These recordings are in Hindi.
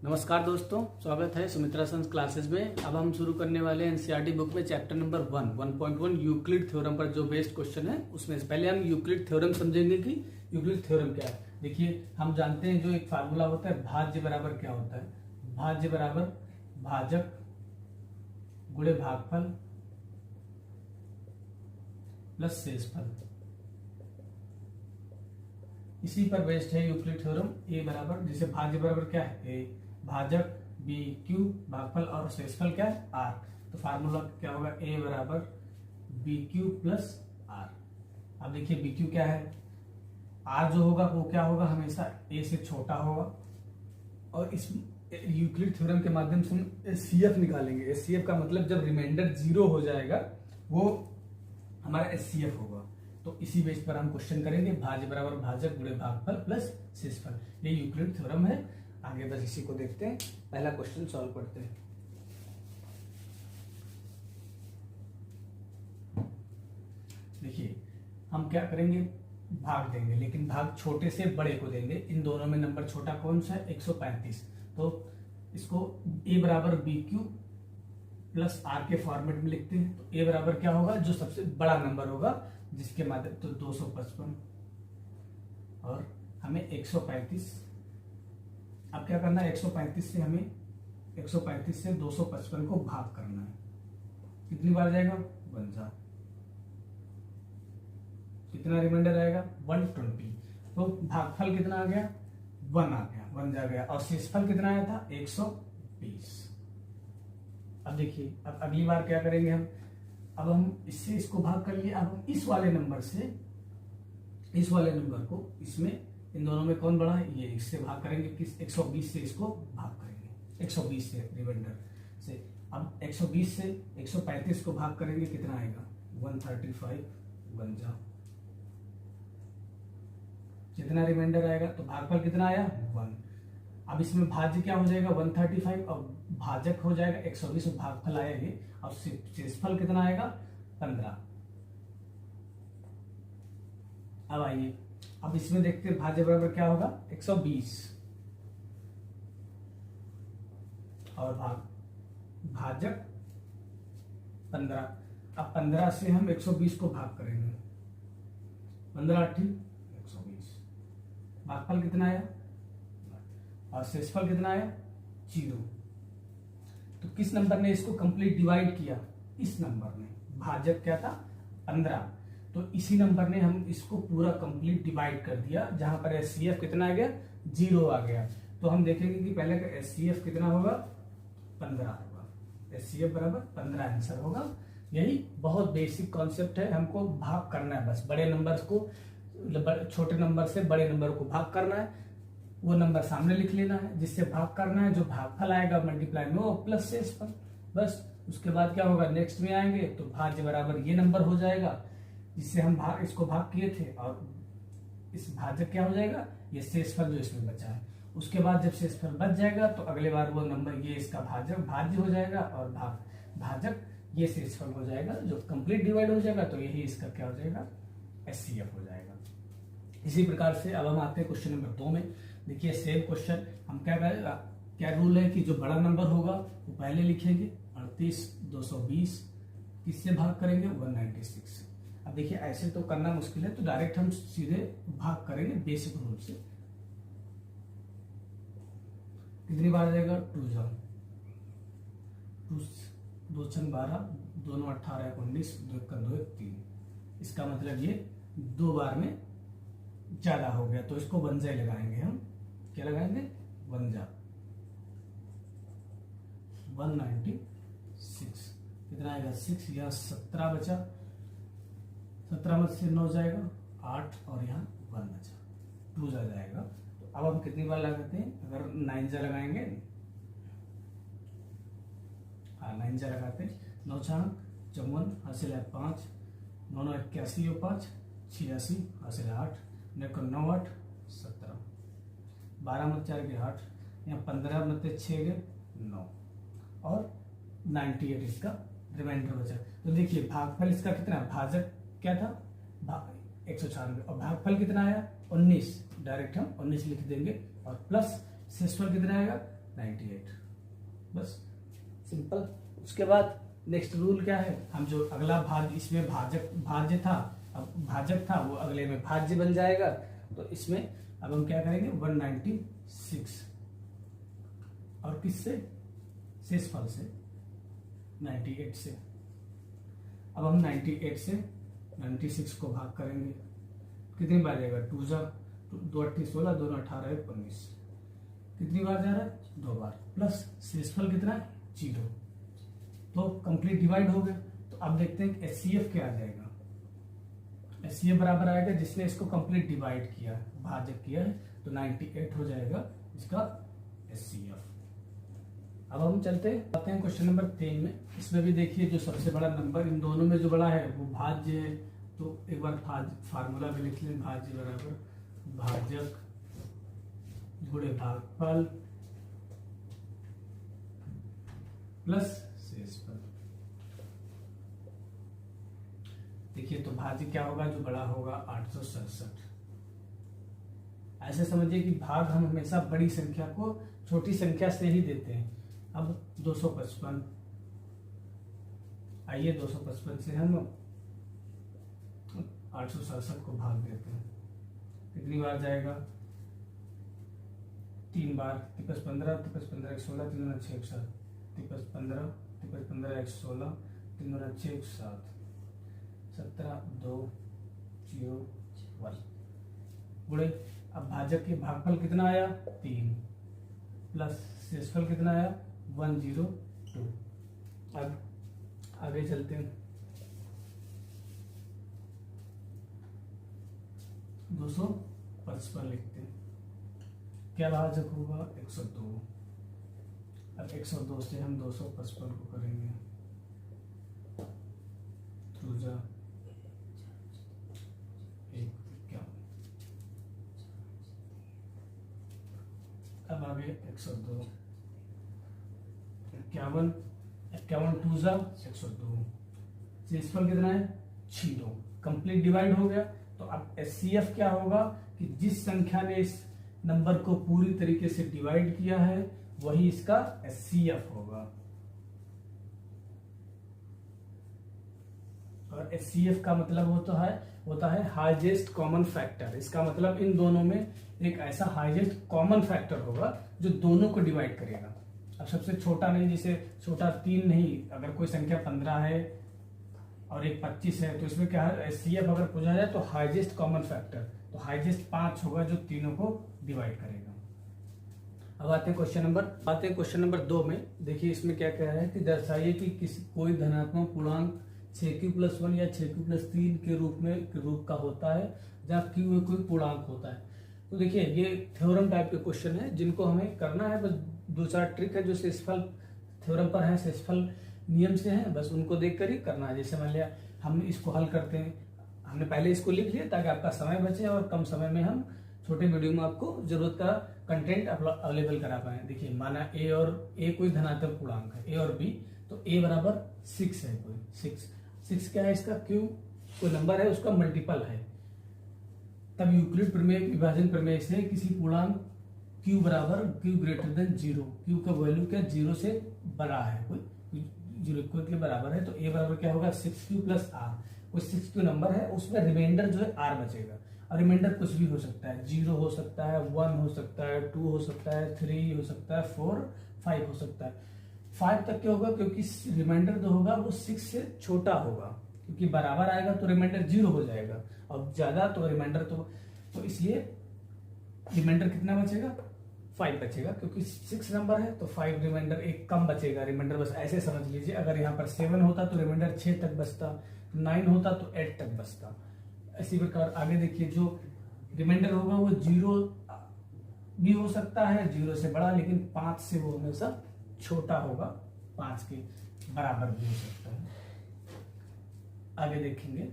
नमस्कार दोस्तों, स्वागत है सुमित्रा सन्स क्लासेस में। अब हम शुरू करने वाले हैं एनसीईआरटी बुक में चैप्टर नंबर 1.1 यूक्लिड थ्योरम पर जो बेस्ड क्वेश्चन है उसमें से पहले हम यूक्लिड थ्योरम समझेंगे कि यूक्लिड थ्योरम क्या है। देखिए, हम जानते हैं जो एक फार्मूला होता है भाज्य बराबर क्या होता है, भाज्य बराबर भाजक गुणे भागफल प्लस शेषफल। इसी पर बेस्ड है यूक्लिड थ्योरम। ए बराबर, जिसे भाज्य बराबर क्या है ए, भाजक बी क्यू, भागफल और शेषफल क्या है आर। तो फार्मूला क्या होगा ए बराबर बी क्यू प्लस आर। अब देखिए बी क्यू क्या है, आर जो होगा वो क्या होगा, हमेशा ए से छोटा होगा। और इस यूक्लिड थ्योरम के माध्यम से हम एचसीएफ निकालेंगे। एचसीएफ का मतलब जब रिमाइंडर 0 हो जाएगा वो हमारा एचसीएफ होगा। तो इसी बेस पर हम क्वेश्चन करेंगे, भाज्य बराबर भाजक गुणे भागफल प्लस शेषफल। ये यूक्लिड थ्योरम है। आगे बस इसी को देखते हैं, पहला क्वेश्चन सॉल्व करते हैं। देखिए, हम क्या करेंगे, भाग देंगे, लेकिन भाग छोटे से बड़े को देंगे। इन दोनों में नंबर छोटा कौन सा है 135। तो इसको ए बराबर बी क्यू प्लस आर के फॉर्मेट में लिखते हैं। तो ए बराबर क्या होगा, जो सबसे बड़ा नंबर होगा जिसके माध्यम, तो 255 और हमें 135। अब क्या करना है, 135 से हमें 135 से 255 को भाग करना है। कितनी बार जाएगा 1 कितना रिमाइंडर आएगा 120। तो भागफल कितना आ गया 1 आ गया, 1 जा गया। और शेषफल कितना आया था 120। अब देखिए, अब अगली बार क्या करेंगे हम, अब हम इससे इसको भाग कर लिए। अब हम इस वाले नंबर से इस वाले नंबर को इसमें, इन दोनों में कौन बड़ा है, ये इससे भाग करेंगे। किस 120 से इसको भाग करेंगे, 120 से रिमाइंडर से। अब 120 से 135 को भाग करेंगे, कितना आएगा 135 बन जा। कितना रिमाइंडर आएगा, तो भागफल कितना आया 1। अब इसमें भाज्य क्या हो जाएगा 135 और भाजक हो जाएगा 120 और भागफल आएगा। और शेषफल कितना आएगा 15। अब आइए, अब इसमें देखते हैं भाज्य बराबर क्या होगा 120 और भाजक 15। अब 15 से हम 120 को भाग करेंगे, 15 8 120। भागफल कितना आया और शेषफल कितना आया 0। तो किस नंबर ने इसको कंप्लीट डिवाइड किया, इस नंबर ने। भाजक क्या था 15, तो इसी नंबर ने हम इसको पूरा कंप्लीट डिवाइड कर दिया, जहां पर एचसीएफ कितना आ गया 0 आ गया। तो हम देखेंगे कि पहले का एचसीएफ कितना होगा 15 होगा। एचसीएफ बराबर 15 आंसर होगा। यही बहुत बेसिक कॉन्सेप्ट है, हमको भाग करना है बस। बड़े नंबर को छोटे नंबर से बड़े नंबर को भाग करना है, वो नंबर सामने लिख लेना है जिससे भाग करना है। जो भागफल आएगा मल्टीप्लाई में वो प्लस शेषफल, बस। उसके बाद क्या होगा, नेक्स्ट में आएंगे तो भाज्य बराबर ये नंबर हो जाएगा जिससे हम इसको भाग किए थे, और इस भाजक क्या हो जाएगा ये शेषफल जो इसमें बचा है। उसके बाद जब शेषफल बच जाएगा तो अगले बार वो नंबर ये इसका भाज्य हो जाएगा और भाजक ये शेषफल हो जाएगा। जो कंप्लीट डिवाइड हो जाएगा तो यही इसका क्या हो जाएगा एचसीएफ हो जाएगा। इसी प्रकार से अब हम आते हैं क्वेश्चन नंबर 2 में। देखिए, सेम क्वेश्चन हम क्या रूल है कि जो बड़ा नंबर होगा वो पहले लिखेंगे। 38 220 किससे भाग करेंगे 196 से। अब देखिए, ऐसे तो करना मुश्किल है, तो डायरेक्ट हम सीधे भाग करेंगे बेसिक रूल से। कितनी बार जाएगा 2 2 12, दोनों 18 19, 2 1 2 3। इसका मतलब ये 2 बार में ज्यादा हो गया, तो इसको 1 लगाएंगे हम। क्या लगाएंगे 1 196। कितना आएगा 6, यहाँ 17 बचा, 17 में से 9 जाएगा 8 और यहाँ 1 बचा, 2 जाएगा। तो अब हम कितनी बार लगाते हैं, अगर 9 लगाएंगे, हाँ 9 लगाते हैं। 9 6 54 हासिल है 5, 9 9 81 और 5 86 हासिल है 8, 9 8 17, 12 में 4 के 8, यहाँ 15 में 6 के 9 और 98 इसका रिमाइंडर बचा। तो देखिए, भागफल इसका कितना, भाजक क्या था 196 और भागफल कितना आया 19, डायरेक्ट हम 19 लिख देंगे। और प्लस शेषफल कितना आएगा 98। बस सिंपल। उसके बाद नेक्स्ट रूल क्या है, हम जो अगला भाग इसमें भाज्य था, अब भाजक था वो अगले में भाज्य बन जाएगा। तो इसमें अब हम क्या करेंगे 196 और किससे, शेषफल से 98 से। अब हम 98 से 96 को भाग करेंगे, कितनी बार जाएगा, 2 जा 2 8 16, 2 18 19, कितनी बार जा रहा है, 2 बार, प्लस शेषफल कितना है 0, तो कंप्लीट डिवाइड हो गया। तो अब देखते हैं एचसीएफ क्या आ जाएगा। एचसीएफ बराबर आएगा जिसने इसको कंप्लीट डिवाइड किया, भाजक किया है, तो 98 हो जाएगा इसका एचसीएफ। अब हम चलते हैं क्वेश्चन नंबर 3 में। इसमें भी देखिए जो सबसे बड़ा नंबर इन दोनों में जो बड़ा है वो भाज्य है, तो एक बार फार्मूला भी लिख लें, भाज्य बराबर भाजक गुणे भागफल प्लस शेषफल। देखिए तो भाज्य क्या होगा, जो बड़ा होगा 867। ऐसे समझिए कि भाग हम हमेशा बड़ी संख्या को छोटी संख्या से ही देते हैं। अब 255, आइए 255 से हम 867 को भाग देते हैं, कितनी बार जाएगा, 3 बार, 15 15 15 16, 3 6 7, 15 15 16, 3 6 7, 17 2 0 1 गुणे। अब भाजक के भागफल कितना आया 3, प्लस शेषफल कितना आया 102। अब आगे चलते हैं, 255 लिखते हैं, क्या भाजक होगा 102। अब 102 से हम 255 को करेंगे, दूजा 51। अब आगे 102, 51 51 दूजा 102, शेषफल कितना है 0, कंप्लीट डिवाइड हो गया। तो अब एचसीएफ क्या होगा कि जिस संख्या ने इस नंबर को पूरी तरीके से डिवाइड किया है वही इसका एचसीएफ होगा। और एचसीएफ का मतलब होता है हाईएस्ट कॉमन फैक्टर। इसका मतलब इन दोनों में एक ऐसा हाईएस्ट कॉमन फैक्टर होगा जो दोनों को डिवाइड करेगा। अब सबसे छोटा नहीं, जैसे छोटा 3 नहीं, अगर कोई संख्या 15 है और एक 25 है तो इसमें क्या है, एचसीएफ अगर पूछा जाए तो हाईएस्ट कॉमन फैक्टर, तो हाईएस्ट 5 होगा जो तीनों को डिवाइड करेगा। अब आते हैं क्वेश्चन नंबर 2 में। देखिए इसमें क्या कह रहा है कि दर्शाइए कि कोई धनात्मक पूर्णांक 6q+1 या 6q+3 के रूप का होता है जहाँ q कोई पूर्णांक होता है। तो देखिए ये थ्योरम टाइप के क्वेश्चन है जिनको हमें करना है, बस 2-4 ट्रिक है जो शेषफल थ्योरम पर है, शेषफल नियम से है, बस उनको देखकर ही करना है। जैसे मान लिया हम इसको हल करते हैं, हमने पहले इसको लिख लिया ताकि आपका समय बचे और कम समय में हम छोटे वीडियो में आपको जरूरत का कंटेंट अवेलेबल करा पाए। देखिए माना ए कोई धनात्मक पूर्णांक है, ए और बी, तो ए बराबर 6 है, कोई 6 क्या है इसका, क्यू कोई नंबर है उसका मल्टीपल है। तब यूक्लिड प्रमेय विभाजन प्रमेय से किसी पूर्णांक q बराबर q ग्रेटर देन 0, q का वैल्यू क्या 0 से बड़ा है, कोई 0 के बराबर है, तो a बराबर क्या होगा 6q + r। कोई 6q नंबर है उसमें रिमाइंडर जो है r बचेगा, और रिमाइंडर कुछ भी हो सकता है, 0 हो सकता है, 1 हो सकता है, 2 हो सकता है, 3 हो सकता है, 4 5 हो सकता है। 5 तक क्या होगा क्योंकि रिमाइंडर जो होगा वो 6 से छोटा होगा, क्योंकि बराबर आएगा तो रिमाइंडर 0 हो जाएगा, और ज्यादा तो रिमाइंडर तो इसलिए रिमाइंडर कितना बचेगा 5 बचेगा, क्योंकि 6 नंबर है तो 5 रिमाइंडर एक कम बचेगा रिमाइंडर। बस ऐसे समझ लीजिए, अगर यहाँ पर 7 होता तो रिमाइंडर 6 तक बचता, 9 होता तो 8 तक बचता। इसी प्रकार आगे देखिए जो रिमाइंडर होगा वो 0 भी हो सकता है, 0 से बड़ा, लेकिन 5 से वो हमेशा छोटा होगा, 5 के बराबर भी हो सकता है। आगे देखेंगे,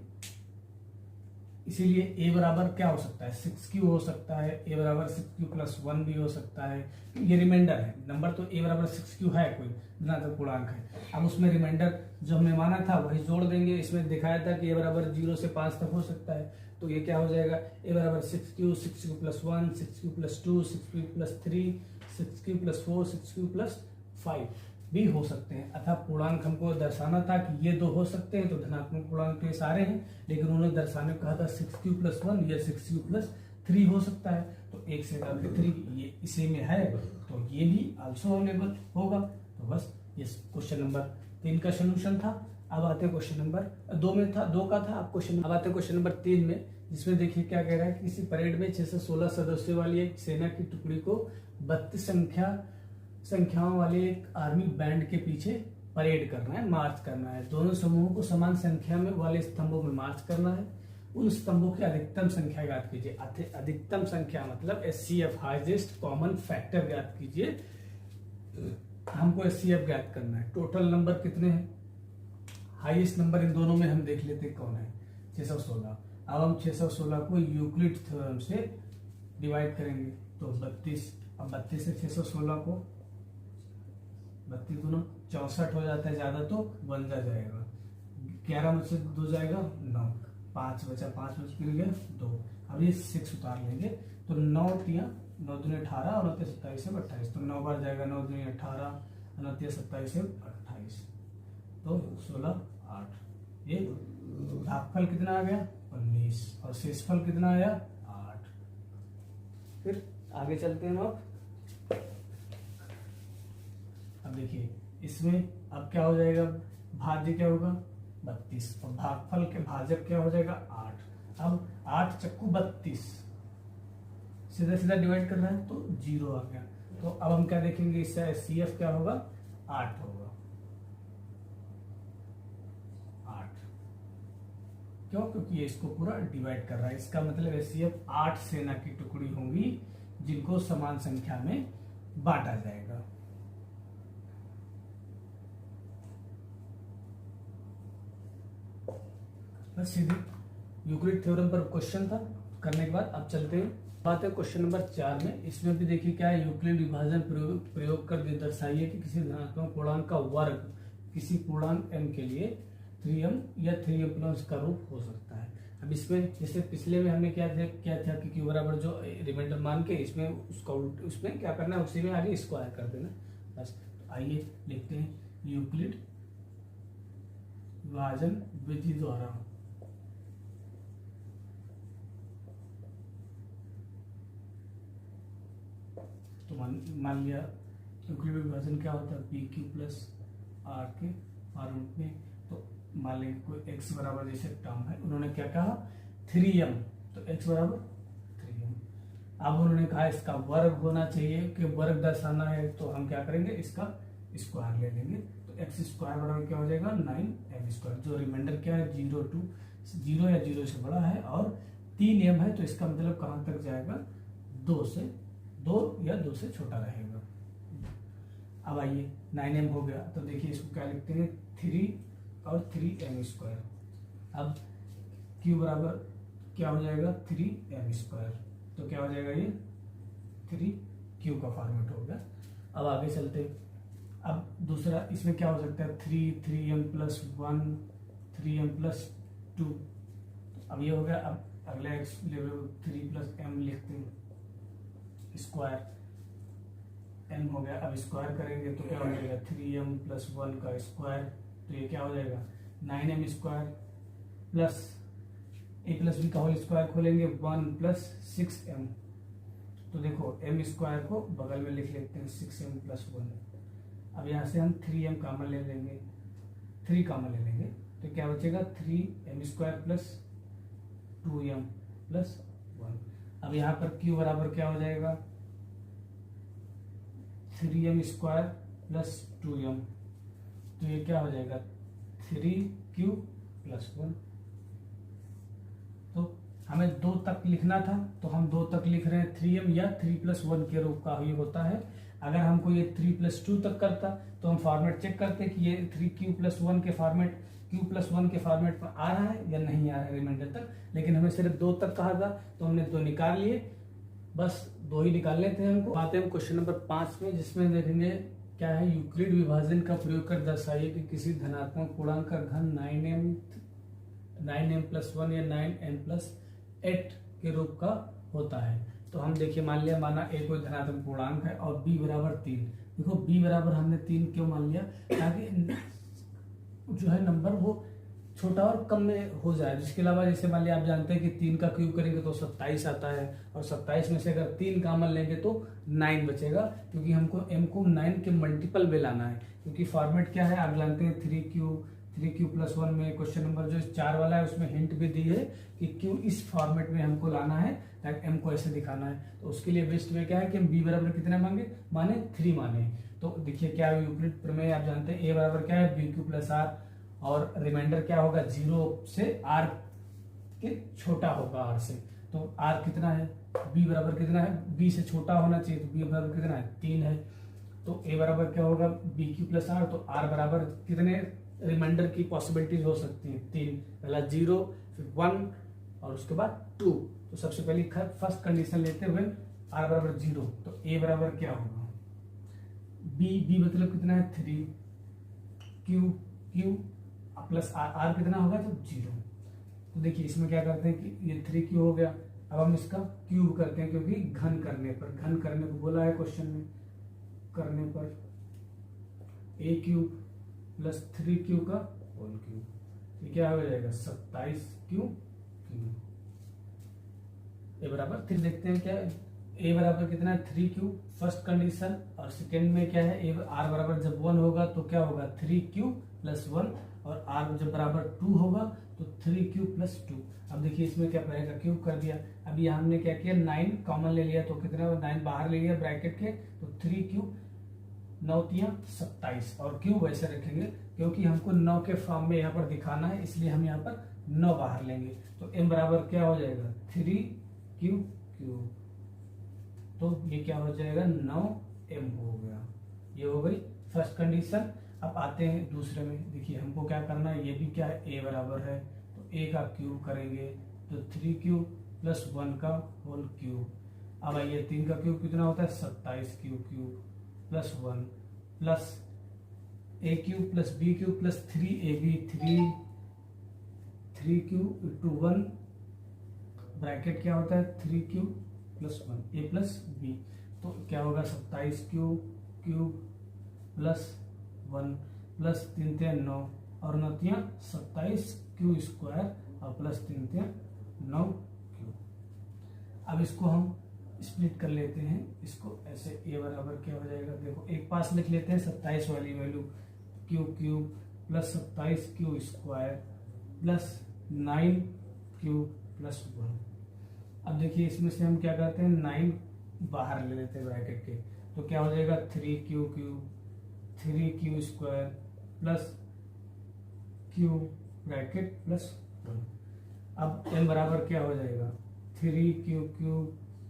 इसीलिए a बराबर क्या हो सकता है 6q हो सकता है, a बराबर 6q+1 भी हो सकता है, ये रिमाइंडर है नंबर, तो a बराबर 6q है, कोई धनात्मक पूर्णांक है। अब उसमें रिमाइंडर जो हमने माना था वही जोड़ देंगे। इसमें दिखाया था कि a बराबर 0 से 5 तक हो सकता है, तो ये क्या हो जाएगा a बराबर 6q, 6q+1, 6q+2, 6q+3, 6³+4 6³+5 भी हो सकते हैं। अतः पूर्णांक हमको दर्शाना था कि ये दो हो सकते हैं, तो धनात्मक पूर्णांक तो ये सारे हैं, लेकिन उन्होंने दर्शाने को कहा था 6³+1 या 6³+3 हो सकता है। तो 1 से करके 3 ये इसी में है, तो ये भी आल्सो अवेलेबल होगा। तो बस ये क्वेश्चन नंबर 3 का सोल्यूशन था। अब आते हैं क्वेश्चन नंबर 2 में था, 2 का था। अब आते हैं क्वेश्चन नंबर 3 में, जिसमें देखिए क्या कह रहा है कि किसी परेड में 6 से 16 सदस्यों वाली एक सेना की टुकड़ी को 32 संख्याओं वाले एक आर्मी बैंड के पीछे परेड करना है, मार्च करना है। दोनों समूहों को समान संख्या में वाले स्तंभों में मार्च करना है। उन स्तंभों की अधिकतम संख्या ज्ञात कीजिए। अधिकतम संख्या मतलब HCF, हाईएस्ट कॉमन फैक्टर ज्ञात कीजिए। हमको HCF ज्ञात करना है। टोटल नंबर कितने हैं? हाईएस्ट नंबर इन दोनों में हम देख लेते कौन है, 616। अब हम 616 को यूक्लिड थ्योरम से डिवाइड करेंगे, तो 32। अब 32 से 616 को 32 दूना 64 हो जाता है, ज्यादा तो 1 जा जाएगा। 11 में से 2 जाएगा 9, 5 बचा, 5 में से गिर गया 2। अब ये 6 उतार लेंगे, तो 9 तिया 9 दूनी 18 और 29 27 से 28, तो 9 बार जाएगा। 9 दूनी 18, 29 27 से 28, तो 16 8। ये भागफल कितना आ गया? 19। और शेषफल कितना आया? 8। फिर आगे चलते हैं अब। अब देखिए इसमें अब क्या हो जाएगा? भाज्य क्या होगा? 32, और भागफल के भाजक क्या हो जाएगा? 8। अब 8 चक्कू 32, सीधा सीधा डिवाइड करना है, तो 0 आ गया। तो अब हम क्या देखेंगे? इससे HCF क्या होगा? 8 होगा। 8 क्यों? क्योंकि ये इसको पूरा डिवाइड कर रहा है। इसका मतलब HCF 8 सेना की टुकड़ी होंगी जिनको समान संख्या में बांटा जाएगा। बस सीधे यूक्लिड थ्योरम पर क्वेश्चन था। करने के बाद अब चलते हैं बात है क्वेश्चन नंबर 4 में। इसमें भी देखिए क्या है, यूक्लिड विभाजन प्रयोग कर दर्शाइए कि किसी धनात्मक पूर्णांक का वर्ग किसी पूर्णांक m के लिए 3m या 3m+ का रूप हो सकता है। अब इसमें जैसे पिछले में हमने क्या था कि q बराबर जो रिमाइंडर मान के इसमें उसका उसमें क्या करना है, उसी में आगे स्क्वायर कर देना। बस तो आइए लिखते हैं यूक्लिड विभाजन विधि द्वारा तो मान लिया यूक्लिड विभाजन क्या होता है? PQ+R के फॉर्म में। तो मान लेंगे कोई x बराबर जैसे टर्म है, उन्होंने क्या कहा? 3m, तो x बराबर 3m। अब उन्होंने कहा इसका वर्ग होना चाहिए, कि वर्ग दर्शाना है, तो हम क्या करेंगे? इसका स्क्वायर ले लेंगे। तो x² बराबर क्या हो जाएगा? 9m²। जो रिमाइंडर क्या है? 0 या 0 से बड़ा है और 3m है, तो इसका मतलब कहां तक जाएगा? 2 या 2 से छोटा रहेगा। अब आइए 9m हो गया, तो देखिए इसको क्या लिखते हैं? 3 और 3m²। अब q बराबर क्या हो जाएगा? 3m²। तो क्या हो जाएगा? ये 3q का फॉर्मेट हो गया। अब आगे चलते, अब दूसरा इसमें क्या हो सकता है? 3m+1 3m+2। अब ये हो गया। अब अगला लेवल 3+m लिखते हैं, स्क्वायर m हो गया। अब स्क्वायर करेंगे तो क्या हो जाएगा? 3m+1 का स्क्वायर, तो ये क्या हो जाएगा? 9m² प्लस a+b का होल स्क्वायर खोलेंगे 1 + 6m। तो देखो m² को बगल में लिख लेते हैं 6m+1। अब यहाँ से हम 3m कॉमन ले लेंगे, 3 कॉमन ले लेंगे, तो क्या बचेगा? 3m² + 2m + 1। अब यहाँ पर q बराबर क्या हो जाएगा? 3m² + 2m, तो ये क्या हो जाएगा? 3q + 1। तो हमें 2 तक लिखना था, तो हम 2 तक लिख रहे हैं। 3m या 3+1 के रूप का ही होता है। अगर हमको ये 3+2 तक करता तो हम फॉर्मेट चेक करते कि ये 3q + 1 के फॉर्मेट q+1 के फॉर्मेट में आ रहा है या नहीं आ रहा है रिमाइंडर तक। लेकिन हमें सिर्फ 2 तक कहा था, तो हमने 2 निकाल लिए। बस 2 ही निकालने थे हमको। आते हैं क्वेश्चन नंबर 5 में, जिसमें देखेंगे क्या है, यूक्लिड विभाजन का प्रयोग कर दर्शाइए कि किसी धनात्मक पूर्णांक का घन 9m+1 या 9n+8 के रूप का होता है। तो हम देखिए मान लिया, माना a कोई धनात्मक पूर्णांक है और b बराबर 3। देखो b बराबर हमने 3 क्यों मान लिया, ताकि जो है नंबर वो छोटा और कम में हो जाए। जिसके अलावा जैसे मान लिया आप जानते हैं कि 3 का क्यूब करेंगे तो 27 आता है, और 27 में से अगर 3 कॉमन लेंगे तो 9 बचेगा, क्योंकि हमको m को 9 के मल्टीपल में लाना है। क्योंकि फॉर्मेट क्या है आप जानते हैं, 3q+1 में क्वेश्चन नंबर जो 4 वाला है उसमें हिंट भी दी है कि q इस फॉर्मेट में हमको लाना है, ताकि m को ऐसे दिखाना है। तो उसके लिए बेस्ट वे क्या है कि हम b बराबर कितना माने 3 माने। तो देखिए क्या यूक्लिड प्रमेय आप जानते हैं, a बराबर क्या है bq+r, और रिमाइंडर क्या होगा 0 से r के छोटा होगा r से। तो r कितना है, b बराबर कितना है, b से छोटा होना चाहिए, तो b बराबर कितना है 3 है। तो a बराबर क्या होगा bq+r, तो r बराबर कितने रिमाइंडर की पॉसिबिलिटीज हो सकती है 3, पहला 0 फिर 1 और उसके बाद 2। तो सबसे पहले फर्स्ट कंडीशन लेते हुए r बराबर 0, तो a बराबर क्या होगा b मतलब कितना है 3, q प्लस r कितना होगा तो 0। तो देखिए इसमें क्या करते हैं कि ये 3q हो गया, अब हम इसका क्यूब करते हैं, क्योंकि घन करने को बोला है क्वेश्चन में, करने पर a³ प्लस 3q का होल क्यूब, ये क्या हो जाएगा 27q। ए बराबर, फिर देखते हैं क्या a बराबर कितना है 3q फर्स्ट कंडीशन, और सेकेंड में क्या है r बराबर जब 1 होगा तो क्या होगा 3q + 1, और r जब बराबर 2 होगा तो 3q + 2। अब देखिए इसमें क्या रहेगा, क्यूब कर दिया। अब ये हमने क्या किया 9 कॉमन ले लिया, तो कितना 9 बाहर ले लिया ब्रैकेट के, तो 3q 9 × 27, और क्यूब वैसे रखेंगे क्योंकि हमको 9 के फॉर्म में यहाँ पर दिखाना है, इसलिए हम यहाँ पर 9 बाहर लेंगे। तो m बराबर क्या हो जाएगा 3q क्यूब, तो ये क्या हो जाएगा 9m हो गया। ये हो गई फर्स्ट कंडीशन। अब आते हैं दूसरे में, देखिए हमको क्या करना है, ये भी क्या है a बराबर है, तो a का क्यूब करेंगे तो 3q + 1 का होल क्यूब। अब आइए 3 का क्यूब कितना होता है 27q cube + 1 plus a³ + b³ + 3ab, 3q × 1 bracket क्या होता है 3q + 1 a + b, तो क्या होगा 27q क्यूब + 1 प्लस 3 × 9 और 9 × 27q² और प्लस 3 × 9q। अब इसको हम स्प्लिट कर लेते हैं, इसको ऐसे a बराबर क्या हो जाएगा, देखो एक पास लिख लेते हैं 27 वाली value q³ + 27q² plus 9q + 1। अब देखिए इसमें से हम क्या करते हैं 9 बाहर ले लेते हैं ब्रैकेट के, तो क्या हो जाएगा 3q³ 3q² plus q bracket + 1। अब m बराबर क्या हो जाएगा 3q³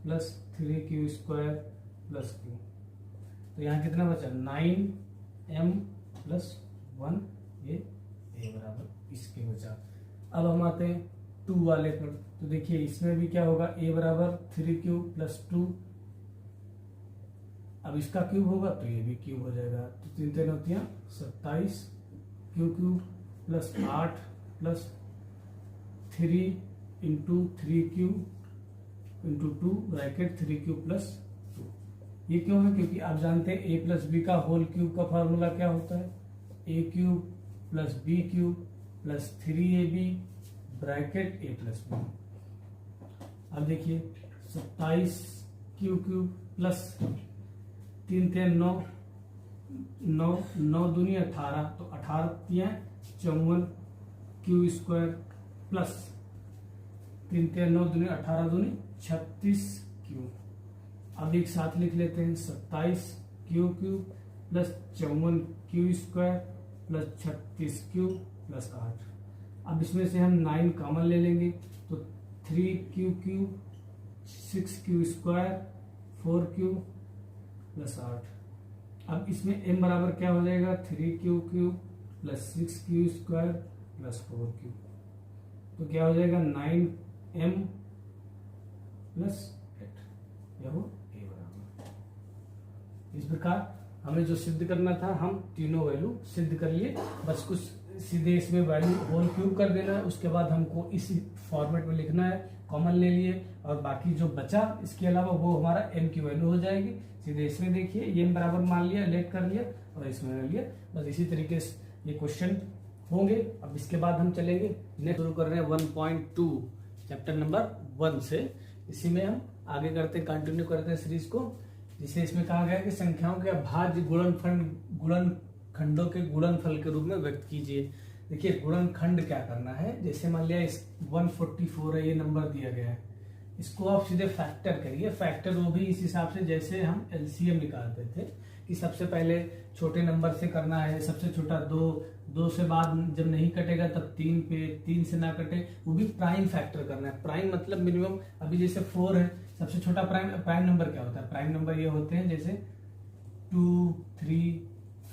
+ 3q² प्लस q, तो यहाँ कितना बचा 9m + 1, ये a बराबर इसके बचा। अब हम आते हैं 2 वाले पर, तो देखिए इसमें भी क्या होगा a बराबर 3q + 2, अब इसका क्यूब होगा तो ये भी क्यूब हो जाएगा, तो 3 × 9 = 27 q³ + 8 plus 3 × 3q × 2 bracket 3q + 2। ये क्यों है, क्योंकि आप जानते हैं a + b का होल क्यूब का फॉर्मूला क्या होता है a³ + b³ + 3ab bracket a + b। अब देखिए 27q³ प्लस 3 × 9 9 9 दूनी 18, तो 18 × 54 q² प्लस 3 × 9 दूनी 18 दूनी 36q। अब एक साथ लिख लेते हैं 27q³ plus 54q² plus 36q plus 8। अब इसमें से हम 9 कॉमन ले लेंगे, तो 3q³ 6q² 4q प्लस 8। अब इसमें m बराबर क्या हो जाएगा 3q³ plus 6q² plus 4q, तो क्या हो जाएगा 9m प्लस 8, यह हो a बराबर। इस प्रकार हमें जो सिद्ध करना था हम तीनों वैल्यू सिद्ध कर लिए, बस कुछ सीधे इसमें वैल्यू होल क्यूब कर देना है। उसके बाद हमको इस फॉर्मेट में लिखना है कॉमन ले लिए और बाकी जो बचा इसके अलावा वो हमारा m की वैल्यू हो जाएगी। सीधे इसमें देखिए ये बराबर मान लिया, लेट कर लिया और इसमें कर लिया। बस इसी तरीके से ये क्वेश्चन होंगे। अब इसके बाद हम चलेंगे नेक्स्ट, शुरू कर रहे हैं 1.2 चैप्टर नंबर 1 से। इसी में हम आगे करते हैं, कंटिन्यू करते हैं सीरीज को, जिसे इसमें कहा गया है कि संख्याओं के अभाज्य गुणनखंडों के गुणनफल के रूप में व्यक्त कीजिए। देखिए गुणनखंड क्या करना है, जैसे मान लिया इस 144 है, ये नंबर दिया गया है, इसको आप सीधे फैक्टर करिए। फैक्टर वो भी इस हिसाब से जैसे हम एलसीएम निकालते थे कि सबसे पहले छोटे नंबर से करना है, सबसे छोटा 2 से बाद जब नहीं कटेगा तब 3 पे, 3 से ना कटे, वो भी प्राइम फैक्टर करना है। प्राइम मतलब मिनिमम, अभी जैसे 4 है, सबसे छोटा प्राइम नंबर क्या होता है? प्राइम नंबर ये होते हैं जैसे 2, 3,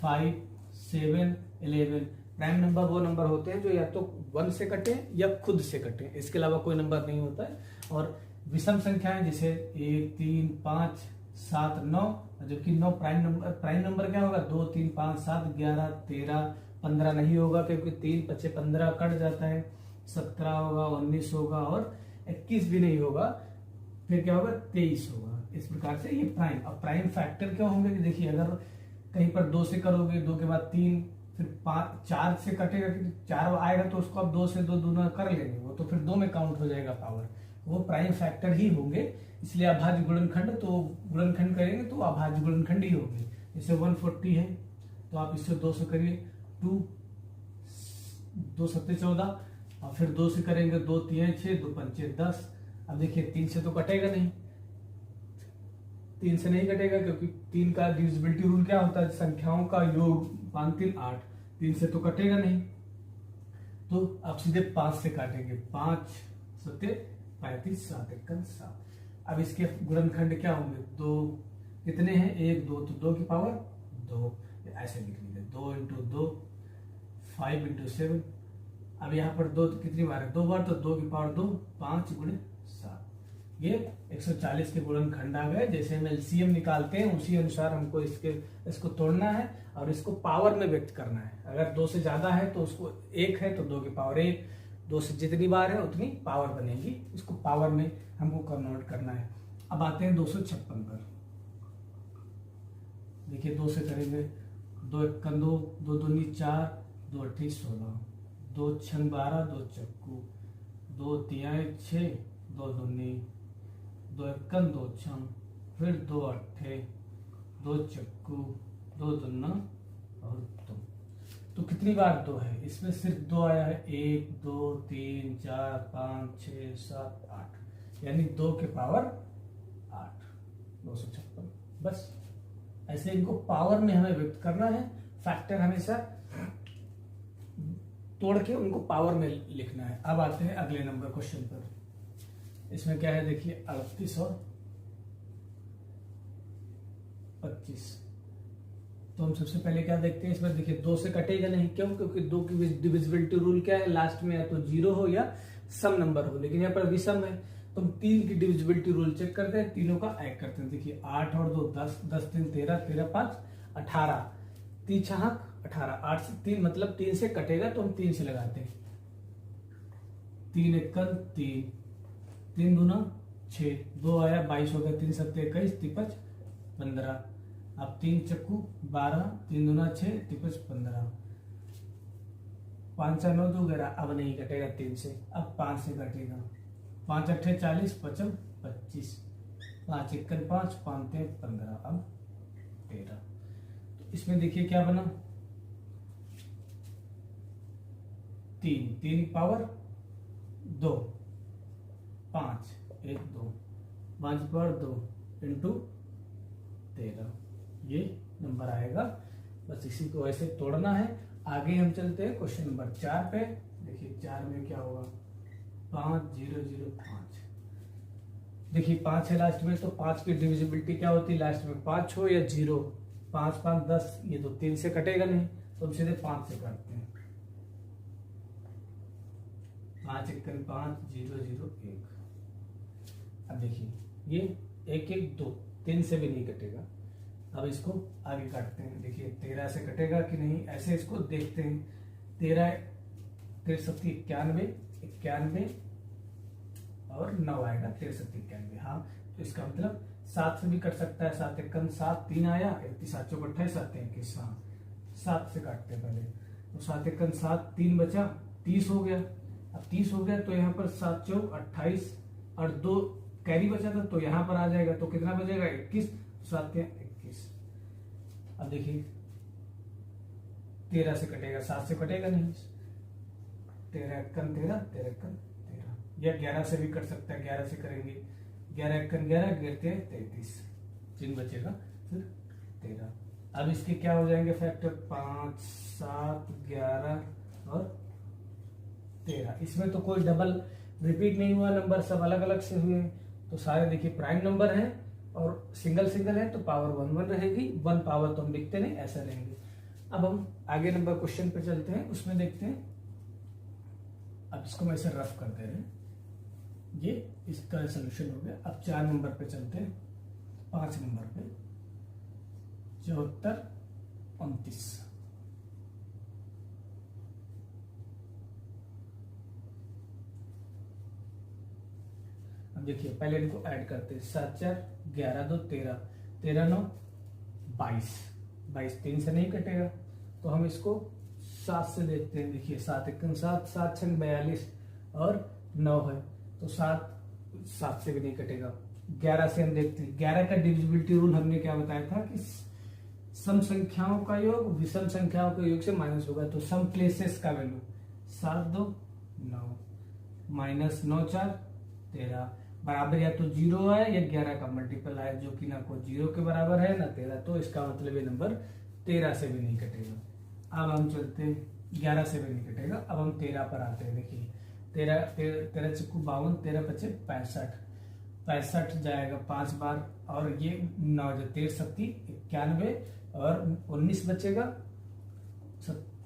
5, 7, 11। प्राइम नंबर वो नंबर होते हैं जो या तो 1 से कटे या खुद से कटे, इसके अलावा कोई नंबर नहीं होता है। और विषम संख्याएं जैसे 1, 3, 5, 7, 9, जबकि 9 प्राइम नंबर क्या होगा? 2, 3, 5, 7, 11, 13, 15 नहीं होगा क्योंकि 3, 5, 15 कट जाता है, 17 होगा, 19 होगा और 21 भी नहीं होगा, फिर क्या होगा? 23 होगा। इस प्रकार से ये प्राइम। अब प्राइम फैक्टर क्या होंगे? देखिए अगर कहीं पर 2 से करोगे, 2 के बाद 3, फिर 5, 4 से कटेगा, 4 आएगा तो उसको आप 2 से 2 दूना कर लेंगे, वो तो फिर 2 में काउंट हो जाएगा पावर, वो प्राइम फैक्टर ही होंगे। इसलिए अभाज्य गुणनखंड, तो गुणनखंड करेंगे तो अभाज्य गुणनखंड ही होंगे। जैसे 140 है तो आप इससे 2 से करिए, 2 7 14, और फिर 2 से करेंगे, 2 3 6, 2 5 10। अब देखिए 3 से तो कटेगा नहीं, 3 से नहीं कटेगा क्योंकि 3 का डिविजिबिलिटी रूल क्या होता है? संख्याओं का योग, 5 3 8, 3 से तो कटेगा नहीं, तो आप सीधे 5 से काटेंगे, 5 7 35, 7 1 7। अब इसके गुणनखंड क्या होंगे? 2 कितने हैं? 1 2, तो 2 की पावर 2, ऐसे लिख लीजिए, 2 × 2, 5 × 7। अब यहाँ पर 2 कितनी बार है? 2 बार, तो 2 की पावर 2, 5 × 7। ये 140 के गुणनखंड आ गए। जैसे हम एलसीएम निकालते हैं उसी अनुसार हमको इसको तोड़ना है और इसको पावर में व्यक्त करना है। अगर 2 से ज्यादा है तो उसको 1 है तो 2 की पावर 1, 2 से जितनी बार है उतनी पावर बनेगी, इसको पावर में हमको कन्वर्ट करना है। अब आते हैं 256 पर। देखिए 2 से करेंगे, 2 1 2, 2 दूनी 4, 2 8 16, 2 6 12, 2 चक्कू, 2 3 6, 2 दूनी 2 1 2 6, फिर 2 8, 2 चक्कू, 2 दूना और 2। तो कितनी बार 2 है? इसमें सिर्फ 2 आया है, 1 2 3 4 5 6 7 8, यानी 2 के पावर 8, 256। बस ऐसे इनको पावर में हमें व्यक्त करना है। फैक्टर हमेशा तोड़ के उनको पावर में लिखना है। अब आते हैं अगले नंबर क्वेश्चन पर। इसमें क्या है? देखिए 38 और 25। तो हम सबसे पहले क्या देखते हैं इसमें? देखिए 2 से कटेगा नहीं, क्यों? क्योंकि 2 की डिविजिबिलिटी रूल क्या है? लास्ट में या तो 0 हो या सम नंबर हो, लेकिन यहाँ पर विषम है तो हम 3 की डिविजिबिलिटी रूल चेक करते हैं, तीनों का ऐड करते हैं। देखिए 8 और 2 10, 10 3 13, 13 5 18, 3 6 18, 8 से 3 मतलब 3 से कटेगा तो हम 3 से लगाते हैं, 3 1 3, 3 दूना 6, 2 आया 22 हो गया, 3 7 21, 3 5 15। अब 3 चक्कू 12, 3 दूना 6, 3 5 15, 5 9 2 11। अब नहीं कटेगा 3 से, अब 5 से कटेगा, 5 8 40, 5 25, 5 1 5, 5 3 15, अब 13। तो इसमें देखिए क्या बना? 3 पावर 2, 5 1 2, 5 पावर 2 × 13, ये नंबर आएगा। बस इसी को ऐसे तोड़ना है। आगे हम चलते हैं क्वेश्चन नंबर 4 पे। देखिए 4 में क्या होगा? 5 0 0 5। देखिए 5 है लास्ट में, तो 5 की डिविजिबिलिटी क्या होती है? लास्ट में 5 हो या 0, 5 5 10, ये तो 3 से कटेगा नहीं तो हम सीधे 5 से काटते हैं, 5 1 5 0 0 1। अब देखिए ये 1 1 2, 3 से भी नहीं कटेगा। अब इसको आगे काटते हैं। देखिए 13 से कटेगा कि नहीं, ऐसे इसको देखते हैं। 13 13 7 91, 91 और 9 आएगा 6391। हाँ, तो इसका मतलब 7 से भी कट सकता है, 7 एकम 7, 3 आया, 7 चौक 28, 7 21। हाँ, 7 से काटते पहले, तो 7 एकम 7, 3 बचा, 30 हो गया। अब 30 हो गया तो यहाँ पर 7 चौक 28 और 2 कैरी बचा था, तो यहाँ पर आ जाएगा, तो कितना बचेगा 21, 7 21। अब देखिए 13 से कटेगा, 7 से कटेगा नहीं, 13 एकम 13, 13 एकम 13, या 11 से भी कट सकता है, 11 से करेंगे, 11 एकम 11, 33, चिन्ह बचेगा फिर 13। अब इसके क्या हो जाएंगे फैक्टर, 5, 7, 11 और 13। इसमें तो कोई डबल रिपीट नहीं हुआ, नंबर सब अलग अलग से हुए, तो सारे देखिए प्राइम नंबर हैं और सिंगल सिंगल है, तो पावर 1 1 रहेगी, 1 पावर तो हम लिखते नहीं, ऐसा रहेंगे। अब हम आगे नंबर क्वेश्चन पे चलते हैं, उसमें देखते हैं। अब इसको मैं ऐसे रफ कर दे रहे हैं, ये इसका सोल्यूशन हो गया। अब 4 नंबर पे चलते हैं, 5 नंबर पे 74 29। अब देखिए पहले इनको ऐड करते हैं, 7 4 11 2 13, 13 9 22, 22 3 से नहीं कटेगा, तो हम इसको 7 से देखते हैं। देखिए 7 एकम 7, 7 छंग 42 और 9 है, तो 7 से भी नहीं कटेगा। 11 से हम देखते हैं, 11 का डिविजिबिलिटी रूल हमने क्या बताया था कि सम संख्याओं का योग विषम संख्याओं के योग से माइनस होगा, तो सम प्लेसेस का वैल्यू 7 2 9 माइनस 9 4 13 बराबर या तो 0 है या 11 का मल्टीपल है, जो कि ना कोई 0 के बराबर है ना 13, तो इसका मतलब ये नंबर 13 से भी नहीं कटेगा। अब हम चलते हैं, 11 से भी नहीं कटेगा। अब हम 13 पर आते हैं। देखिए 13 चक्कू 52, 13 बचे 65, 65 जाएगा 5 बार, और ये 9 13 सत्ती 91 और 19 बचेगा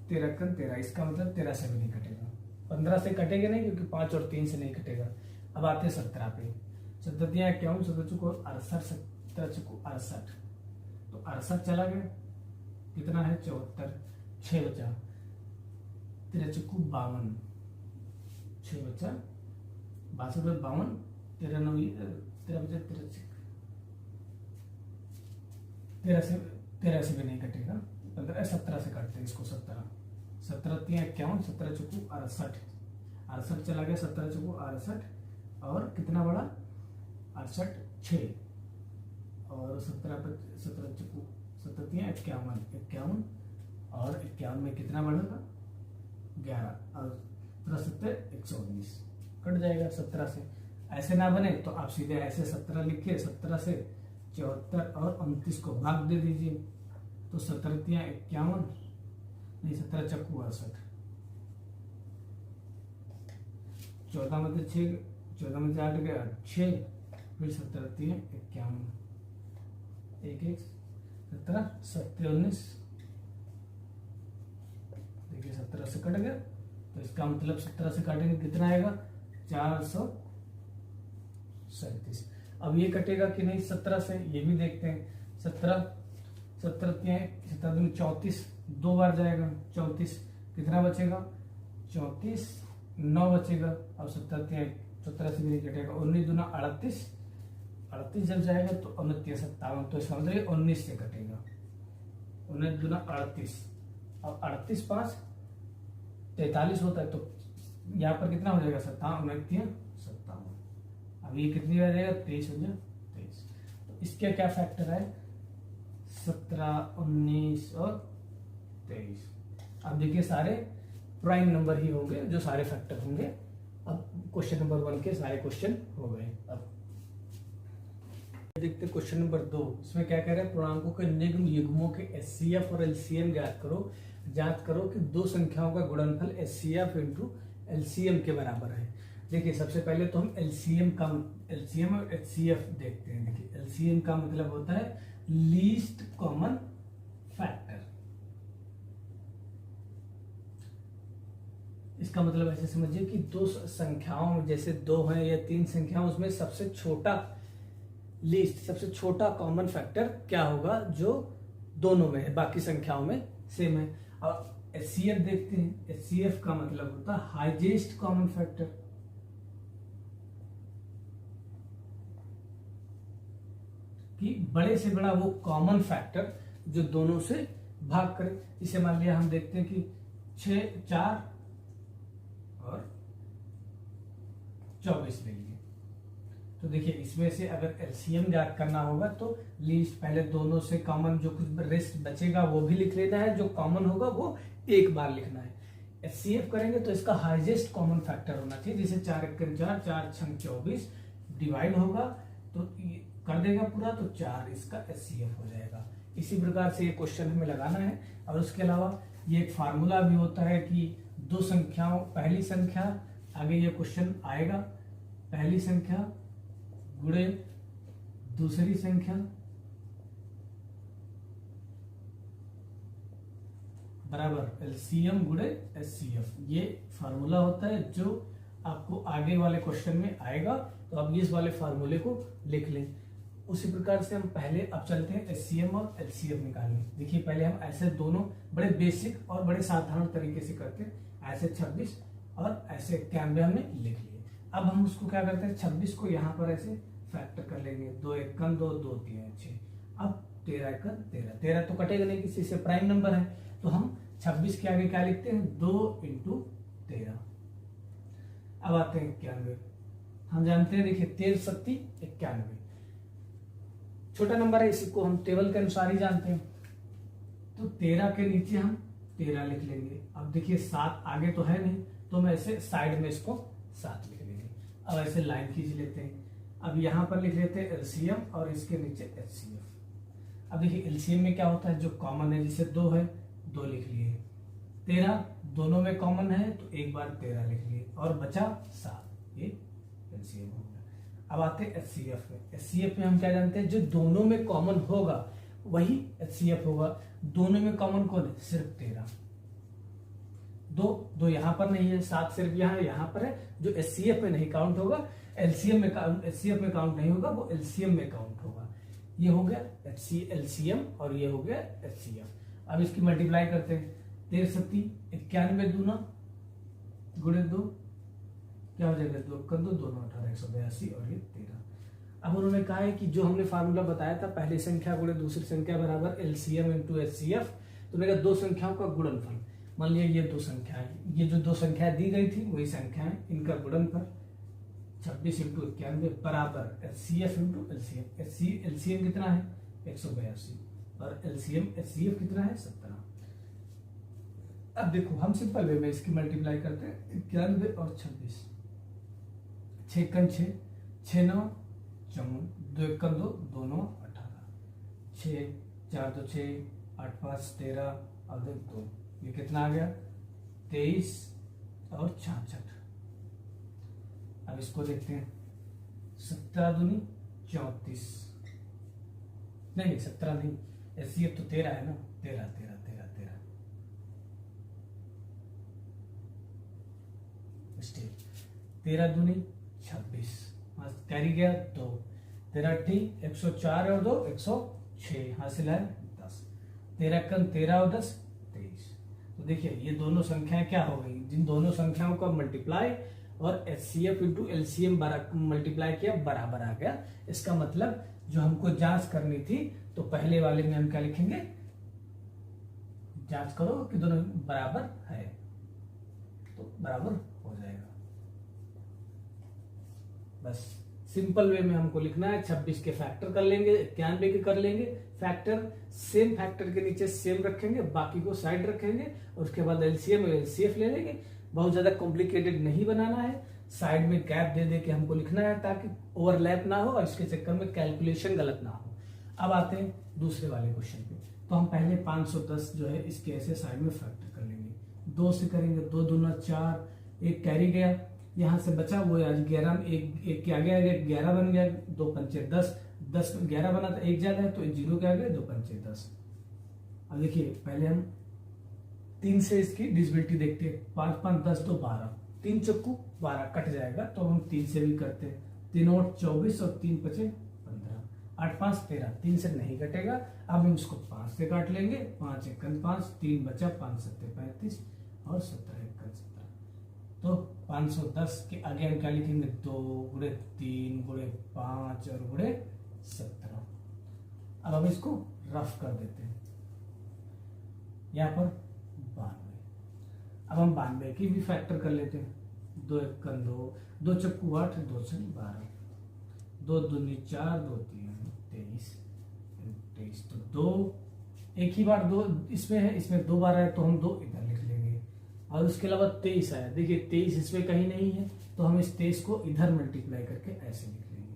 13 कम 13, इसका मतलब 13 से भी नहीं कटेगा। 15 से कटेगा नहीं, क्योंकि 5 और 3 से नहीं कटेगा। अब आते हैं 17 पे, 17 क्या 17 चुको 68, 17 चुको 68, तो 68 चला गया, कितना है 74, 6 बचा, 13 चुको 52, 6 बचा 62 52, 13 9 13 बचा, 13 से भी नहीं कटेगा। 15 17 से काटते हैं इसको, 17 17 51, 17 चुको 68, 68 चला गया, 17 चुको 68 और कितना बड़ा 68 6 और 17 चुको 17 51 51 और 51 में कितना बढ़ेगा 11 और 17 119 कट जाएगा 17 से। ऐसे ना बने तो आप सीधे ऐसे 17 लिखिए, 17 से 74 और 29 को भाग दे दीजिए, तो 17 51 नहीं 17 चक्कू 68, 14 में तो 6, 14 में से 8 गया 6, फिर 17 51 1 1 17 7 19, देखिए 17 से कट गया, तो इसका मतलब 17 से काटेंगे कितना आएगा 437। अब ये कटेगा कि नहीं 17 से, ये भी देखते हैं। 17 में 34 2 बार जाएगा, 34 कितना बचेगा 34 9 बचेगा, और 17 से भी नहीं कटेगा। 19 दूना 38, 38 जब जाएगा तो 29 57, तो इसका मतलब 19 से कटेगा। 19 दूना 38 और 38 5 43 होता है, तो यहाँ पर कितना हो जाएगा 57 अब ये कितनी बार जाएगा 23 हो जाए 23। तो इसके क्या फैक्टर है 17 19 और 23। अब देखिए सारे प्राइम नंबर ही होंगे जो सारे फैक्टर होंगे। अब क्वेश्चन नंबर 1 के सारे क्वेश्चन हो गए। अब देखते क्वेश्चन नंबर 2, इसमें क्या कह रहे हैं पूर्णांकों के निग्म युग्मों के एचसीएफ और एलसीएम ज्ञात करो। ज्ञात करो कि दो संख्याओं का गुणनफल एचसीएफ इंटू एलसीएम के बराबर है। देखिए सबसे पहले तो हम एलसीएम और एचसीएफ देखते हैं। देखिए एलसीएम का मतलब होता है लीस्ट कॉमन फैक्टर। इसका मतलब ऐसे समझिए कि दो संख्याओं जैसे 2 हैं या 3 संख्याओं, उसमें सबसे छोटा लीस्ट सबसे छोटा कॉमन फैक्टर क्या होगा जो दोनों में है, बाकी संख्याओं में सेम है। और एचसीएफ देखते हैं। एचसीएफ का मतलब होता है हाईएस्ट कॉमन फैक्टर। कि बड़े से बड़ा वो कॉमन फैक्टर जो दोनों से भाग करे। इसे मान लिया हम देखते हैं कि 6, 4 और 24 ले लिए। तो देखिए इसमें से अगर एलसीएम ज्ञात करना होगा तो लीस्ट पहले दोनों से कॉमन जो कुछ रेस्ट बचेगा वो भी लिख लेना है, जो कॉमन होगा वो एक बार लिखना है। एचसीएफ करेंगे तो इसका हाईएस्ट कॉमन फैक्टर होना चाहिए, जैसे 4 एकम 4, 4 छंग 24 डिवाइड होगा तो कर देगा पूरा, तो 4 इसका एचसीएफ हो जाएगा। इसी प्रकार से ये क्वेश्चन हमें लगाना है। और उसके अलावा ये एक फार्मूला भी होता है कि दो संख्याओं, पहली संख्या, आगे ये क्वेश्चन आएगा, पहली संख्या गुणे दूसरी संख्या बराबर एलसीएम गुणे एचसीएफ। ये फार्मूला होता है जो आपको आगे वाले क्वेश्चन में आएगा, तो आप इस वाले फार्मूले को लिख लें। उसी प्रकार से हम पहले अब चलते हैं एचसीएम और एलसीएम निकालने। देखिए पहले हम ऐसे दोनों बड़े बेसिक और बड़े साधारण तरीके से करते हैं, ऐसे 26 और ऐसे 91 हमने लिख लिए। अब हम उसको क्या करते हैं, 26 को यहाँ पर ऐसे फैक्टर कर लेंगे, 2 एकम 2, 2 3 6। अब 13 एकम 13, 13 तो कटेगा नहीं, किसी से प्राइम नंबर है, तो हम 26 के आगे क्या लिखते हैं, 2 × 13। अब आते हैं 91। हम जानते हैं, देखिए 13 सत्ती 91, छोटा नंबर है, इसी को हम टेबल के अनुसार ही जानते हैं। तो 13 के नीचे हम 13 लिख लेंगे। अब देखिए 7 आगे तो है नहीं, तो हम ऐसे साइड में इसको 7 लिख लेंगे। अब ऐसे लाइन खींच लेते हैं। अब यहाँ पर लिख लेते हैं एलसीएम और इसके नीचे एचसीएफ। अब देखिए एलसीएम में क्या होता है, जो कॉमन है, जैसे 2 है 2 लिख लिए, 13 दोनों में कॉमन है तो एक बार 13 लिख लिए और बचा 7, ये एलसीएम हो गया। अब आते हैं एचसीएफ में। एचसीएफ में हम क्या जानते हैं, जो दोनों में कॉमन होगा वही एचसीएफ होगा। दोनों में कॉमन कौन है, सिर्फ 13। 2 यहाँ पर नहीं है, 7 सिर्फ यहाँ पर है, जो एचसीएफ में नहीं काउंट होगा, एलसीएम में एचसीएफ में काउंट नहीं होगा, वो एलसीएम में काउंट होगा। ये हो गया एलसीएम और ये हो गया एचसीएफ। अब इसकी मल्टीप्लाई करते हैं, 13 सत्ती 91 दूना गुणे 2 क्या हो जाएगा, 2 × 2 2 × 18 182 और ये 13। अब उन्होंने कहा है कि जो हमने फार्मूला बताया था, पहली संख्या गुणे दूसरी संख्या बराबर एलसीएम × एचसीएफ, तो मैंने कहा दो संख्याओं का गुणनफल। मान लिया ये दो संख्याएं, ये जो दो संख्याएं दी गई थी वही संख्याएं, इनका गुणनफल 26 × 91 बराबर एचसीएफ × एलसीएम। एलसीएम कितना है 182 और एलसीएम एचसीएफ कितना है 17। अब देखो हम सिंपल वे में इसकी मल्टीप्लाई करते हैं, 91 और 26, 6 × 6 6 9 54, 2 × 2 2 9 18, 6 4 2 6 8 5 13 और 2, ये कितना आ गया 23 और 66। अब इसको देखते हैं, 17 दूनी 34, नहीं 17 नहीं, एचसीएफ तो 13 है ना, 13 13 13 13 स्टिल 13 दूनी 26, कैरी गया 2, 13 ठीक 104 और 2 106, हासिल है 10, 13 × 13 और 10 23। तो देखिए ये दोनों संख्याएं क्या हो गई, जिन दोनों संख्याओं का मल्टीप्लाई और एचसीएफ × एलसीएम मल्टीप्लाई किया बराबर आ गया। इसका मतलब जो हमको जांच करनी थी, तो पहले वाले में हम क्या लिखेंगे, जांच करो कि दोनों बराबर है, तो बराबर हो जाएगा। बस सिंपल वे में हमको लिखना है, 26 के फैक्टर कर लेंगे, 91 के कर लेंगे फैक्टर, सेम फैक्टर के नीचे सेम रखेंगे, बाकी को साइड रखेंगे और उसके बाद एलसीएम और एलसीएफ ले लेंगे। बहुत ज्यादा कॉम्प्लिकेटेड नहीं बनाना है, साइड में गैप दे दे के हमको लिखना है ताकि ओवरलैप ना हो और इसके चक्कर में कैलकुलेशन गलत ना हो। अब आते हैं दूसरे वाले क्वेश्चन पे। तो हम पहले 510 जो है इसके ऐसे साइड में फैक्टर कर लेंगे, 2 से करेंगे, 2 दूना 4, 1 कैरी गया, यहाँ से बचा वो आज 11, एक के आगे आ गया 11 बन गया, 2 पंचे 10, 10 11 बना था, 1 ज्यादा है तो 0 के आगे 2 पंचे 10। अब देखिए पहले हम 3 से इसकी डिविजिबिलिटी देखते हैं, 5 5 10 2 12, 3 चक्कू 12 कट जाएगा, तो हम 3 से भी करते हैं, 3 और 24 और 3 पचे 15, 8 5 13, 3 से नहीं कटेगा। अब हम इसको 5 से काट लेंगे, 5 1 5, 3 बचा, 5 7 35 और 17 1 17। तो 510 के आगे हम क्या लिखेंगे, 2 × 3 × 5 और × 17। अब हम इसको रफ कर देते हैं। यहाँ पर 92। अब हम 92 की भी फैक्टर कर लेते हैं। 2 1 2, 2 चक्कू 8, 2 6 12, 2 दूनी 4, 2 3 23, 23। तो 2 एक ही बार 2 इसमें है, इसमें 2 बार है तो हम 2 इधर लिख लेंगे। और उसके अलावा 23 आया, देखिए 23 इसमें कहीं नहीं है तो हम इस 23 को इधर मल्टीप्लाई करके ऐसे लिख लेंगे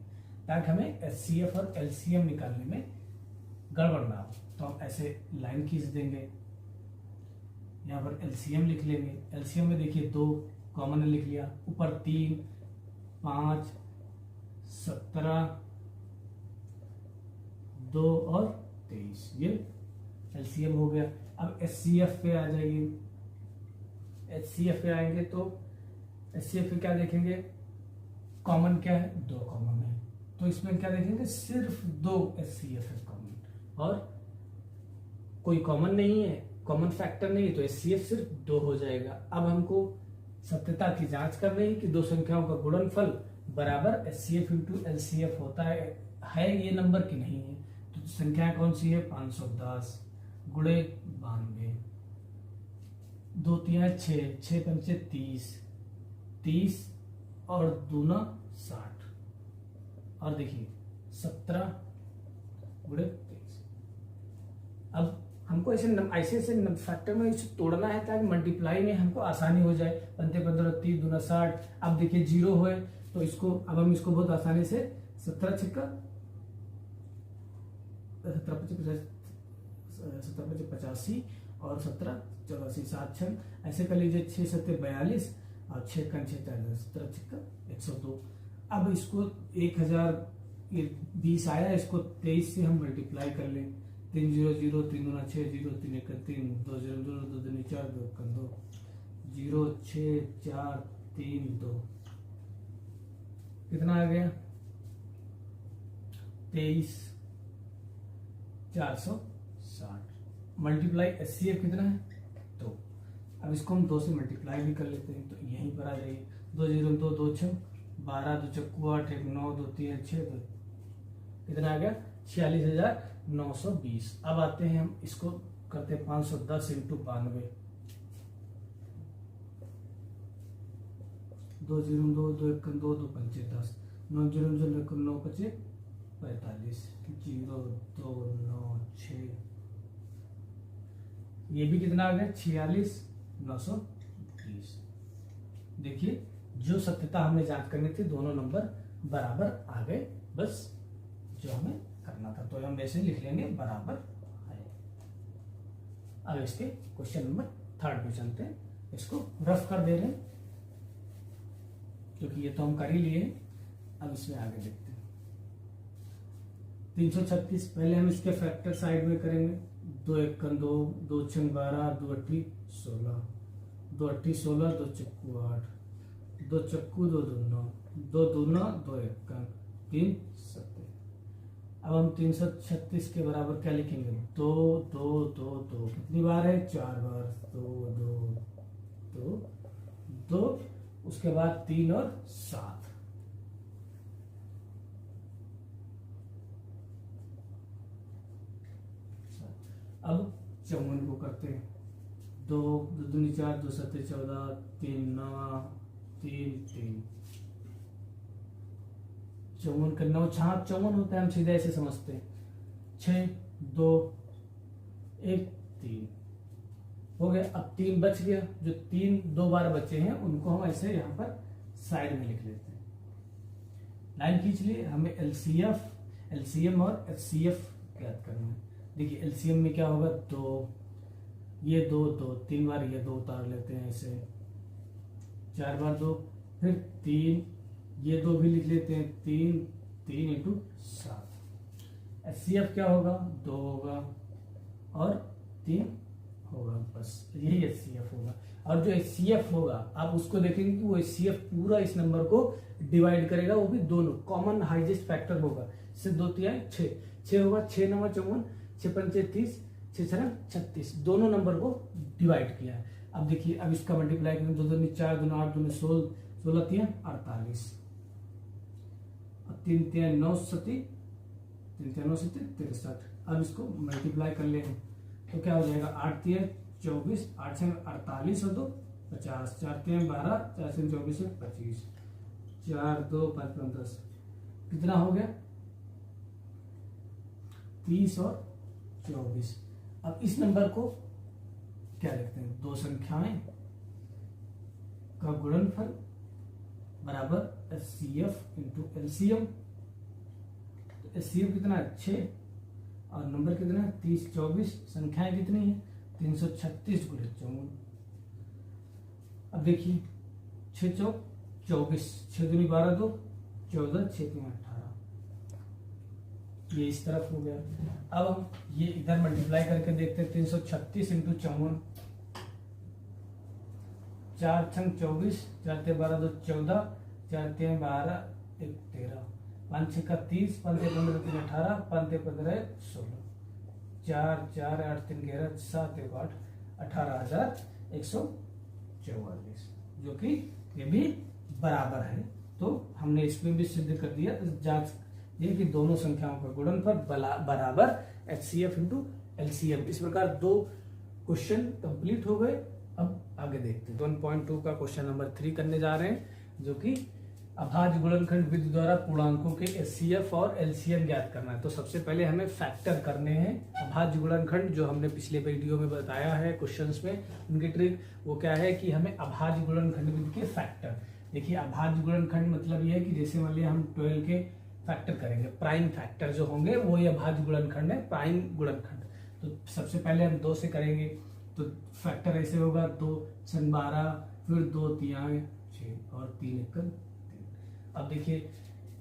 ताकि हमें एचसीएफ और एलसीएम निकालने में गड़बड़ ना हो। तो हम ऐसे लाइन खींच देंगे, यहाँ पर एलसीएम लिख लेंगे। एलसीएम में देखिए 2 कॉमन लिख लिया, ऊपर 3 5 17 2 और 23, ये एलसीएम हो गया। अब एचसीएफ पे आ जाइए। एचसीएफ पे आएंगे तो एचसीएफ पे क्या देखेंगे, कॉमन क्या है, 2 कॉमन है तो इसमें क्या देखेंगे, सिर्फ 2 एचसीएफ है कॉमन, और कोई कॉमन नहीं है, कॉमन फैक्टर नहीं है तो एचसीएफ सिर्फ 2 हो जाएगा। अब हमको सत्यता की जांच करनी है कि दो संख्याओं का गुणनफल बराबर एचसीएफ इंटू एलसीएफ होता है ये नंबर की नहीं है। तो संख्या कौन सी है, 510 गुणे 92, 2 3 6, 6 5 30, 30 और 2 60, और देखिए 17 गुणे 23। अब हमको ऐसे फैक्टर में इसे तोड़ना है ताकि मल्टीप्लाई में हमको आसानी हो जाए। 15 15 30 2 60। अब देखिए 0 है तो इसको अब हम इसको बहुत आसानी से 17 छिक्का 85 और 17 84 7 6 ऐसे कर लीजिए। 6 7 42 और 6 6 17 छिक्का 102। अब इसको 1020 आया, इसको 23 से हम मल्टीप्लाई कर लें। 3 0 0 3 2 6 0 3 1 3 2 0 2 2 2 4 2 2 0 6 4 3 2 कितना आ गया, 23 460। मल्टीप्लाई एचसीएफ कितना है, 2। अब इसको हम 2 से मल्टीप्लाई भी कर लेते हैं तो यहीं पर आ जाइए। 2 0 2 2 6 12 2 चक्कू 8 1 9 2 3 6 2 कितना आ गया, 46,920। अब आते हैं हम इसको करते हैं 510 इंटू 92। 2 0 2 2 1 2 2 5 10 9 0 0 1 9 5 45 0 2 9 6। ये भी कितना आ गया, 46,920। देखिए जो सत्यता हमें जांच करनी थी दोनों नंबर बराबर आ गए, बस जो हमें करना था तो हम वैसे लिख लेंगे बराबर है। अब इसके क्वेश्चन नंबर 3 पे चलते हैं। इसको रफ कर दे रहे हैं क्योंकि ये तो हम कर ही लिए। अब इसमें आगे देखते हैं। 336 पहले हम इसके फैक्टर साइड में करेंगे। 2 1 2 2 6 12 2 8 16 2 8 16 2 चक्कू 8 2 चक्कू 2 2 2 2 2 1 3 7। अब हम 336 के बराबर क्या लिखेंगे, 2 2 2 2 कितनी बार है, 4 बार। 2 2 2 2 उसके बाद 3 और 7। अब 54 को करते हैं। 2 2 4 2 7 14 3 9 3 3 54 का 9 छाप 54 होता है, हम सीधे ऐसे समझते हैं। 6 2 1 3 हो गया। अब 3 बच गया, जो 3 2 बार बचे हैं उनको हम ऐसे यहाँ पर साइड में लिख लेते हैं। लाइन खींच लिए। हमें एलसीएम और एचसीएफ ज्ञात करना है। देखिए एलसीएम में क्या होगा, 2 ये 2 2 3 बार ये 2 उतार लेते हैं ऐसे, 4 बार 2 फिर 3 ये 2 भी लिख लेते हैं। 3 3 इंटू 7। एचसीएफ क्या होगा, 2 होगा और 3 होगा, बस यही एचसीएफ होगा। और जो एचसीएफ होगा आप उसको देखेंगे कि वो एचसीएफ पूरा इस नंबर को डिवाइड करेगा, वो भी दोनों कॉमन हाईएस्ट फैक्टर होगा। इससे 2 3 6 होगा। 6 9 54 6 5 30 6 6 36 दोनों नंबर को डिवाइड किया है। अब देखिए अब इसका मल्टीप्लाई करें। 2 2 4 2 8 2 16 16 3 48 3 3 9 7 3 3 9 7 63 अब इसको मल्टीप्लाई कर ले तो क्या हो जाएगा, 8 3 24, 8 से 48 और 2 50, 4 3 12, 4 से 24 25, 4 2 5 5 10, कितना हो गया 30 और 24। अब इस नंबर को क्या लिखते हैं, दो संख्याएं का गुणनफल बराबर HCF इंटू LCM। तो HCF कितना है 6 और नंबर कितना है 30 24, संख्याएं कितनी है 336 गुणे 54। अब देखिए 6 चौक 24, 6 दूनी 12 2 14, 6 3 18, ये इस तरफ हो गया। अब हम ये इधर मल्टीप्लाई करके देखते हैं, 336 इंटू 54, 4 छंग 24, 4 ते 12 2 14, 4 3 12 1 13, 5 6 का 30, 5 ते 15 3 18, 5 ते 15 16, 4 4 8 3 11, 7 1 8, 18,144, जो कि ये भी बराबर है। तो हमने इसमें भी सिद्ध कर दिया जांच ये कि दोनों संख्याओं का गुणनफल बराबर HCF इंटू LCM। इस प्रकार दो क्वेश्चन कंप्लीट हो गए। अब आगे देखते हैं 1.2 का क्वेश्चन नंबर 3 करने जा रहे हैं, जो कि अभाज्य गुणनखंड विधि द्वारा पूर्णांकों के HCF और LCM ज्ञात करना है। तो सबसे पहले हमें फैक्टर करने हैं अभाज्य गुणनखंड, जो हमने पिछले वीडियो में बताया है क्वेश्चंस में। उनकी ट्रिक वो क्या है कि हमें अभाज्य गुणनखंड विधि के फैक्टर, देखिए अभाज्य गुणनखंड मतलब ये है कि जैसे मान लिया हम 12 के फैक्टर करेंगे, प्राइम फैक्टर जो होंगे वो ये अभाज्य गुणनखंड है, प्राइम गुणनखंड। तो सबसे पहले हम 2 से करेंगे, तो फैक्टर ऐसे होगा 2 छन 12, फिर 2 3 6 और 3 1 3। अब देखिए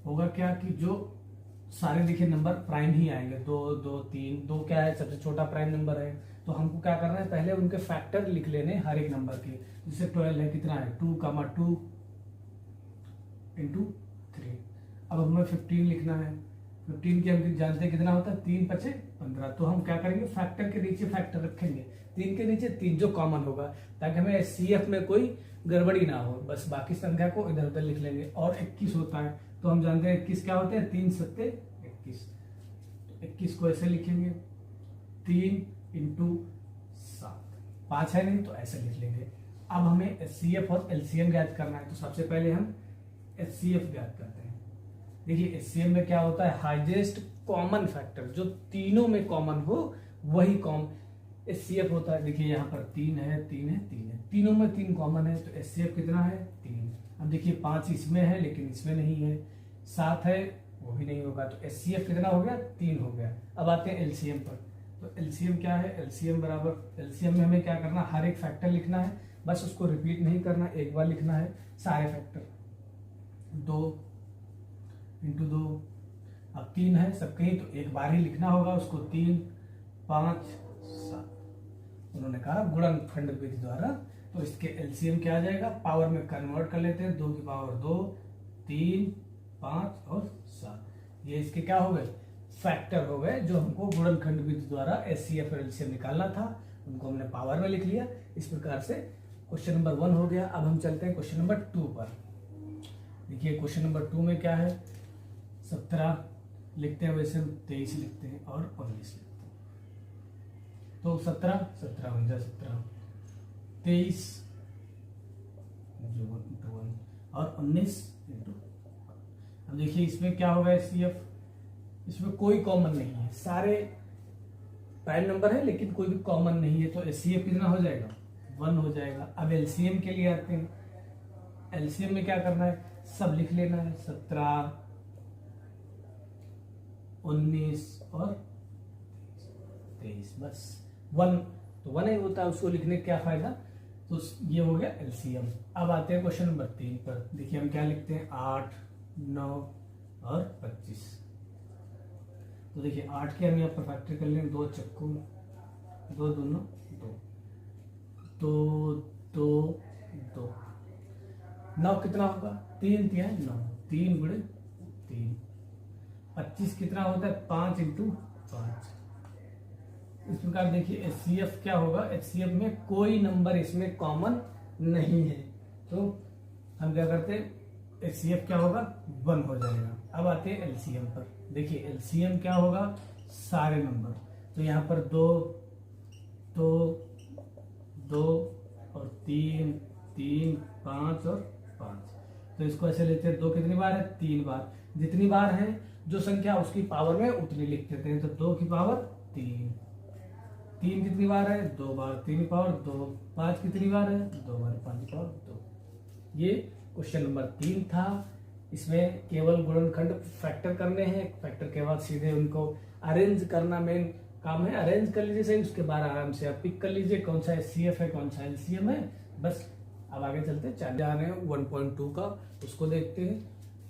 होगा क्या कि जो सारे देखिए नंबर प्राइम ही आएंगे, 2 2 3, 2 क्या है सबसे छोटा प्राइम नंबर है। तो हमको क्या करना है, पहले उनके फैक्टर लिख लेने हर एक नंबर के। जैसे 12 है, कितना है 2 2 इंटू 3। अब हमें 15 लिखना है, 15 की हम जानते हैं कितना होता है 3 5 15। तो हम क्या करेंगे, फैक्टर के नीचे फैक्टर रखेंगे, 3 के नीचे 3 जो कॉमन होगा, ताकि हमें CF में कोई गड़बड़ी ना हो, बस बाकी संख्या को इधर उधर लिख लेंगे। और 21 होता है, तो हम जानते हैं 21 क्या होते हैं 3 7 21। तो 21 को ऐसे लिखेंगे 3 इंटू 7, 5 है नहीं तो ऐसे लिख लेंगे। अब हमें HCF और LCM ज्ञात करना है, तो सबसे पहले हम HCF ज्ञात करते हैं। देखिए HCM में क्या होता है, हाईएस्ट कॉमन फैक्टर, जो तीनों में कॉमन हो वही HCF होता है। देखिए यहाँ पर 3 है 3 है 3 है, तीनों में 3 कॉमन है, तो HCF कितना है 3। अब देखिए 5 इसमें है लेकिन इसमें नहीं है, 7 है वो भी नहीं होगा, तो HCF कितना हो गया 3 हो गया। अब आते हैं LCM पर, तो LCM क्या है, LCM बराबर, LCM में हमें क्या करना, हर एक फैक्टर लिखना है, बस उसको रिपीट नहीं करना, एक बार लिखना है सारे फैक्टर। 2 इंटू 2, अब 3 है सब कहीं तो एक बार ही लिखना होगा उसको, 3 5 7। उन्होंने कहा गुणनखंड विधि द्वारा, तो इसके LCM क्या आ जाएगा, पावर में कन्वर्ट कर लेते हैं, 2 की पावर 2, 3 5 और 7। ये इसके क्या हो गए, फैक्टर हो गए, जो हमको गुणनखंड विधि द्वारा HCF और LCM निकालना था, उनको हमने पावर में लिख लिया। इस प्रकार से क्वेश्चन नंबर 1 हो गया। अब हम चलते हैं क्वेश्चन नंबर 2 पर। देखिए क्वेश्चन नंबर 2 में क्या है, 17 लिखते हैं, वैसे हम 23 लिखते हैं और 19 लिखते हैं। तो 17 17 बन जाए 17, 23 और 19 इंटू। अब देखिए इसमें क्या होगा HCF, इसमें कोई कॉमन नहीं है, सारे प्राइम नंबर है लेकिन कोई भी कॉमन नहीं है, तो HCF कितना हो जाएगा 1 हो जाएगा। अब LCM के लिए आते हैं, LCM में क्या करना है, सब लिख लेना है, 17 19 और 23, बस 1 तो 1 ही होता है, उसको लिखने का क्या फायदा। तो ये हो गया LCM। अब आते हैं क्वेश्चन नंबर 3 पर। देखिए हम क्या लिखते हैं, 8 9 और 25। तो देखिए 8 के हम यहाँ पर फैक्टर कर लेंगे, 2 चक्कू 2 दोनों 2 2 2 9 कितना होगा, 3 3 9, 3 गुणे 3। 25 कितना होता है 5 इंटू 5। इस प्रकार देखिए HCF क्या होगा, HCF में कोई नंबर इसमें कॉमन नहीं है, तो हम क्या करते हैं, HCF क्या होगा 1 हो जाएगा। अब आते हैं LCM पर। देखिए LCM क्या होगा, सारे नंबर। तो यहाँ पर 2 2 और 3 3 5 और 5। तो इसको ऐसे लेते हैं, 2 कितनी बार है? 3 बार। जितनी बार है जो संख्या उसकी पावर में उतनी लिख देते हैं। तो 2 की पावर 3। 3 कितनी बार है? 2 बार। 3 की पावर 2। 5 कितनी बार है? 2 बार। 5 की पावर 2। ये क्वेश्चन नंबर 3 था। इसमें केवल गुणनखंड फैक्टर करने हैं। फैक्टर के बाद सीधे उनको अरेंज करना मेन काम है। अरेंज कर लीजिए सही, उसके बाद आराम से आप पिक कर लीजिए कौन सा एचसीएफ है कौन सा एलसीएम है। बस अब आगे चलते हैं, जा रहे हैं 1.2 का, उसको देखते हैं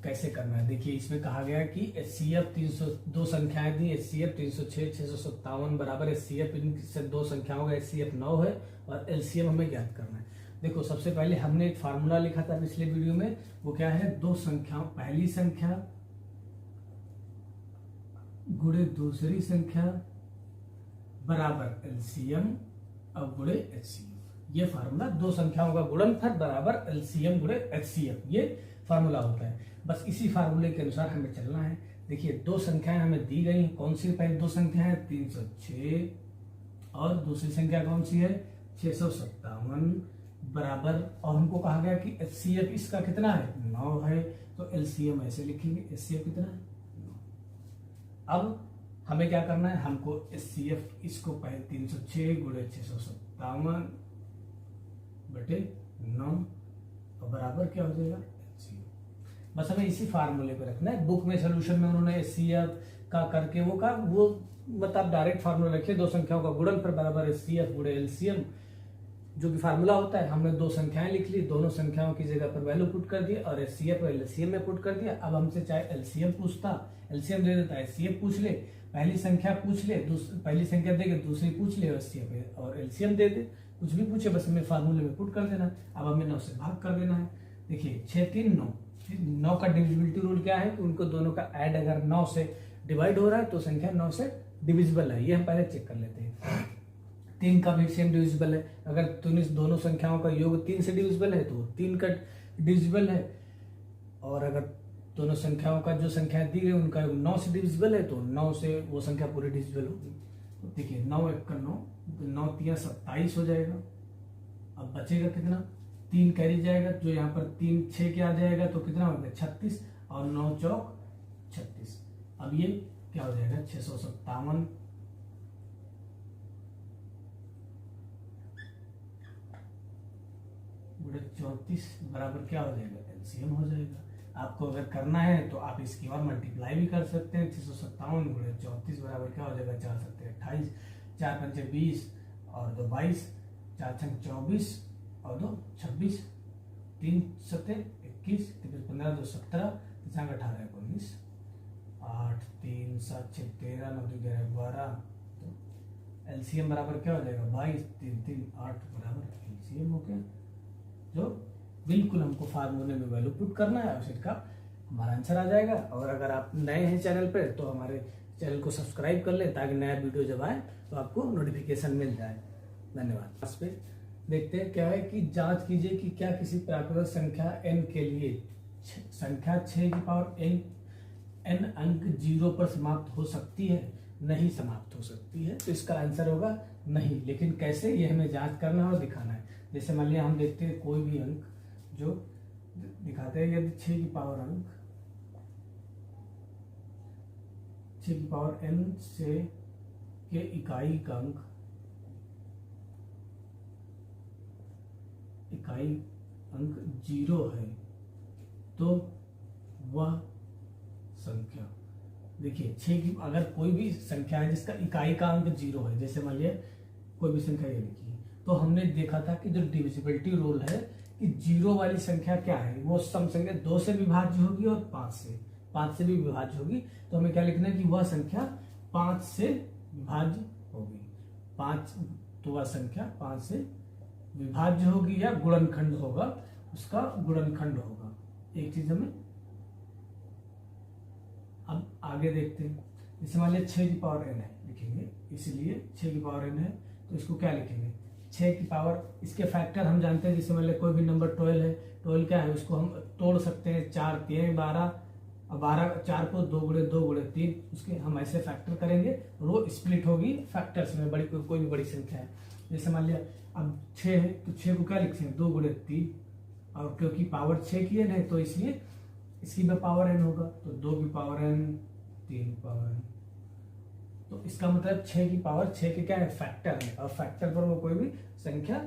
कैसे करना है। देखिए इसमें कहा गया कि एचसीएफ 302 संख्याएं दी, एचसीएफ 306 657 बराबर एचसीएफ इनसे 2 संख्याओं का एचसीएफ 9 है और एलसीएम हमें ज्ञात करना है। देखो सबसे पहले हमने एक फार्मूला लिखा था पिछले वीडियो में, वो क्या है? 2 संख्याओं, पहली संख्या गुणे दूसरी संख्या बराबर एलसीएम अब गुणे एचसीएफ। ये फार्मूला 2 संख्याओं का गुणनफल बराबर एलसीएम गुणे एचसीएफ, ये फार्मूला होता है। बस इसी फार्मूले के अनुसार हमें चलना है। देखिए 2 संख्याएं हमें दी गई, कौन सी? पहले 2 संख्या है 306 और दूसरी संख्या कौन सी है? 657 बराबर, और हमको कहा गया कि एचसीएफ इसका कितना है? 9 है। तो एलसीएम ऐसे लिखेंगे, एचसीएफ कितना है? 9। अब हमें क्या करना है? हमको एचसीएफ इसको पहले 306 गुणे 657 बटे 9 और बराबर क्या हो जाएगा? एचसीएफ। बस हमें इसी फार्मूले पे रखना है। बुक में सोल्यूशन में उन्होंने एचसीएफ का करके वो मतलब डायरेक्ट फार्मूला रखे, 2 संख्याओं का गुणनफल बराबर एचसीएफ गुणे एलसीएम, जो भी फार्मूला होता है। हमने 2 संख्याएं लिख ली, दोनों संख्याओं की जगह पर वैल्यू पुट कर दिया और एचसीएफ और एलसीएम में पुट कर दिया। अब हमसे चाहे एलसीएम पूछता, एलसीएम दे देता, एचसीएफ पूछ ले, पहली संख्या पूछ ले, पहली संख्या देके दूसरी पूछ ले एचसीएफ और एलसीएम दे दे, कुछ भी पूछे बस हमें फार्मूले में पुट कर देना है। अब हमें 9 से भाग कर देना है। देखिए 6 3 9, 9 का डिविजिबिलिटी रूल क्या है कि उनको दोनों का ऐड अगर 9 से डिवाइड हो रहा है तो संख्या 9 से डिविजिबल है। ये हम पहले चेक कर लेते हैं। 3 का भी सेम डिविजिबल है, अगर दोनों संख्याओं का योग 3 से डिविजिबल है तो 3 का डिविजिबल है, और अगर दोनों संख्याओं का जो संख्या दी गई उनका योग 9 से डिविजिबल है तो 9 से वो संख्या पूरी डिविजिबल होगी। तो देखिए 9 1 का 9, 9 3 27 हो जाएगा। अब बचेगा कितना? 3 कैरी जाएगा, जो यहाँ पर 3 6 के आ जाएगा तो कितना होगा? 36 और 9 चौक 36। अब ये क्या हो जाएगा? 657 गुणे 34 बराबर क्या हो जाएगा? एलसीएम हो जाएगा। आपको अगर करना है तो आप इसकी और मल्टीप्लाई भी कर सकते हैं। 657 गुणे 34 बराबर क्या हो जाएगा? 4 7 28, 4 5 20 और 2 22, 4 6 24 और 2 26, 3 7 21, 15 2 17, 3 18 19, 8 3 7 6 13, 9 2 11 12। तो एलसीएम बराबर क्या हो जाएगा? 22 3 3 8 बराबर एलसीएम हो गया। जो बिल्कुल हमको फार्मूले में वैल्यू पुट करना है उसी का हमारा आंसर आ जाएगा। और अगर आप नए हैं चैनल पे तो हमारे चैनल को सब्सक्राइब कर लें ताकि नया वीडियो जब आए तो आपको नोटिफिकेशन मिल जाए। धन्यवाद। इस पे देखते हैं क्या है कि जांच कीजिए कि क्या किसी प्राकृतिक संख्या n के लिए संख्या 6 की पावर n अंक 0 पर समाप्त हो सकती है? नहीं समाप्त हो सकती है, तो इसका आंसर होगा नहीं। लेकिन कैसे, ये हमें जांच करना और दिखाना है। जैसे मान लिया हम देखते हैं कोई भी अंक जो दिखाते हैं, यदि 6 की पावर अंक 6 की पावर n से के इकाई का अंक इकाई अंक 0 है तो वह संख्या, देखिए 6 की अगर कोई भी संख्या है जिसका इकाई का अंक 0 है, जैसे मान लिया कोई भी संख्या ये लिखी है, तो हमने देखा था कि जो डिविजिबिलिटी रूल है कि 0 वाली संख्या क्या है, वो सम संख्या 2 से विभाज्य होगी और 5 से भी विभाज्य होगी। तो हमें क्या लिखना है कि वह संख्या 5 से विभाज्य होगी। 5 तो वह संख्या 5 से विभाज्य होगी या गुणनखंड होगा, उसका गुणनखंड होगा। एक चीज हमें अब आगे देखते हैं। जैसे मान लिया 6 की पावर n है, लिखेंगे इसलिए 6 की पावर n है तो इसको क्या लिखेंगे? 6 की पावर, इसके फैक्टर हम जानते हैं। जैसे मान लिया कोई भी नंबर 12 है, 12 क्या है उसको हम तोड़ सकते हैं, 4 3 12 अब 12 4 को 2 गुणे 2 गुणे 3, उसके हम ऐसे फैक्टर करेंगे और वो स्प्लिट होगी फैक्टर्स में, बड़ी कोई भी बड़ी संख्या है। जैसे मान लिया अब 6 है तो 6 को क्या लिखते हैं 2 गुणे 3, और क्योंकि पावर 6 की n है तो इसलिए इसकी भी पावर n होगा, तो 2 की पावर n 3 की पावर n, तो इसका मतलब 6 की पावर 6 के क्या है फैक्टर है, और फैक्टर पर वो कोई भी संख्या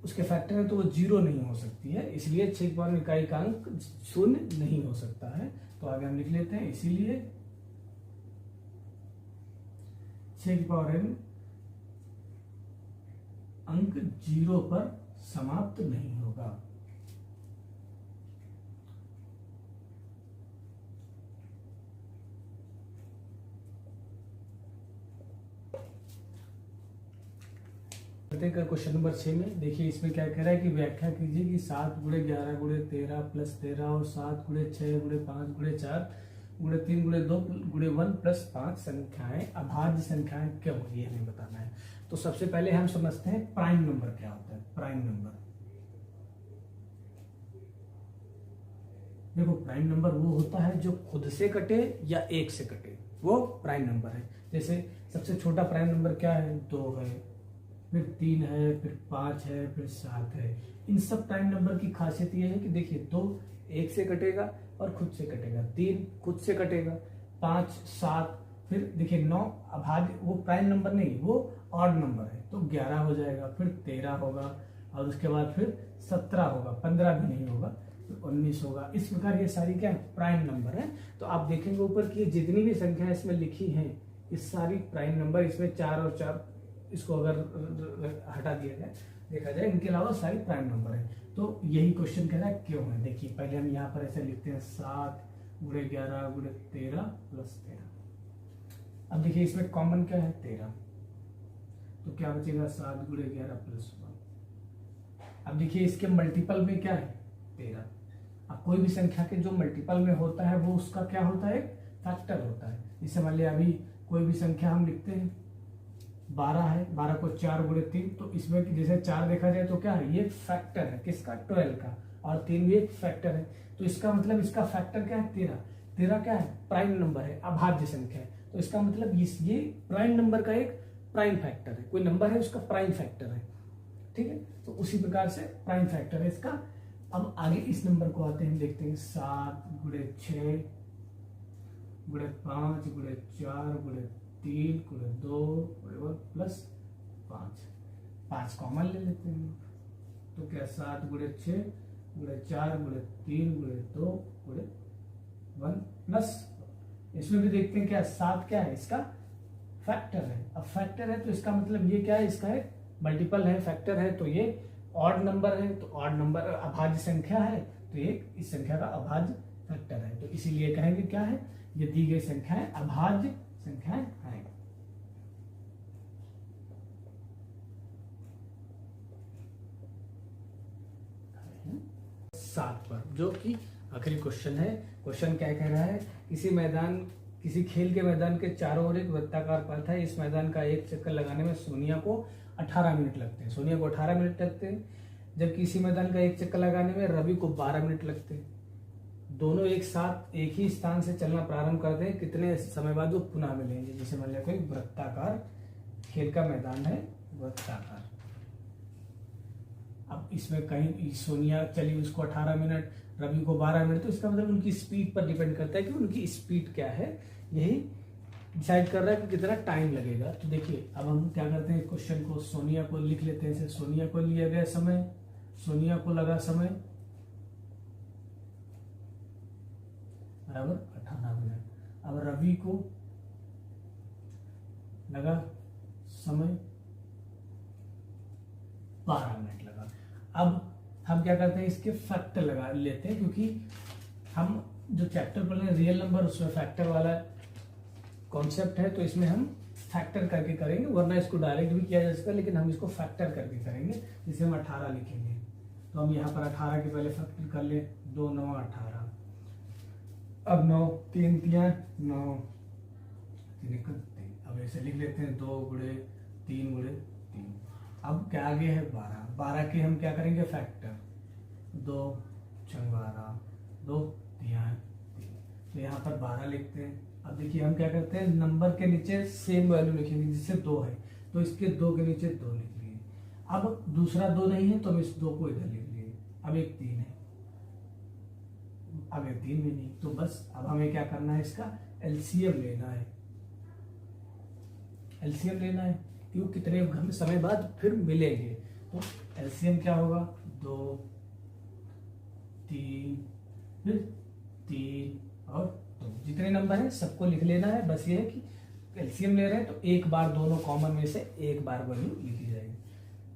उसके फैक्टर है तो वो 0 नहीं हो सकती है, इसलिए 6 की पावर इकाई का अंक 0 नहीं हो सकता है। तो आगे हम लिख लेते हैं इसीलिए 6 की पावर n अंक 0 पर समाप्त नहीं होगा। क्वेश्चन नंबर 6 में देखिए, इसमें क्या कह रहा है कि व्याख्या कीजिए कि 7 गुणे 11 गुणे 13 प्लस 13 और 7 गुणे 6 गुणे 5 गुणे 4 गुणे 3 गुणे 2 गुणे 1 प्लस 5 संख्याएं अभाज्य संख्याएं क्यों, ये हमें बताना है। तो सबसे पहले हम समझते हैं प्राइम नंबर क्या होता है। प्राइम नंबर, देखो प्राइम नंबर वो होता है जो खुद से कटे या एक से कटे, वो प्राइम नंबर है। जैसे सबसे छोटा प्राइम नंबर क्या है 2 है, फिर 3 है, फिर 5 है, फिर 7 है। इन सब प्राइम नंबर की खासियत ये है कि देखिए 2 एक से कटेगा और खुद से कटेगा, 3 खुद से कटेगा, 5 7, फिर देखिए 9 अभाज्य, वो प्राइम नंबर नहीं, वो ऑड नंबर है, तो 11 हो जाएगा, फिर 13 होगा, और उसके बाद फिर 17 होगा, 15 भी नहीं होगा, फिर 19 होगा। इस प्रकार ये सारी क्या है प्राइम नंबर है। तो आप देखेंगे ऊपर की जितनी भी संख्या इसमें लिखी है ये सारी प्राइम नंबर, इसमें 4 और 4 इसको अगर हटा दिया जाए देखा जाए, इनके अलावा सारी प्राइम नंबर है। तो यही क्वेश्चन कह रहा है क्यों है। देखिए पहले हम यहाँ पर ऐसे लिखते हैं 7 गुणे 11 गुणे 13 प्लस 13। अब देखिए इसमें कॉमन क्या है 13, तो क्या बचेगा 7 गुणे 11 प्लस 1। अब देखिए इसके मल्टीपल में क्या है 13। अब कोई भी संख्या के जो मल्टीपल में होता है वो उसका क्या होता है फैक्टर होता है। जैसे मान लिया अभी कोई भी संख्या हम लिखते हैं 12 है, 12 को 4 गुणे 3, तो इसमें जैसे 4 देखा जाए तो क्या है ये फैक्टर है किसका 12 का, और 3 भी एक फैक्टर है, तो इसका मतलब इसका फैक्टर क्या है 13। 13 क्या है प्राइम नंबर है, अभाज्य संख्या है, तो इसका मतलब ये प्राइम नंबर का एक प्राइम फैक्टर है, कोई नंबर है उसका प्राइम फैक्टर है, ठीक है। तो उसी प्रकार से प्राइम फैक्टर है इसका। अब आगे इस नंबर को आते हैं, देखते हैं 7 गुणे 6 गुणे 5 गुणे 4 गुणे 3 गुणे 2 गुणे 1 प्लस 5 कॉमन ले लेते हैं, तो क्या 7 गुणे 6 गुणे 4 गुणे 3 गुणे 2 गुणे 1 प्लस, इसमें भी देखते हैं क्या 7 क्या है इसका फैक्टर है। अब फैक्टर है तो इसका मतलब ये क्या है इसका एक मल्टीपल है, फैक्टर है, तो ये ऑड नंबर है, तो ऑड नंबर अभाज्य संख्या है, तो ये इस संख्या का अभाज्य फैक्टर है, तो इसीलिए कहेंगे क्या है ये दी गई संख्याएं अभाज्य संख्याएं हैं। सात पर जो कि आखिरी क्वेश्चन है। क्वेश्चन क्या कह रहा है, किसी खेल के मैदान के चारों ओर एक वृत्ताकार पथ है, इस मैदान का एक चक्कर लगाने में सोनिया को 18 मिनट लगते हैं, सोनिया को 18 मिनट लगते हैं, जबकि इसी मैदान का एक चक्कर लगाने में रवि को 12 मिनट लगते हैं। दोनों एक साथ एक ही स्थान से चलना प्रारंभ करते हैं, कितने समय बाद वो पुनः मिलेंगे। जैसे मान लिया कोई वृत्ताकार खेल का मैदान है, वृत्ताकार, अब इसमें कहीं सोनिया चली उसको 18 मिनट, रवि को 12 मिनट, तो इसका मतलब उनकी स्पीड पर डिपेंड करता है कि उनकी स्पीड क्या है, यही डिसाइड कर रहा है कि कितना टाइम लगेगा। तो देखिए अब हम क्या करते हैं क्वेश्चन को, सोनिया को लिख लेते हैं, सोनिया को लिया गया समय, सोनिया को लगा समय बराबर 18 मिनट, अब रवि को लगा समय 12 मिनट लगा। अब हम क्या करते हैं इसके फैक्टर लगा लेते हैं, क्योंकि हम जो चैप्टर पढ़ रहे हैं रियल नंबर उसमें फैक्टर वाला कॉन्सेप्ट है, तो इसमें हम फैक्टर करके करेंगे, वरना इसको डायरेक्ट भी किया जा सकता है, लेकिन हम इसको फैक्टर करके करेंगे। जिसे हम 18 लिखेंगे, तो हम यहाँ पर 18 के पहले फैक्टर कर ले, 2 9 18, अब 9 3 3 9 3 31, अब ऐसे लिख लेते हैं 2 गुणे 3 गुणे 3। अब क्या आगे है 12 के हम क्या करेंगे फैक्टर, 2 6 12 2 3 3, तो यहाँ पर 12 लिखते हैं। अब देखिए हम क्या करते हैं, नंबर के नीचे सेम वैल्यू लिखेंगे, जिससे 2 है तो इसके 2 के नीचे 2 लिख लिए। अब दूसरा 2 नहीं है तो हम इस 2 को इधर लिख लिए। अब एक 3 है, अब एक 3 भी नहीं, तो बस अब हमें क्या करना है, इसका एलसीएम लेना है। एलसीएम लेना है क्यों, कितने समय बाद फिर मिलेंगे। तो एलसीएम क्या होगा, 2 3 फिर 3 और 2, जितने नंबर हैं सबको लिख लेना है। बस ये है कि एलसीएम ले रहे हैं तो एक बार दोनों कॉमन में से एक बार वैल्यू लिखी जाएगी।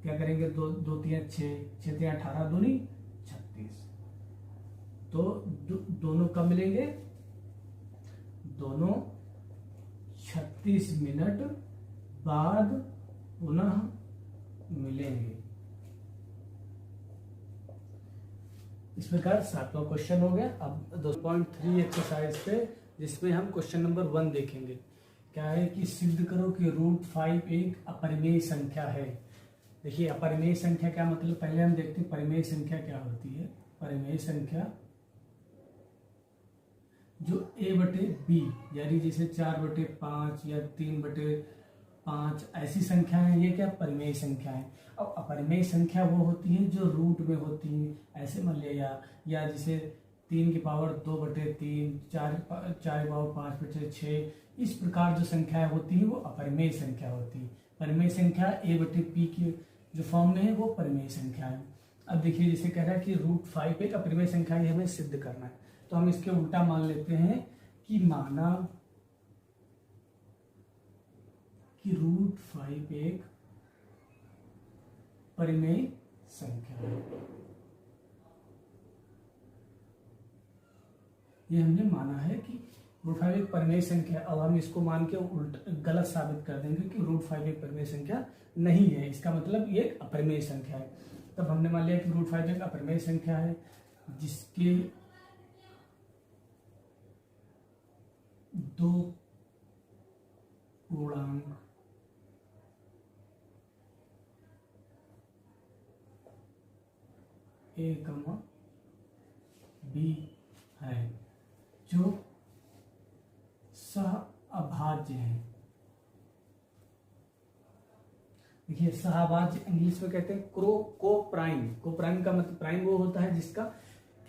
क्या करेंगे, 2 2 3 6, 6 3 18 दूनी 36। तो दोनों कब मिलेंगे, दोनों 36 मिनट बाद पुनः मिलेंगे। इस प्रकार 7वां क्वेश्चन हो गया। अब 2.3 एक्सरसाइज पे, जिसमें हम क्वेश्चन नंबर 1 देखेंगे। क्या है कि सिद्ध करो कि √5 एक अपरिमेय संख्या है। देखिए अपरिमेय संख्या क्या मतलब, पहले हम देखते हैं परिमेय संख्या क्या होती है। परिमेय संख्या जो a/b यानी जैसे 4/5 या 3/5 ऐसी संख्या है, ये क्या परिमेय संख्या है। अब अपरिमेय संख्या वो होती है जो रूट में होती है, ऐसे मान लिया, या जैसे 3 की पावर 2/3, 4 की पावर 5/6, इस प्रकार जो संख्या होती है वो अपरिमेय संख्या होती है। परिमेय संख्या a/p की जो फॉर्म में है वो परिमेय संख्या है। अब देखिए जैसे कह रहा है कि √5 एक अपरिमेय संख्या है, हमें सिद्ध करना है। तो हम इसके उल्टा मान लेते हैं कि माना कि √5 एक परिमेय संख्या है। ये हमने माना है कि √5 एक परिमेय संख्या। अब हम इसको मान के उल्टा गलत साबित कर देंगे कि √5 एक परिमेय संख्या नहीं है, इसका मतलब ये एक अपरिमेय संख्या है। तब हमने मान लिया कि √5 एक अपरिमेय संख्या है जिसके 2 पूर्णांक a, b है जो सहअभाज्य है। देखिए सहअभाज्य इंग्लिश में कहते हैं को-प्राइम। को-प्राइम का मतलब प्राइम वो होता है जिसका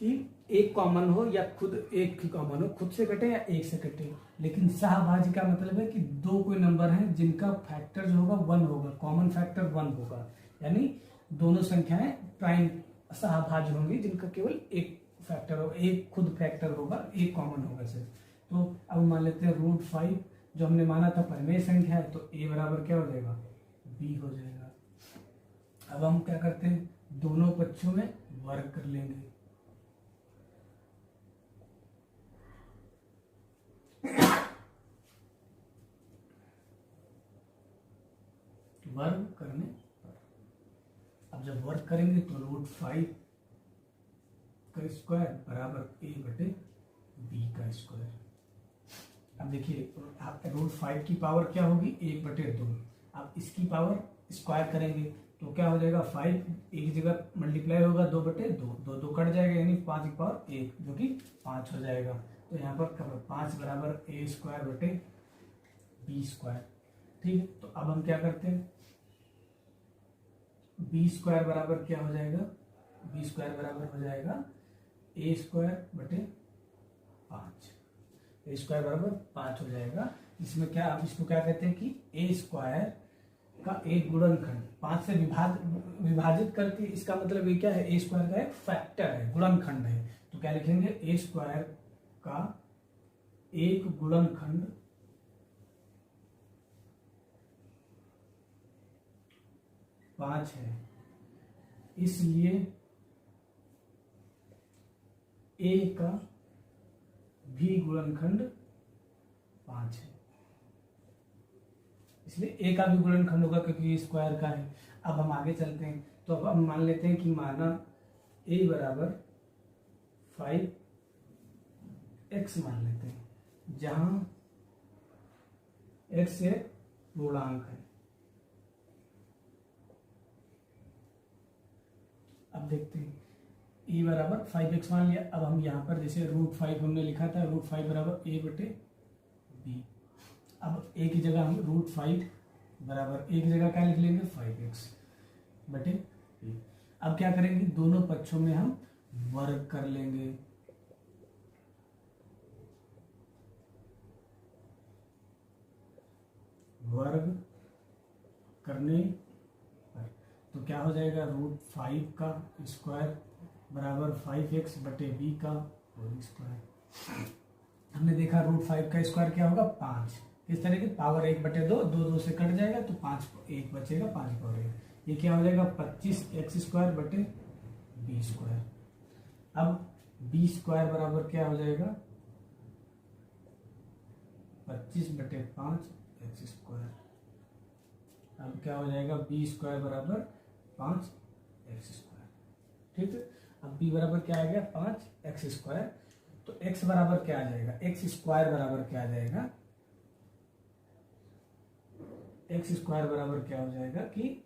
कि एक कॉमन हो या खुद एक कॉमन हो, खुद से कटे या एक से कटे। लेकिन सहअभाज्य का मतलब है कि 2 कोई नंबर हैं जिनका फैक्टर जो होगा 1 होगा, कॉमन फैक्टर 1 होगा, यानी दोनों संख्याएं प्राइम सहअभाज्य होंगी जिनका केवल एक फैक्टर होगा, एक खुद फैक्टर होगा, एक कॉमन होगा सिर्फ। तो अब मान लेते हैं √5 जो हमने माना था परिमेय संख्या है, तो a बराबर क्या हो जाएगा, b हो जाएगा। अब हम क्या करते हैं, दोनों पक्षों में वर्ग कर लेंगे। वर्ग करने पर अब जब वर्ग करेंगे तो √5 का स्क्वायर बराबर a/b का स्क्वायर। अब देखिए √5 की पावर क्या होगी, 1/2। अब इसकी पावर स्क्वायर करेंगे तो क्या हो जाएगा, 5 एक जगह मल्टीप्लाई होगा 2/2, 2 कट जाएगा, यानी 5 की पावर 1 जो कि 5 हो जाएगा। तो यहाँ पर 5 बराबर a²/b²। ठीक है, तो अब हम क्या करते हैं, b² बराबर क्या हो जाएगा, b² बराबर हो जाएगा a²/5। a² बराबर 5 हो जाएगा। इसमें क्या, अब इसको क्या कहते हैं कि a² का एक गुणनखंड 5 से विभाजित करके, इसका मतलब ये क्या है, a² का एक फैक्टर है, गुणनखंड है। तो क्या लिखेंगे, a² का एक गुणनखंड 5 है, इसलिए a का भी गुणनखंड 5 है, इसलिए a का भी गुणनखंड होगा क्योंकि ये स्क्वायर का है। अब हम आगे चलते हैं, तो अब हम मान लेते हैं कि माना a बराबर 5x मान लेते हैं, जहां x एक पूर्णांक है। अब देखते हैं ए बराबर 5x मान लिया। अब हम यहाँ पर जैसे √5 हमने लिखा था, √5 बराबर a बटे b। अब a की जगह हम √5 बराबर a की जगह क्या लिख लेंगे, 5x बटे b। अब क्या करेंगे, दोनों पक्षों में हम वर्ग कर लेंगे। वर्ग करने पर तो क्या हो जाएगा, √5 का स्क्वायर बराबर 5x बटे b का होल स्क्वायर। हमने देखा √5 का स्क्वायर क्या होगा, 5। इस तरह की पावर 1/2, 2 से कट जाएगा तो 5 1 बचेगा, 5 पावर 1। ये क्या हो जाएगा, 25x² बटे b स्क्वायर। अब b स्क्वायर बराबर क्या हो जाएगा, 25/5x²। अब क्या हो जाएगा, b स्क्वायर बराबर 5x²। ठीक है, अब b बराबर क्या आ गया, 5x²। तो x बराबर क्या आ जाएगा, x स्क्वायर बराबर क्या आ जाएगा, x स्क्वायर बराबर क्या हो जाएगा कि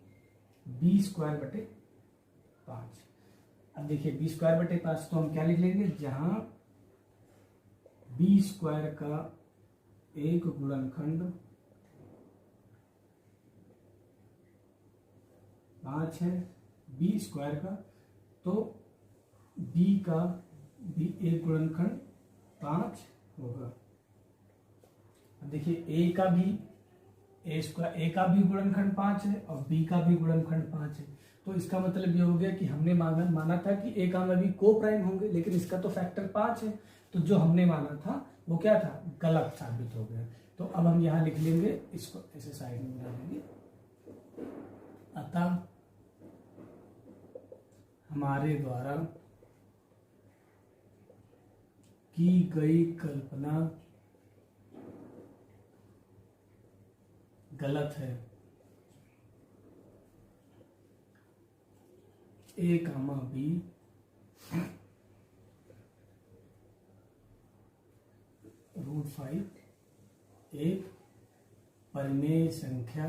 b स्क्वायर बटे 5। अब देखिए b स्क्वायर बटे 5 तो हम क्या लिख लेंगे, जहां b स्क्वायर का एक गुणनखंड 5 है, b स्क्वायर का, तो b का भी एक गुणनखंड 5 होगा। अब देखिए a का भी गुणनखंड 5 है और b का भी गुणनखंड 5 है। तो इसका मतलब ये हो गया कि हमने माना था कि a का में भी को प्राइम होंगे, लेकिन इसका तो फैक्टर 5 है। तो जो हमने माना था वो क्या था, गलत साबित हो गया। तो अब हम यहां लिख लेंगे, इसको ऐसे साइड में बना देंगे। अतः हमारे द्वारा की गई कल्पना गलत है। a, b √5 एक परिमेय संख्या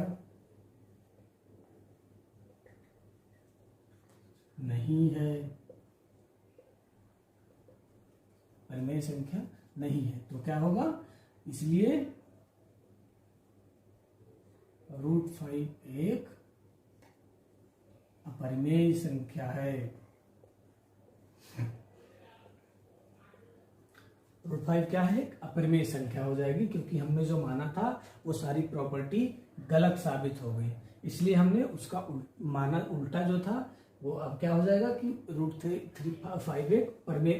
नहीं है, परिमेय संख्या नहीं है। तो क्या होगा, इसलिए √5 एक अपरिमेय संख्या है। √5 क्या है, अपरिमेय संख्या हो जाएगी, क्योंकि हमने जो माना था वो सारी प्रॉपर्टी गलत साबित हो गई। इसलिए हमने उसका माना उल्टा जो था वो अब क्या हो जाएगा कि √5 एक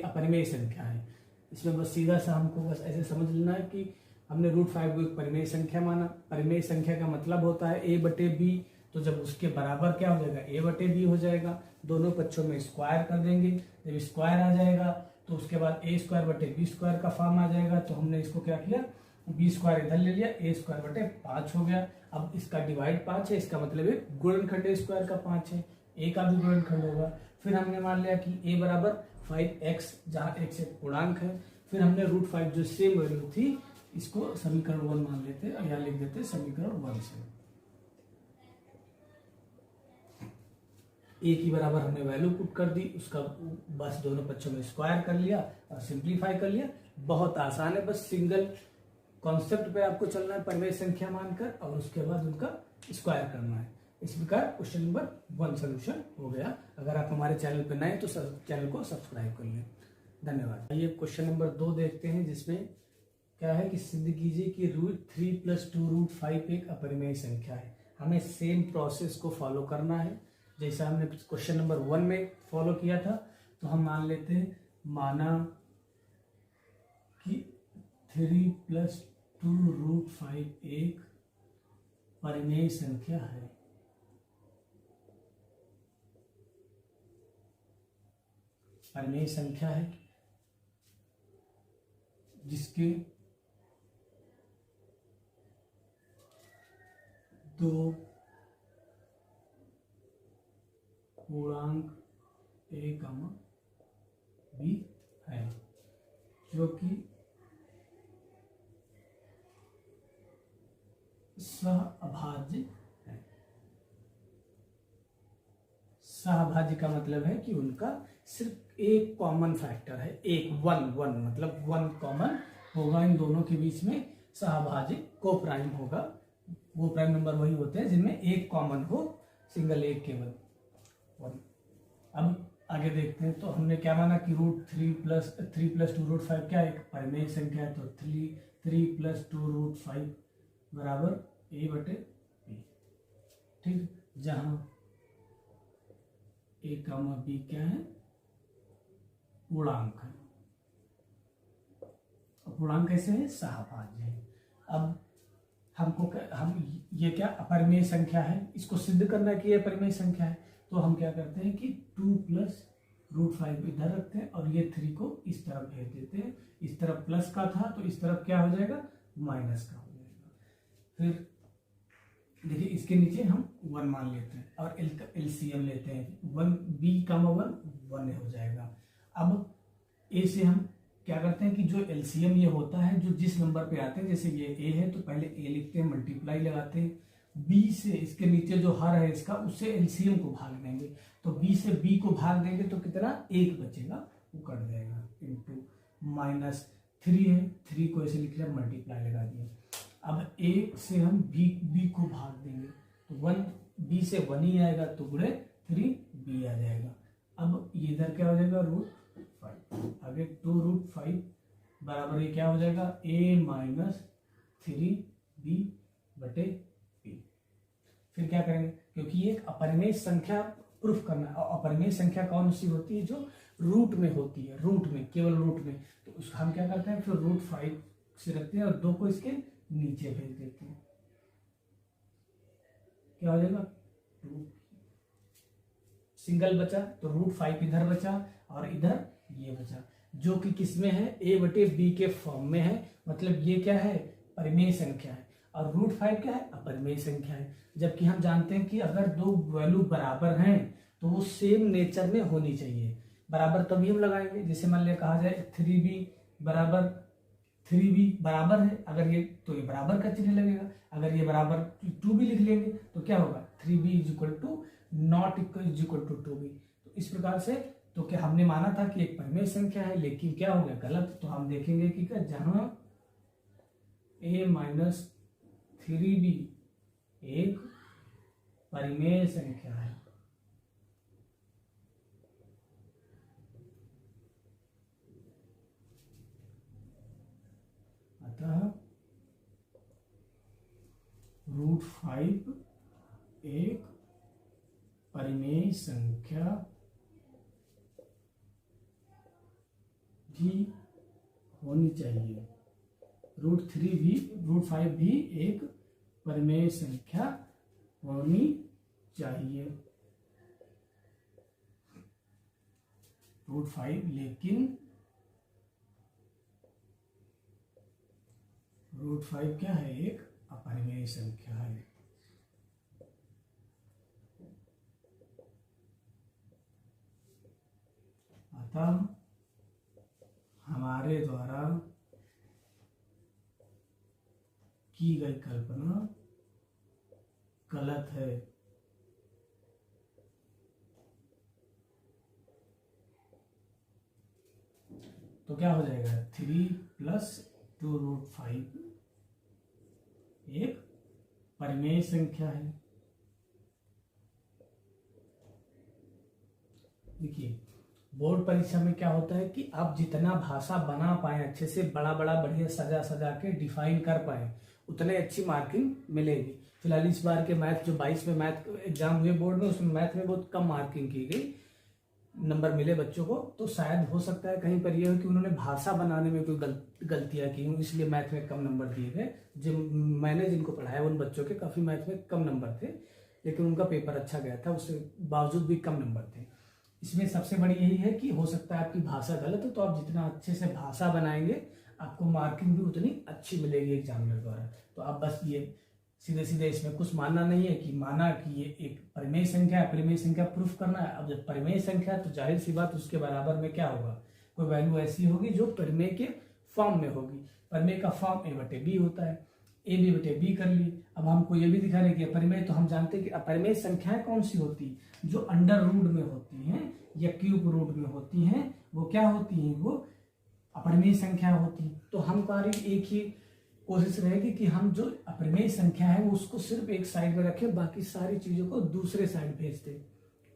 अपरिमेय संख्या है। इसमें बस सीधा सा हमको बस ऐसे समझ लेना है कि हमने √5 को एक परिमेय संख्या माना। परिमेय संख्या का मतलब होता है a बटे b, तो जब उसके बराबर क्या हो जाएगा, a बटे b हो जाएगा। दोनों पक्षों में स्क्वायर कर देंगे, जब स्क्वायर आ जाएगा तो उसके बाद a स्क्वायर बटे b स्क्वायर का फॉर्म आ जाएगा। तो हमने इसको क्या किया, b स्क्वायर इधर ले लिया, a स्क्वायर बटे 5 हो गया। अब इसका डिवाइड 5 है, इसका मतलब है गुणनखंड a स्क्वायर का 5 है, a का भी गुणनखंड होगा। फिर हमने मान लिया कि a बराबर 5x, जहां x एक पूर्णांक है। फिर हमने √5 जो सेम वैल्यू थी, इसको समीकरण 1 मान लेते हैं, या लिख देते समीकरण 1 से। a की बराबर हमने वैल्यू पुट कर दी, उसका बस दोनों पक्षों में स्क्वायर कर लिया और सिंप्लीफाई कर लिया। बहुत आसान है, बस सिंगल कॉन्सेप्ट पे आपको चलना है, परिमेय संख्या मानकर, और उसके बाद उनका स्क्वायर करना है। इस प्रकार क्वेश्चन नंबर 1 सोल्यूशन हो गया। अगर आप हमारे चैनल पर नए तो चैनल को सब्सक्राइब कर लें। धन्यवाद। आइए क्वेश्चन नंबर 2 देखते हैं, जिसमें क्या है कि सिद्ध कीजिए कि √3 + 2√5 एक अपरिमेय संख्या है। हमें सेम प्रोसेस को फॉलो करना है जैसा हमने क्वेश्चन नंबर 1 में फॉलो किया था। तो हम मान लेते हैं, माना कि 3 + 2√5 एक परिमेय संख्या है। परिमेय संख्या है जिसके दो पूर्णांक a, b है, जो कि सह अभाज्य है। सहभाज्य का मतलब है कि उनका सिर्फ एक कॉमन फैक्टर है, एक वन मतलब वन कॉमन होगा इन दोनों के बीच में। सहभाज्य को प्राइम होगा, वो प्राइम नंबर वही होते हैं जिनमें एक कॉमन हो, सिंगल एक केवल वन। अब आगे देखते हैं। तो हमने क्या माना कि √3 + 2√5 क्या है, एक परिमेय संख्या है। तो 3 + 2√5 बराबर a/b, ठीक, जहां a, b क्या है, पूर्णांक है। पूर्णांक कैसे है, सहभाज्य है। अब हम ये क्या अपरिमेय संख्या है, इसको सिद्ध करना है कि ये अपरिमेय संख्या है। तो हम क्या करते हैं कि 2 + √5 इधर रखते हैं और ये 3 को इस तरफ भेज देते हैं। इस तरफ प्लस का था तो इस तरफ क्या हो जाएगा, माइनस का हो जाएगा। फिर देखिए इसके नीचे हम 1 मान लेते हैं और एलसीएम लेते हैं। 1b(1) 1 हो जाएगा। अब ए से हम क्या करते हैं कि जो एलसीएम ये होता है, जो जिस नंबर पे आते हैं, जैसे ये ए है तो पहले ए लिखते हैं, मल्टीप्लाई लगाते हैं। बी से इसके नीचे जो हर है इसका, उससे एलसीएम को भाग देंगे। तो बी से बी को भाग देंगे तो कितना, 1 बचेगा, वो कट जाएगा। इंटू -3 है, 3 को ऐसे लिख लिया, मल्टीप्लाई लगा दिया। अब ए से हम बी को भाग देंगे तो 1 बी से 1 ही आएगा, तो गुणे 3 बी आ जाएगा। अब ये इधर क्या हो जाएगा, √5। आगे 2√5 बराबर ये क्या हो जाएगा, a - 3b/p। फिर क्या करेंगे, क्योंकि ये एक अपरिमेय संख्या प्रूफ करना है। और अपरिमेय संख्या कौन सी होती है, जो रूट में होती है, रूट में, केवल रूट में। तो उसका हम क्या करते हैं, फिर √5 से रखते हैं और 2 को इसके नीचे भेज देते हैं। क्या हो जाएगा, 2 सिंगल बचा तो √5 इधर बचा और इधर ये बचा, जो कि किसमें है, a/b के फॉर्म में है। मतलब ये क्या है, परिमेय संख्या है। और √5 क्या है, अपरिमेय संख्या है। जबकि हम जानते हैं कि अगर दो वैल्यू बराबर हैं तो वो सेम नेचर में होनी चाहिए। बराबर तभी हम लगाएंगे, जैसे मान लिया कहा जाए 3b बराबर 3b बराबर है, अगर ये तो ये बराबर का चिन्ह लगेगा। अगर ये बराबर 2b लिख लेंगे तो क्या होगा, 3b = 2b। तो इस प्रकार से तो क्या हमने माना था कि एक परिमेय संख्या है, लेकिन क्या हो गया, गलत। तो हम देखेंगे कि क्या, जहां a - 3b एक परिमेय संख्या है, अतः √5 एक परिमेय संख्या भी होनी चाहिए। √5 भी एक परिमेय संख्या होनी चाहिए। √5 लेकिन √5 क्या है, एक अपरिमेय संख्या है। अतः हमारे द्वारा की गई कल्पना गलत है। तो क्या हो जाएगा, 3 + 2√5 एक परिमेय संख्या है। देखिए बोर्ड परीक्षा में क्या होता है कि आप जितना भाषा बना पाए अच्छे से, बड़ा बढ़िया सजा के डिफाइन कर पाए, उतने अच्छी मार्किंग मिलेगी। फिलहाल इस बार के मैथ जो 22 में मैथ एग्जाम हुए बोर्ड में, उसमें मैथ में बहुत कम मार्किंग की गई, नंबर मिले बच्चों को। तो शायद हो सकता है कहीं पर यह हो कि उन्होंने भाषा बनाने में कोई गलतियां की, इसलिए मैथ में कम नंबर दिए गए। जो मैंने जिनको पढ़ाया उन बच्चों के काफी मैथ में कम नंबर थे, लेकिन उनका पेपर अच्छा गया था, उससे बावजूद भी कम नंबर थे। इसमें सबसे बड़ी यही है कि हो सकता है आपकी भाषा गलत हो, तो आप जितना अच्छे से भाषा बनाएंगे आपको मार्किंग भी उतनी अच्छी मिलेगी एग्जामिनर द्वारा। तो आप बस ये सीधे इसमें कुछ मानना नहीं है कि माना कि ये एक परिमेय संख्या है, परिमेय संख्या प्रूफ करना है। अब जब परिमेय संख्या है तो जाहिर सी बात उसके बराबर में क्या होगा, कोई वैल्यू ऐसी होगी जो परिमेय के फॉर्म में होगी। परिमेय का फॉर्म a/b होता है। ए बी बटे बी कर ली। अब हमको ये भी दिखा रहे कि अपरिमेय, तो हम जानते हैं कि अपरिमेय संख्याएं कौन सी होती, जो अंडर रूट में होती हैं या क्यूब रूट में होती हैं, वो क्या होती हैं, वो अपरिमेय संख्या होती हैं। तो हमारी एक ही कोशिश रहेगी कि हम जो अपरिमेय संख्या है वो उसको सिर्फ एक साइड में रखें, बाकी सारी चीजों को दूसरे साइड भेज दें।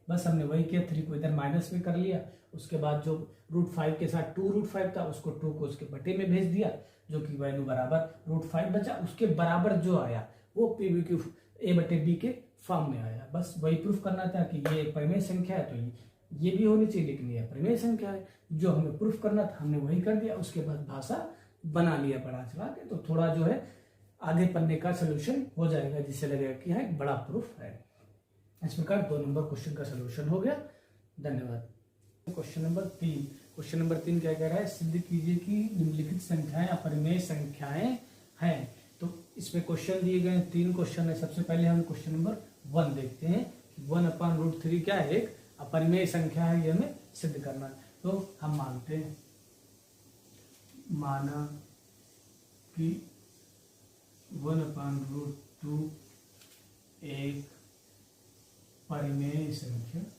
बस हमने वही किया, 3 को इधर माइनस में कर लिया, उसके बाद जो √5 के साथ 2√5 था उसको 2 को उसके बटे में भेज दिया, जो कि वैल्यू बराबर √5 बचा, उसके बराबर जो आया वो पी क्यू ए बटे बी के फॉर्म में आया। बस वही प्रूफ करना था कि ये एक परिमेय संख्या है, तो ये भी होनी चाहिए, लेकिन ये परिमेय संख्या है। जो हमें प्रूफ करना था हमने वही कर दिया, उसके बाद भाषा बना लिया बढ़ा चढ़ा के, तो थोड़ा जो है आगे पन्ने का सोल्यूशन हो जाएगा, जिससे लगेगा कि हाँ एक बड़ा प्रूफ है। इस प्रकार 2 नंबर क्वेश्चन का सोल्यूशन हो गया। धन्यवाद। क्वेश्चन नंबर 3 क्या कह रहा है, सिद्ध कीजिए कि निम्नलिखित संख्याएं अपरिमेय संख्याएं हैं। तो इसमें क्वेश्चन दिए गए 3 क्वेश्चन है। सबसे पहले हम क्वेश्चन नंबर 1 देखते हैं। 1/√3 क्या है, एक अपरिमेय संख्या है, ये हमें सिद्ध करना है। तो हम मानते हैं, माना कि 1/√2 एक परिमेय संख्या है।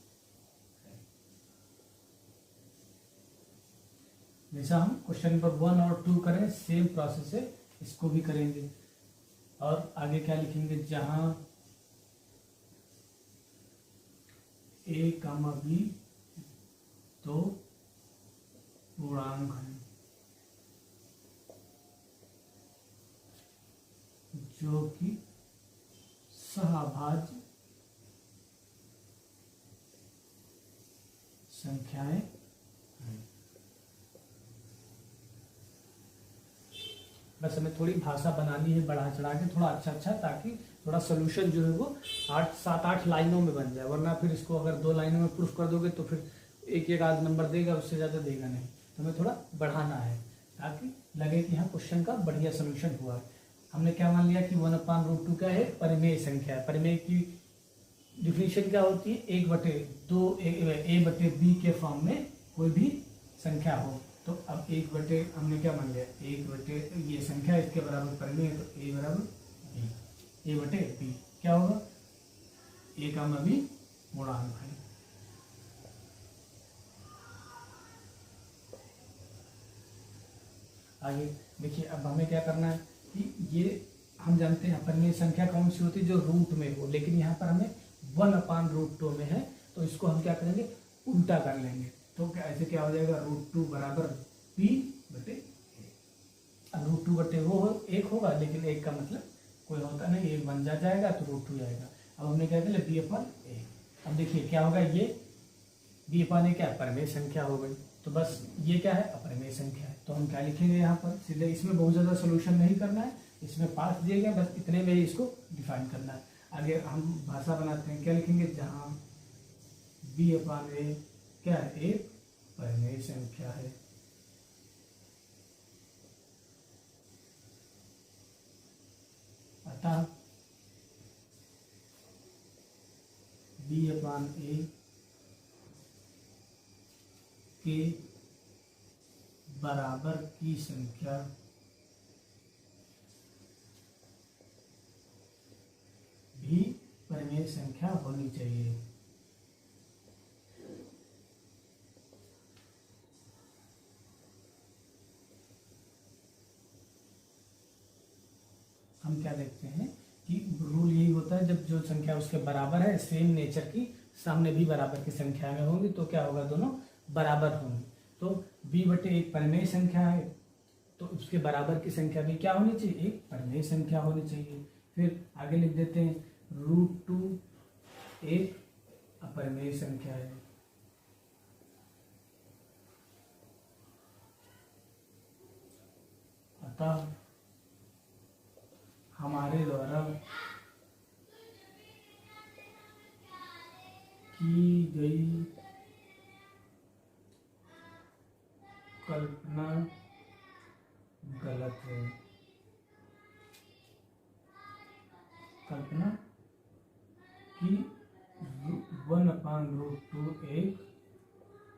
जैसा हम क्वेश्चन नंबर 1 और 2 करें, सेम प्रोसेस से इसको भी करेंगे। और आगे क्या लिखेंगे, जहां a, b दो पूर्णांक हैं जो कि सहअभाज्य संख्याएं हैं। बस हमें थोड़ी भाषा बनानी है बढ़ा चढ़ा के, थोड़ा अच्छा, ताकि थोड़ा सोल्यूशन जो है वो 7-8 लाइनों में बन जाए, वरना फिर इसको अगर 2 लाइनों में प्रूफ कर दोगे तो फिर एक आध नंबर देगा, उससे ज़्यादा देगा नहीं। तो हमें थोड़ा बढ़ाना है ताकि लगे कि हाँ क्वेश्चन का बढ़िया सोल्यूशन हुआ है। हमने क्या मान लिया कि 1/√2 क्या है, परिमेय संख्या है। परिमेय की डिफिनीशन क्या होती है, 1/2 a बटे b के फॉर्म में कोई भी संख्या हो। तो अब 1 बटे हमने क्या मान लिया, 1 बटे ये संख्या इसके बराबर परिमेय है, तो a बराबर b, a बटे b क्या होगा, a, b पूर्णांक है। आगे देखिए, अब हमें क्या करना है कि ये हम जानते हैं अपरिमेय संख्या कौन सी होती है, जो रूट में हो, लेकिन यहाँ पर हमें 1/√2 में है, तो इसको हम क्या करेंगे, उल्टा कर लेंगे। तो क्या ऐसे क्या हो जाएगा, √2 बराबर b बटे a। अब √2 बटे वो 1 होगा, लेकिन 1 का मतलब कोई होता नहीं, 1 बन जाएगा तो √2 आएगा। अब हमने क्या किया, b/a। अब देखिए क्या होगा, ये b/a क्या परिमेय संख्या हो गई, तो बस ये क्या है, अपरिमेय संख्या है। तो हम क्या लिखेंगे यहाँ पर सीधे, इसमें बहुत ज़्यादा सोल्यूशन नहीं करना है, इसमें पार्ट दिए गए, बस इतने में ही इसको डिफाइन करना है। आगे हम भाषा बनाते हैं, क्या लिखेंगे, जहाँ b/a क्या है, एक परिमेय संख्या है। अतः b/a के बराबर की संख्या भी परिमेय संख्या होनी चाहिए। हम क्या देखते हैं कि रूल यही होता है, जब जो संख्या उसके बराबर है, सेम नेचर की, सामने भी बराबर की संख्या में होंगी, तो क्या होगा, दोनों बराबर होंगी। तो b/1 परिमेय संख्या है, तो उसके बराबर की संख्या भी क्या होनी चाहिए, एक परिमेय संख्या होनी चाहिए। फिर आगे लिख देते हैं, √2 एक अपरिमेय संख्या है। अतः हमारे द्वारा की गई कल्पना गलत है। कल्पना कि 1/√2 एक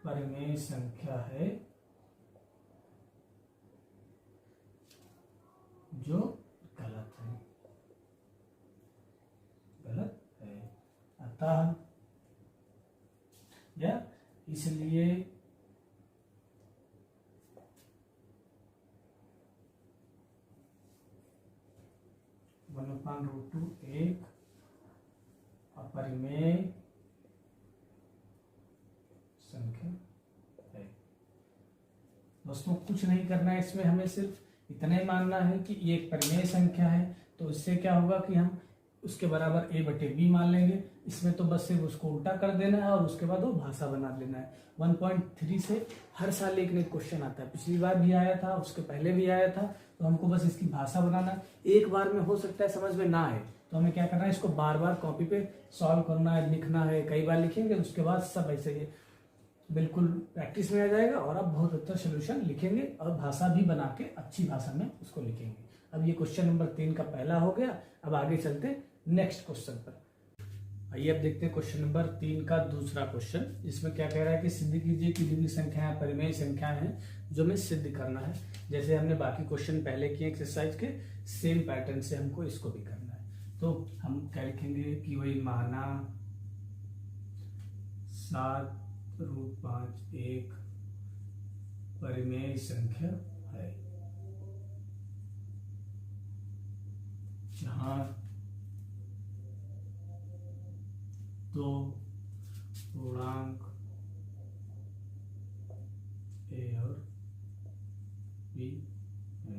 परिमेय संख्या है जो गलत है। अतः या इसलिए (1/√2) एक अपरिमेय संख्या है। दोस्तों कुछ नहीं करना है इसमें, हमें सिर्फ इतना ही मानना है कि ये एक परिमेय संख्या है। तो इससे क्या होगा कि हम उसके बराबर a/b मान लेंगे। इसमें तो बस सिर्फ उसको उल्टा कर देना है और उसके बाद वो भाषा बना लेना है। 1.3 से हर साल एक नई क्वेश्चन आता है, पिछली बार भी आया था, उसके पहले भी आया था। तो हमको बस इसकी भाषा बनाना है। एक बार में हो सकता है समझ में ना आए, तो हमें क्या करना है, इसको बार बार कॉपी पे सॉल्व करना है, लिखना है। कई बार लिखेंगे उसके बाद सब ऐसे ही बिल्कुल प्रैक्टिस में आ जाएगा और आप बहुत अच्छा सोल्यूशन लिखेंगे और भाषा भी बना के अच्छी भाषा में उसको लिखेंगे। अब ये क्वेश्चन नंबर 3 का पहला हो गया। अब आगे चलते नेक्स्ट क्वेश्चन पर। आइए अब देखते हैं क्वेश्चन नंबर 3 का दूसरा क्वेश्चन, जिसमें क्या कह रहा है कि सिद्ध कीजिए कि दी गई संख्याएं परिमेय संख्याएं हैं जो हमें सिद्ध करना है। जैसे हमने बाकी क्वेश्चन पहले किए एक्सरसाइज के, सेम पैटर्न से हमको इसको भी करना है। तो हम क्या लिखेंगे कि वही माना 7√5 एक परिमेय संख्या है जहां दो पूर्णांक a और b है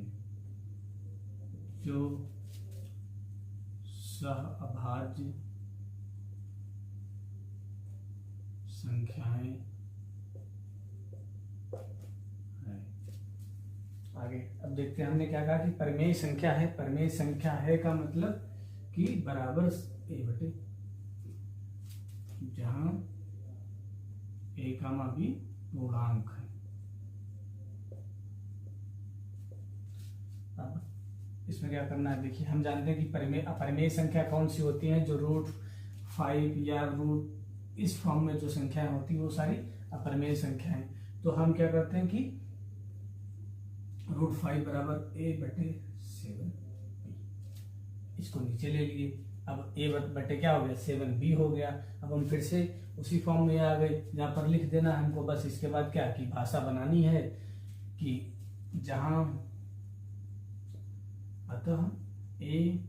जो सहअभाज्य संख्याएं है। आगे अब देखते हैं हमने क्या कहा कि परिमेय संख्या है। परिमेय संख्या है का मतलब कि बराबर a/b, जहां a, b पूर्णांक है। अब इसमें क्या करना है, देखिए हम जानते हैं कि अपरिमेय संख्या कौन सी होती है, जो √5 या रूट इस फॉर्म में जो संख्याएं होती है वो सारी अपरिमेय संख्याएं। तो हम क्या करते हैं कि √5 बराबर a/7b, इसको नीचे ले लिए। अब a/, क्या हो गया, 7b हो गया। अब हम फिर से उसी फॉर्म में आ गए, जहां पर लिख देना है हमको। बस इसके बाद क्या कि भाषा बनानी है कि जहां अतः a/7b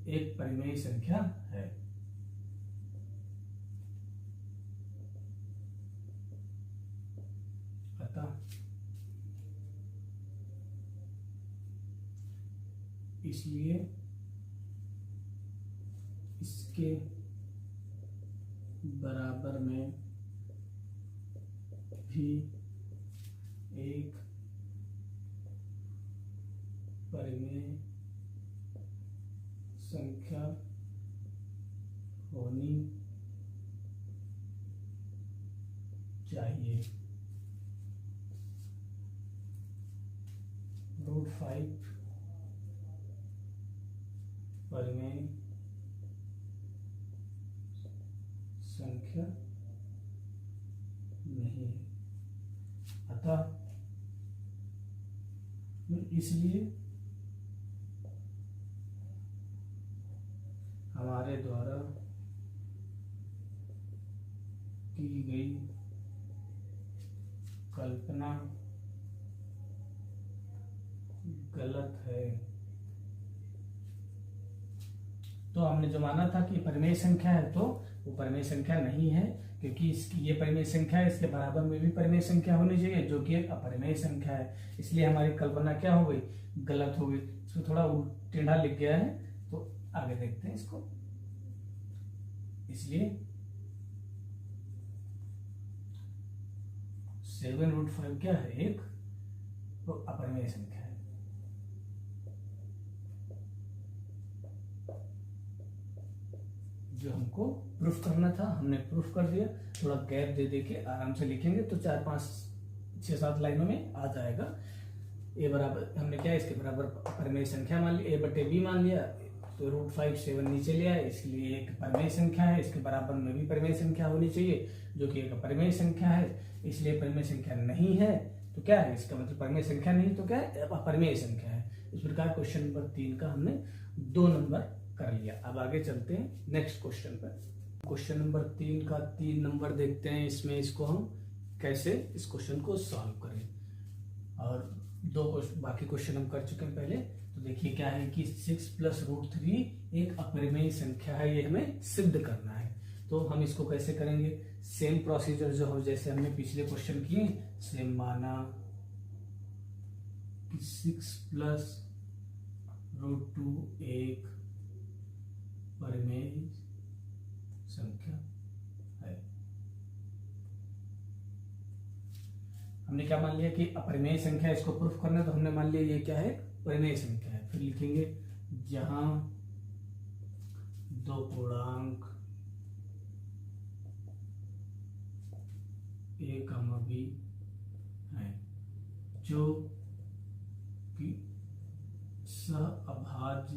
एक परिमेय संख्या है। अतः इसलिए इसके बराबर में भी एक परिमेय संख्या होनी चाहिए। √5 परिमेय संख्या नहीं है। अतः इसलिए हमारे द्वारा की गई कल्पना गलत है। तो हमने जो माना था कि परिमेय संख्या है, तो वो परिमेय संख्या नहीं है, क्योंकि इसकी ये परिमेय संख्या है, इसके बराबर में भी परिमेय संख्या होनी चाहिए जो कि एक अपरिमेय संख्या है। इसलिए हमारी कल्पना क्या हो गई, गलत हो गई। इसको थोड़ा टेढ़ा लिख गया है, तो आगे देखते हैं इसको। इसलिए 7√5 क्या है, एक तो अपरिमेय संख्या है। जो हमको प्रूफ करना था हमने प्रूफ कर दिया। थोड़ा गैप दे के आराम से लिखेंगे तो 4, 5, 6, 7 लाइनों में आ जाएगा। ए बराबर हमने क्या, इसके बराबर परिमेय संख्या मान ली, a/b मान लिया, तो √5 7 नीचे लिया, इसलिए एक परिमेय संख्या है। इसके बराबर में भी परिमेय संख्या होनी चाहिए जो कि एक अपरिमेय संख्या है। इसलिए परिमेय संख्या नहीं है तो क्या है, इसका मतलब परिमेय संख्या नहीं तो क्या है, अपरिमेय संख्या है। इस प्रकार क्वेश्चन नंबर 3 का हमने 2 नंबर कर लिया। अब आगे चलते हैं नेक्स्ट क्वेश्चन पर। क्वेश्चन नंबर 3 का 3 नंबर देखते हैं, इसमें इसको हम कैसे इस क्वेश्चन को सॉल्व करें। और बाकी क्वेश्चन हम कर चुके हैं पहले। तो देखिए क्या है कि 6 + √3 एक अपरिमेय संख्या है, ये हमें सिद्ध करना है। तो हम इसको कैसे करेंगे, सेम प्रोसीजर जो हो जैसे हमने पिछले क्वेश्चन किए, सेम माना कि 6 + √2 एक परिमेय संख्या है। हमने क्या मान लिया कि अपरिमेय संख्या, इसको प्रूफ करना है, तो हमने मान लिया ये क्या है, परिमेय संख्या है। फिर लिखेंगे जहां 2 पूर्णांक a, b है जो कि सहअभाज्य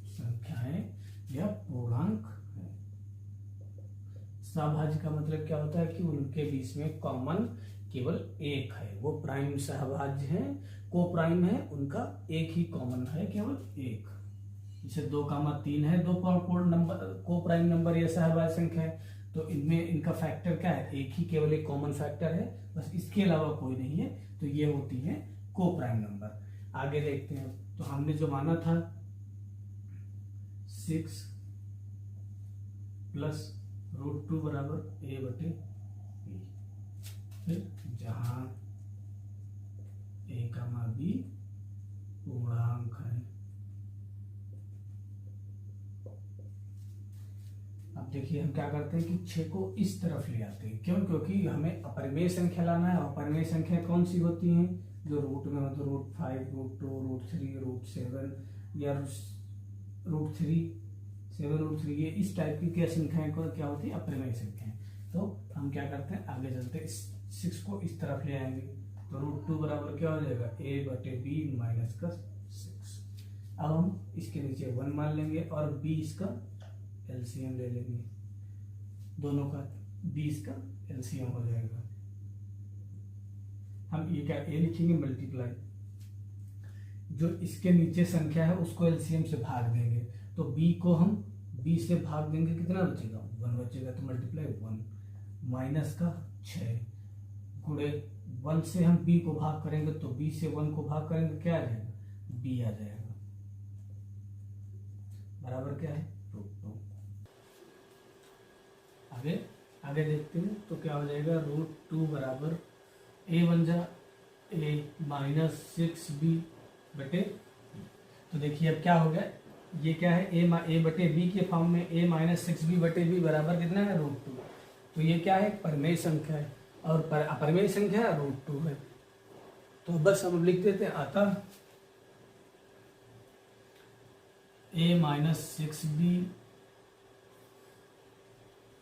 संख्याएं या पूर्णांक है। सहअभाज्य का मतलब क्या होता है कि उनके बीच में कॉमन केवल एक है, वो प्राइम सहअभाज्य है, को प्राइम है, उनका एक ही कॉमन है, केवल एक। जैसे 2, 3 है, 2 पूर्ण नंबर को प्राइम नंबर या सहअभाज्य संख्या है, तो इनमें इनका फैक्टर क्या है, एक ही, केवल एक कॉमन फैक्टर है, बस इसके अलावा कोई नहीं है, तो ये होती है को प्राइम नंबर। आगे देखते हैं। तो हमने जो माना था 6 + √2 = a/b, फिर जहां a, b पूर्णांक है। अब देखिए हम क्या करते हैं कि 6 को इस तरफ ले आते हैं। क्यों? क्योंकि हमें अपरिमेय संख्या लाना है। अपरिमेय संख्या कौन सी होती हैं, जो रूट में हो, तो √5, √2, √3, √7 या √3, 7, √3, ये इस टाइप की क्या संख्याएं को क्या होती है, अपरिमेय संख्याएं। तो हम क्या करते हैं, आगे चलते हैं, 6 को इस तरफ ले आएंगे, तो √2 बराबर क्या हो जाएगा, a/b - 6। अब हम इसके नीचे 1 मान लेंगे और b इसका एलसीएम ले लेंगे, दोनों का 20 का एलसीएम हो जाएगा। हम ये क्या ए लिखेंगे, मल्टीप्लाई, जो इसके नीचे संख्या है उसको एलसीएम से भाग देंगे, तो बी को हम बी से भाग देंगे, कितना बचेगा, 1 बचेगा, तो मल्टीप्लाई 1 माइनस का 6 गुणे 1 से हम बी को भाग करेंगे, तो बी से 1 को भाग करेंगे, क्या आ जाएगा, बी आ जाएगा, बराबर क्या है, √2। आगे देखते हैं, तो क्या हो जाएगा, √2 बराबर a बन जा a - 6b/, तो देखिए अब क्या हो गया, ये क्या है, a/b के फॉर्म में a - 6b/b बराबर कितना है, √2। तो ये क्या है, परिमेय संख्या है, और अपरिमेय संख्या √2 है। तो बस हम लिख देते हैं, अतः a -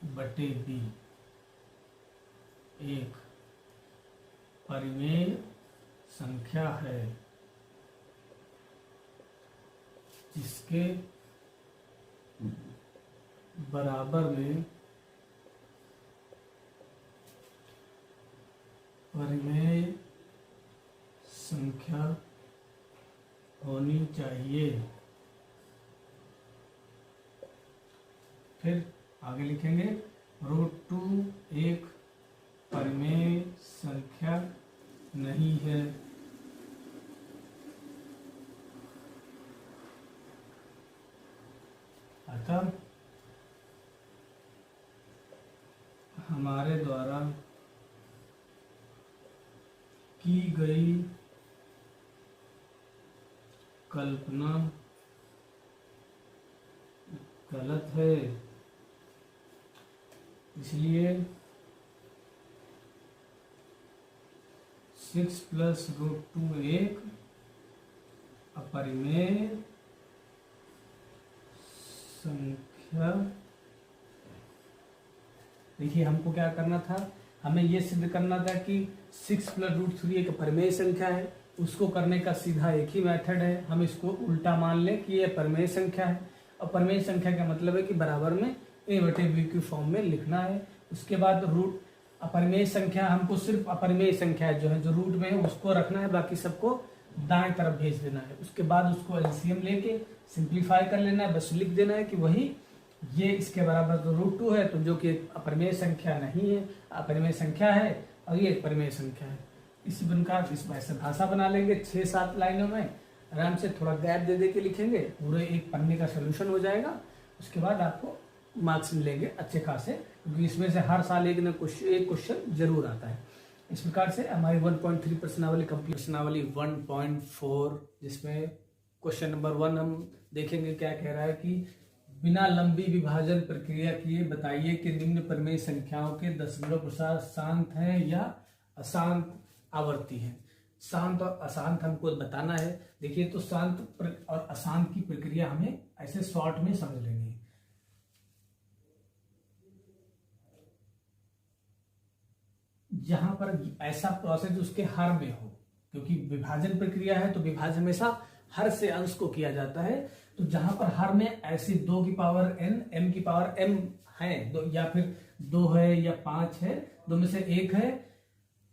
6b/b एक परिमेय संख्या है जिसके बराबर में परिमेय संख्या होनी चाहिए। फिर आगे लिखेंगे, √2 एक परिमेय संख्या नहीं है, अतः हमारे द्वारा की गई कल्पना गलत है, इसलिए 6 + √2 एक अपरिमेय संख्या। देखिए हमको क्या करना था, हमें यह सिद्ध करना था कि 6 + √3 एक परिमेय संख्या है। उसको करने का सीधा एक ही मेथड है, हम इसको उल्टा मान लें कि यह परिमेय संख्या है। और परिमेय संख्या का मतलब है कि बराबर में a/b की फॉर्म में लिखना है। उसके बाद अपरिमेय संख्या, हमको सिर्फ अपरिमेय संख्या जो है जो रूट में है उसको रखना है, बाकी सबको दाएं तरफ भेज देना है। उसके बाद उसको एलसीएम लेके सिंप्लीफाई कर लेना है, बस लिख देना है कि वही ये इसके बराबर तो √2 है, तो जो कि अपरिमेय संख्या नहीं है, अपरिमेय संख्या है, और ये परिमेय संख्या है। इसी प्रकार इस ऐसे भाषा बना लेंगे 6-7 लाइनों में, आराम से थोड़ा गैप दे दे के लिखेंगे, पूरे एक पन्ने का सोल्यूशन हो जाएगा। उसके बाद आपको मार्क्स मिलेंगे अच्छे खासे, क्योंकि इसमें से हर साल एक क्वेश्चन जरूर आता है। इस प्रकार से हमारी 1.3 प्रश्नावली कंप्लीट। प्रश्नावली 1.4 जिसमें क्वेश्चन नंबर 1 हम देखेंगे क्या कह रहा है कि बिना लंबी विभाजन प्रक्रिया किए बताइए कि निम्न परिमेय संख्याओं के दशमलव प्रसार शांत हैं या अशांत आवर्ती हैं। शांत और अशांत हमको बताना है। देखिए तो शांत और अशांत की प्रक्रिया हमें ऐसे शॉर्ट में समझ लेनी है। जहां पर ऐसा प्रोसेस उसके हर में हो, क्योंकि विभाजन प्रक्रिया है तो विभाजन हमेशा हर से अंश को किया जाता है। तो जहां पर हर में ऐसे 2 की पावर n, m की पावर m है, दो या फिर 2 है या 5 है, दो में से एक है,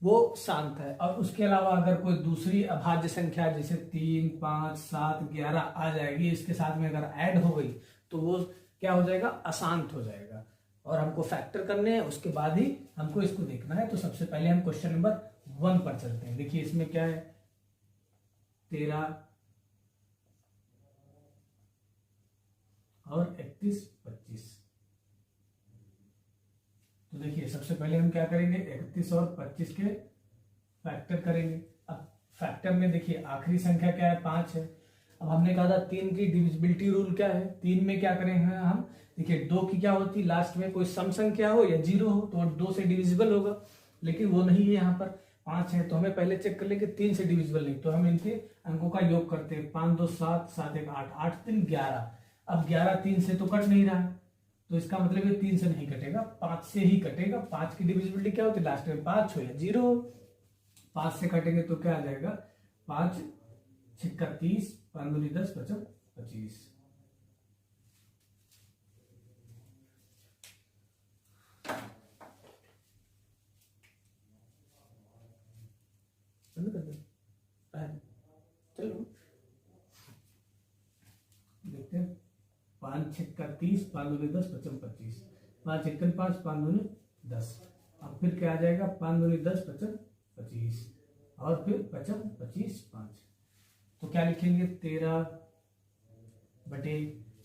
वो शांत है। और उसके अलावा अगर कोई दूसरी अभाज्य संख्या जैसे 3, 5, 7, 11 आ जाएगी, इसके साथ में अगर ऐड हो गई तो वो क्या हो जाएगा, अशांत हो जाएगा। और हमको फैक्टर करने हैं, उसके बाद ही हमको इसको देखना है। तो सबसे पहले हम क्वेश्चन नंबर 1 पर चलते हैं। देखिए इसमें क्या है, 13 और 31, 25। तो देखिए सबसे पहले हम क्या करेंगे, 31 और 25 के फैक्टर करेंगे। अब फैक्टर में देखिए आखिरी संख्या क्या है, 5 है। अब हमने कहा था 3 की डिविजिबिलिटी रूल क्या है, 3 में क्या करेंगे हम, देखिए 2 की क्या होती, लास्ट में कोई सम संख्या हो या 0 हो तो 2 से डिविजिबल होगा, लेकिन वो नहीं है, यहाँ पर 5 है। तो हमें पहले चेक कर लेंगे 3 से डिविजिबल नहीं, तो हम इनके अंकों का योग करते हैं। 5 2 7, 7 1 8, 8 3 11। अब 11 3 से तो कट नहीं रहा है, तो इसका मतलब ये 3 से नहीं कटेगा, 5 से ही कटेगा। 5 की डिविजिबिलिटी क्या होती है, लास्ट में 5 हो या 0 हो। 5 से कटेंगे तो क्या आ जाएगा, 5 6 30, 5 दूनी 10, 55 25। चलो देखते हैं, 5 6 30, 5 दूनी 10, 55 25, 5 1 5, 5 दूनी 10। अब फिर क्या आ जाएगा, 5 दूनी 10, 55 25, और फिर 55 25 5। तो क्या लिखेंगे, 13 बटे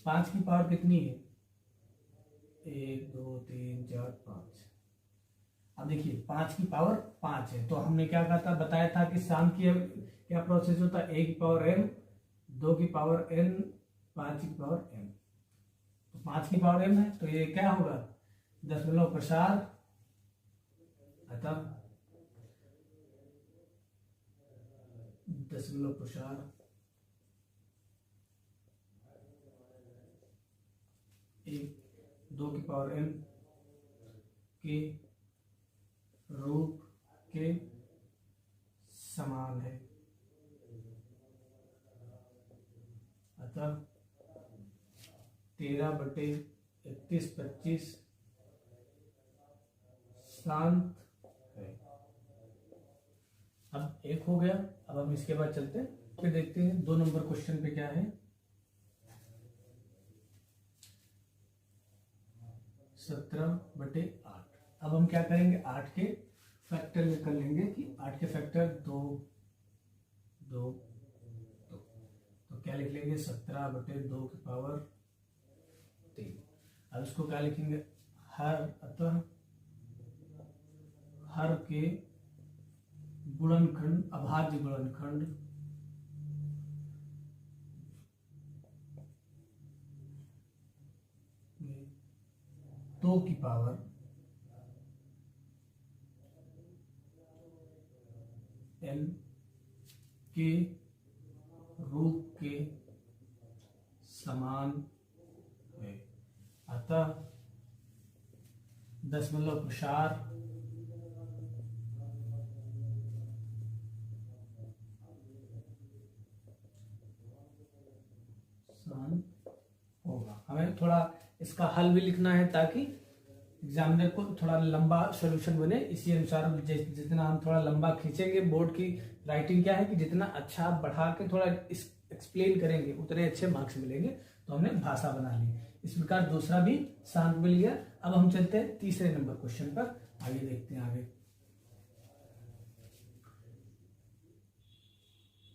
5 की पावर कितनी है, 1 2 3 4 5। अब देखिए 5 की पावर 5 है, तो हमने क्या कहा था, बताया था कि शांत की क्या प्रोसेस होता है, 1 की पावर m, 2 की पावर n, 5 की पावर m। तो 5 की पावर m है, तो ये क्या होगा, दशमलव प्रसार, अतः दशमलव प्रसार 1 2 की पावर m के रूप के समान है। अतः 13 बटे 31 25 शांत है। अब एक हो गया। अब हम इसके बाद चलते हैं, फिर देखते हैं 2 नंबर क्वेश्चन पे क्या है, 17 बटे 8। अब हम क्या करेंगे, 8 के फैक्टर में कर लेंगे कि 8 के फैक्टर 2 2 2। तो क्या लिख लेंगे, 17 बटे 2 की पावर 3। अब इसको क्या लिखेंगे, हर, अतः हर के गुणनखंड, अभाज्य गुणनखंड में 2 की पावर n के रूप के समान है। अतः दशमलव प्रसार होगा। हमें थोड़ा इसका हल भी लिखना है ताकि एग्जामिनर को थोड़ा लंबा सॉल्यूशन बने, इसी अनुसार जितना हम थोड़ा लंबा खींचेंगे, बोर्ड की राइटिंग क्या है कि जितना अच्छा आप बढ़ा के थोड़ा एक्सप्लेन करेंगे उतने अच्छे मार्क्स मिलेंगे। तो हमने भाषा बना ली। इस प्रकार दूसरा भी शांत मिल गया। अब हम चलते हैं तीसरे नंबर क्वेश्चन पर, आगे देखते हैं। आगे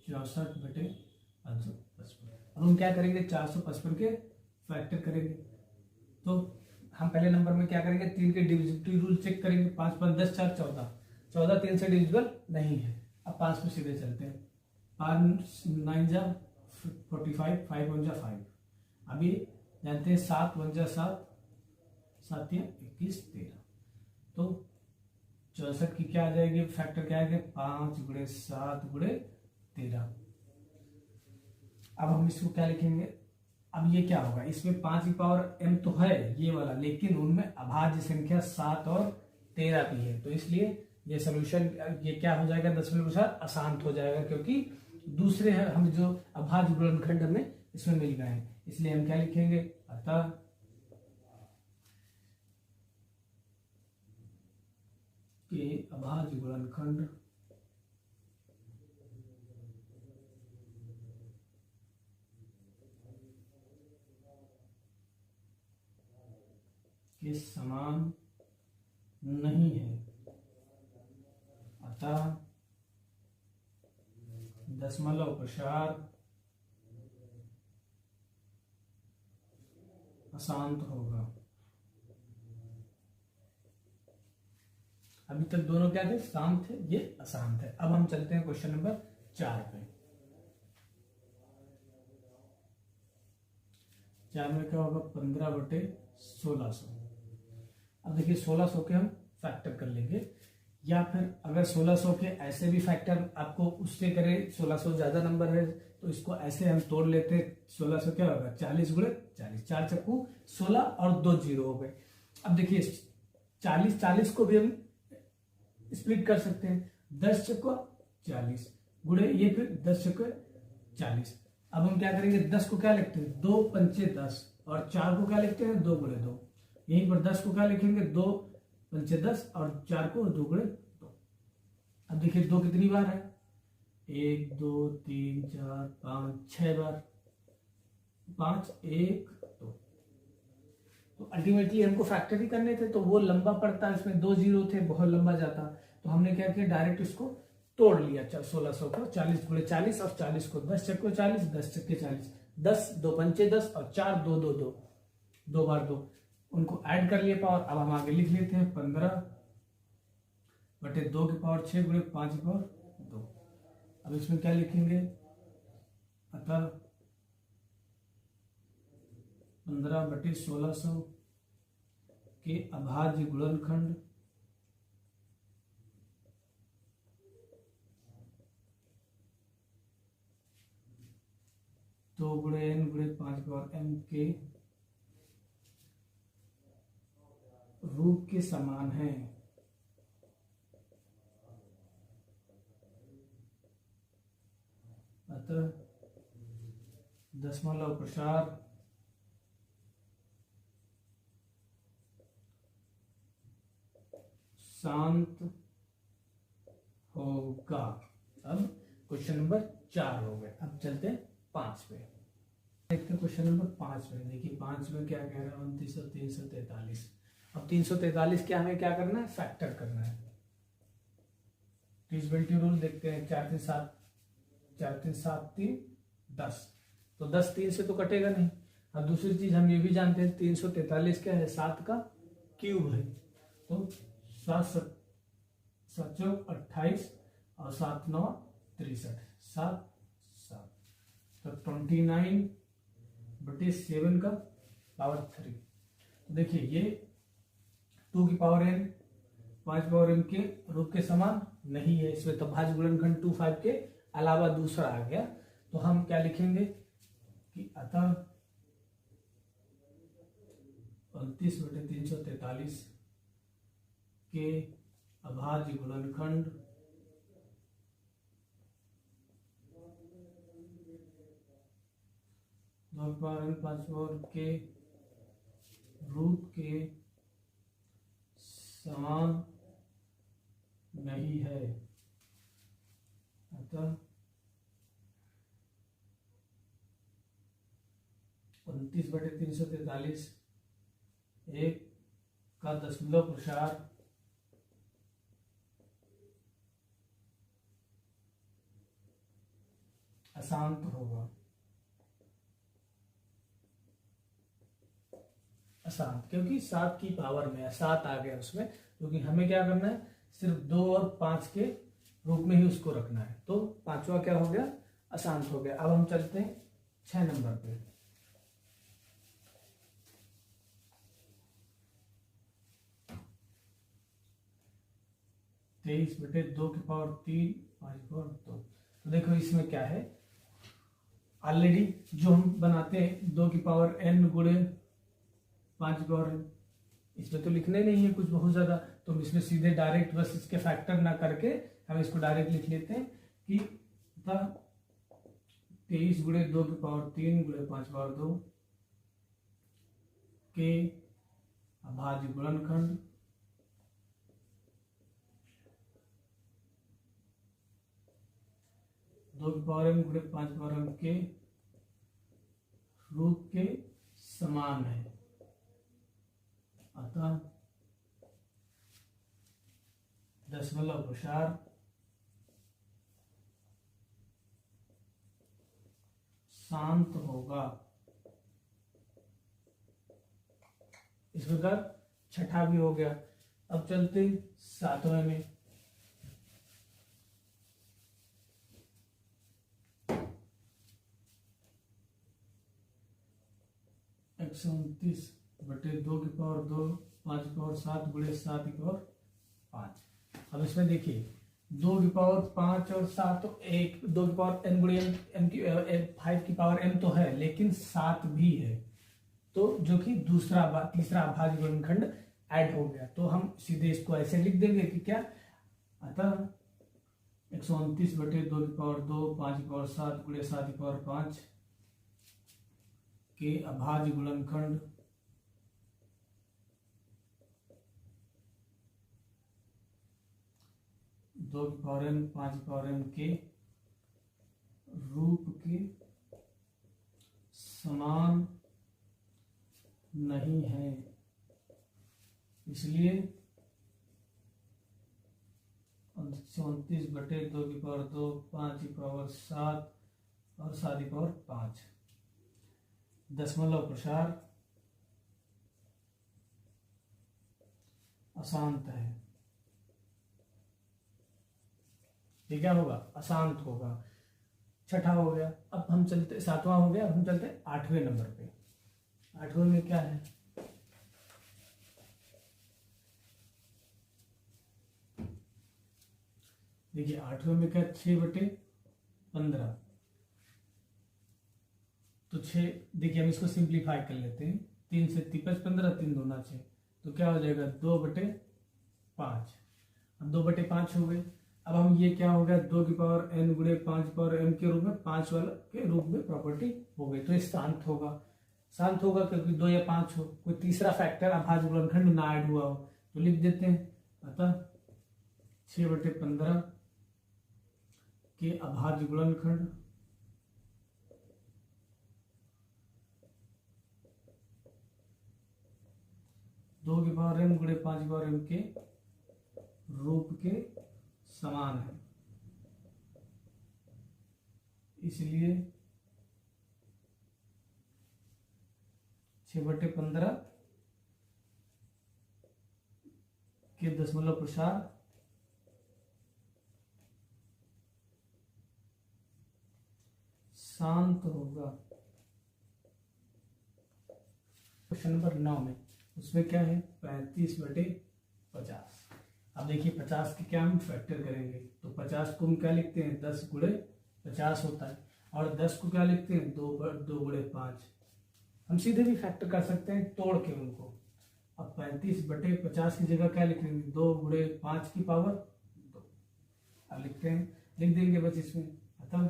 64/555। अब हम क्या करेंगे, 455 के फैक्टर करेंगे। तो हम पहले नंबर में क्या करेंगे, 3 के डिविजिबिलिटी रूल चेक करेंगे। 5 5 10 4 14, 14 3 से डिविजिबल नहीं है। अब 5 पे सीधे चलते हैं। 5 9 जा 45, 5 1 जा 5। अभी जानते हैं 7 1 जा 7, 7 या 21 13। तो 64 की क्या आ जाएगी, फैक्टर क्या आएगा, 5 × 7 × 13। अब हम इसको क्या लिखेंगे, अब ये क्या होगा, इसमें 5 की पावर m तो है ये वाला, लेकिन उनमें अभाज्य संख्या 7 और 13 भी है। तो इसलिए ये सोल्यूशन ये क्या हो जाएगा, दशमलव के साथ अशांत हो जाएगा, क्योंकि दूसरे हम जो अभाज्य गुणनखंड हमें इसमें मिल गए हैं। इसलिए हम क्या लिखेंगे, अतः के अभाज्य गुणनखंड के समान नहीं है, अतः दशमलव प्रसार अशांत होगा। अभी तक दोनों क्या थे, शांत थे, ये अशांत है। अब हम चलते हैं क्वेश्चन नंबर 4 पे। 4 में क्या होगा, 15/1600। अब देखिए 1600 के हम फैक्टर कर लेंगे, या फिर अगर 1600 के ऐसे भी फैक्टर आपको उससे करे, 1600 ज्यादा नंबर है तो इसको ऐसे हम तोड़ लेते। 1600 क्या होगा, 40 × 40, 4 चक्कू 16 और 2 जीरो हो गए। अब देखिए 40 को भी हम स्प्लिट कर सकते हैं, 10 चक्का 40 गुणे ये, फिर 10 चक्का 40। अब हम क्या करेंगे, 10 को क्या लिखते हैं, 2 पंचे 10, और 4 को क्या लिखते हैं, 2 × 2। यहीं पर 10 को क्या लिखेंगे, 2 पंचे 10, और 4 को 2 × 2। अब देखिए 2 कितनी बार है, 1 2 3 4 5 6 बार, 5 1 2। तो अल्टीमेटली हमको फैक्टर ही करने थे, तो वो लंबा पड़ता, इसमें 2 जीरो थे, बहुत लंबा जाता। तो हमने क्या किया, डायरेक्ट इसको तोड़ लिया। 1600 को 40 × 40, और 40 को 10 चक्को 40, 10 चक्के 40, 10 2 पंचे 10, और 4 2 2 2, 2 बार 2, उनको ऐड कर लिए पावर। अब हम आगे लिख लेते हैं, 15/2 की पावर 6 × 5 की पावर 2। अब इसमें क्या लिखेंगे, अतः 15/1600 के अभाज्य गुणनखंड तो × n × 5m के रूप के समान है। अतः दशमलव प्रसार शांत होगा। अब क्वेश्चन नंबर 4 हो गए। अब चलते हैं 5 पे, देखते हैं क्वेश्चन नंबर 5 में। देखिए 5 में क्या कह रहा है, 29 और 343। अब 343 क्या हमें क्या करना है, फैक्टर करना है। डिविजिबिलिटी रूल देखते हैं, 4 3 7, 4 3 7 3 10। तो 10 3 से तो कटेगा नहीं। अब दूसरी चीज हम ये भी जानते हैं, 343 क्या है, 7 का क्यूब है। तो 7 7 28, और 7 9 63, 7 7, तो 29/7 का पावर 3। तो देखिए ये 2 की पावर n 5 पावर m के रूप के समान नहीं है, इसमें तो भाज्य गुणनखंड 2 5 के अलावा दूसरा आ गया। तो हम क्या लिखेंगे कि अतः 29/343 के अभाज्य गुणनखंड के रूप के समान नहीं है, अतः 29/343 एक का दशमलव प्रसार अशांत होगा। अशांत क्योंकि 7 की पावर में है, 7 आ गया उसमें, क्योंकि हमें क्या करना है, सिर्फ 2 और 5 के रूप में ही उसको रखना है। तो पांचवा क्या हो गया, अशांत हो गया। अब हम चलते हैं 6 नंबर पे। तेईस बटे 2 की पावर 3 5 की पावर 2। तो देखो इसमें क्या है, ऑलरेडी जो हम बनाते हैं 2 की पावर n गुणे 5 की पावर n, इसमें तो लिखने नहीं है कुछ बहुत ज्यादा, तो हम इसमें सीधे डायरेक्ट बस इसके फैक्टर ना करके हम इसको डायरेक्ट लिख लेते हैं कि 23 गुणे 2 की पावर 3 गुणे 5 की पावर 2 के अभाज्य गुणनखंड दो की पावर m गुणे 5 की पावर m के रूप के समान है, अतः दशमलव प्रसार शांत होगा। इस प्रकार छठा भी हो गया। अब चलते 7वें में। एक 129 बटे 2 की पावर 2 5 की पावर 7 गुणे 7 की पावर 5। अब इसमें देखिए 2 की पावर 5 और 7 तो एक 2 की पावर n गुणे m की 5 की पावर m तो है, लेकिन 7 भी है, तो जो कि तीसरा अभाज्य गुणनखंड ऐड हो गया। तो हम सीधे इसको ऐसे लिख देंगे कि क्या, अतः 129 बटे 2 की पावर 2 5 की पावर 7 गुणे 7 की पावर 5 के अभाज्य गुणनखंड दो की पावर m 5 की पावर m के रूप के समान नहीं है, इसलिए 34 बटे 2 की पावर 2 5 की पावर 7 और 7 की पावर 5 दशमलव प्रसार अशांत है। ये क्या होगा, अशांत होगा। छठा हो गया। अब हम चलते, 7वां हो गया। अब हम चलते 8वें नंबर पे। 8वें में क्या है, देखिए 8वें में क्या, 6 बटे 15। तो 6, देखिए हम इसको सिंप्लीफाई कर लेते हैं। 3 से 3 5 15, 3 दूना 6, तो क्या हो जाएगा 2 बटे 5। अब 2 बटे 5 हो गए। अब हम ये क्या हो गया, 2 की पावर n गुणे 5 की पावर m के रूप में 5 वाला के रूप में प्रॉपर्टी हो गई। तो ये शांत होगा। शांत होगा क्योंकि 2 या 5 हो, कोई तीसरा फैक्टर अभाज्य गुणनखंड ना ऐड हुआ हो, तो लिख देते हैं। अतः 6 बटे 15 के अभाज्य गुणनखंड दो की पावर m गुणे 5 की पावर m के रूप के समान है, इसलिए 6 बटे 15 के दशमलव प्रसार शांत होगा। क्वेश्चन नंबर 9 में, उसमें क्या है, 35 बटे 50। अब देखिए 50 के क्या हम फैक्टर करेंगे, तो 50 को हम क्या लिखते हैं, 10 गुणे 50 होता है, और 10 को क्या लिखते हैं, 2 गुणे 5। हम सीधे भी फैक्टर कर सकते हैं तोड़ के उनको। अब 35 बटे 50 की जगह क्या लिखेंगे, 2 गुणे 5 की पावर 2। अब लिखते हैं, लिख देंगे बस इसमें। अतः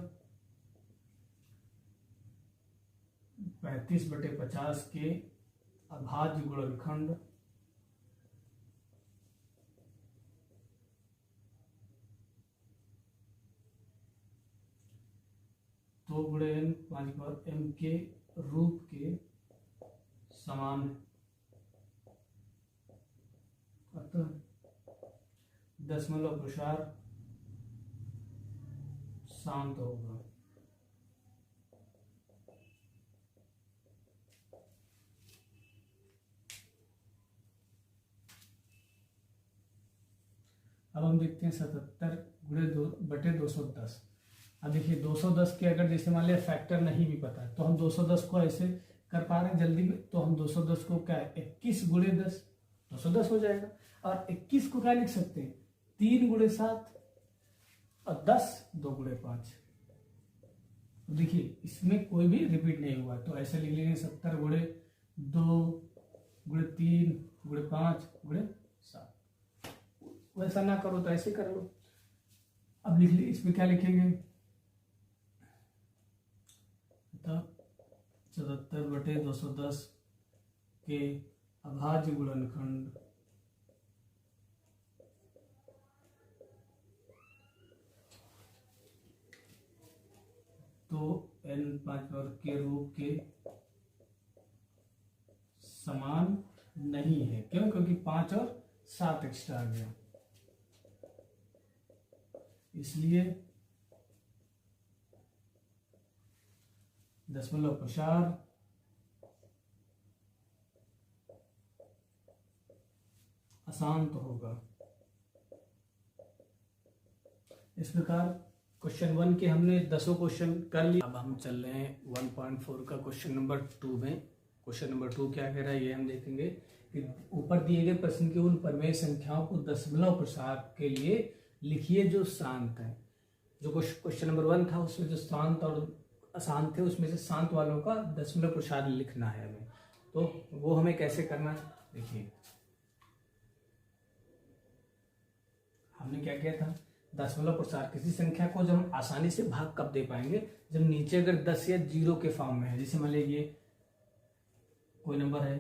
35 बटे 50 के अभाज्य गुणनखंड 2 गुणे n 5 की पावर m के रूप के समान, अतः दशमलव प्रसार शांत होगा। अब हम देखते हैं 77 गुणे 2/210। अब देखिए 210 के अगर जैसे मान लिया फैक्टर नहीं भी पता है तो हम 210 को ऐसे कर पा रहे हैं जल्दी में, तो हम 210 को क्या है 21 गुणे 10 210 हो जाएगा। और 21 को क्या लिख सकते हैं 3 गुणे 7 और 10 2 गुणे 5। देखिए इसमें कोई भी रिपीट नहीं हुआ तो ऐसे लिख लेंगे 70 गुणे 2 गुणे 3 गुणे 5 गुणे 7। वैसा ना करो तो ऐसे कर लो। अब लिख ली इसमें क्या लिखेंगे 77/210 के अभाज्य गुणनखंड तो n 5 वर्ग के रूप के समान नहीं है। क्यों? क्योंकि 5 और 7 एक्स्ट्रा आ गया, इसलिए दशमलव प्रसार अशांत होगा। इस प्रकार क्वेश्चन 1 के हमने 10 क्वेश्चन कर लिए। अब हम चल रहे हैं 1.4 का क्वेश्चन नंबर 2 में। क्वेश्चन नंबर 2 क्या कह रहा है ये हम देखेंगे कि ऊपर दिए गए प्रश्न की उन प्रमेय संख्याओं को दशमलव प्रसार के लिए लिखिए जो शांत है। जो क्वेश्चन नंबर 1 था उसमें जो शांत और अशांत थे उसमें से शांत वालों का दशमलव प्रसार लिखना है हमें। तो वो हमें कैसे करना है देखिए, हमने क्या किया था दशमलव प्रसार किसी संख्या को जब हम आसानी से भाग कब दे पाएंगे जब नीचे अगर 10 या 0 के फॉर्म में है। जैसे मान लीजिए कोई नंबर है,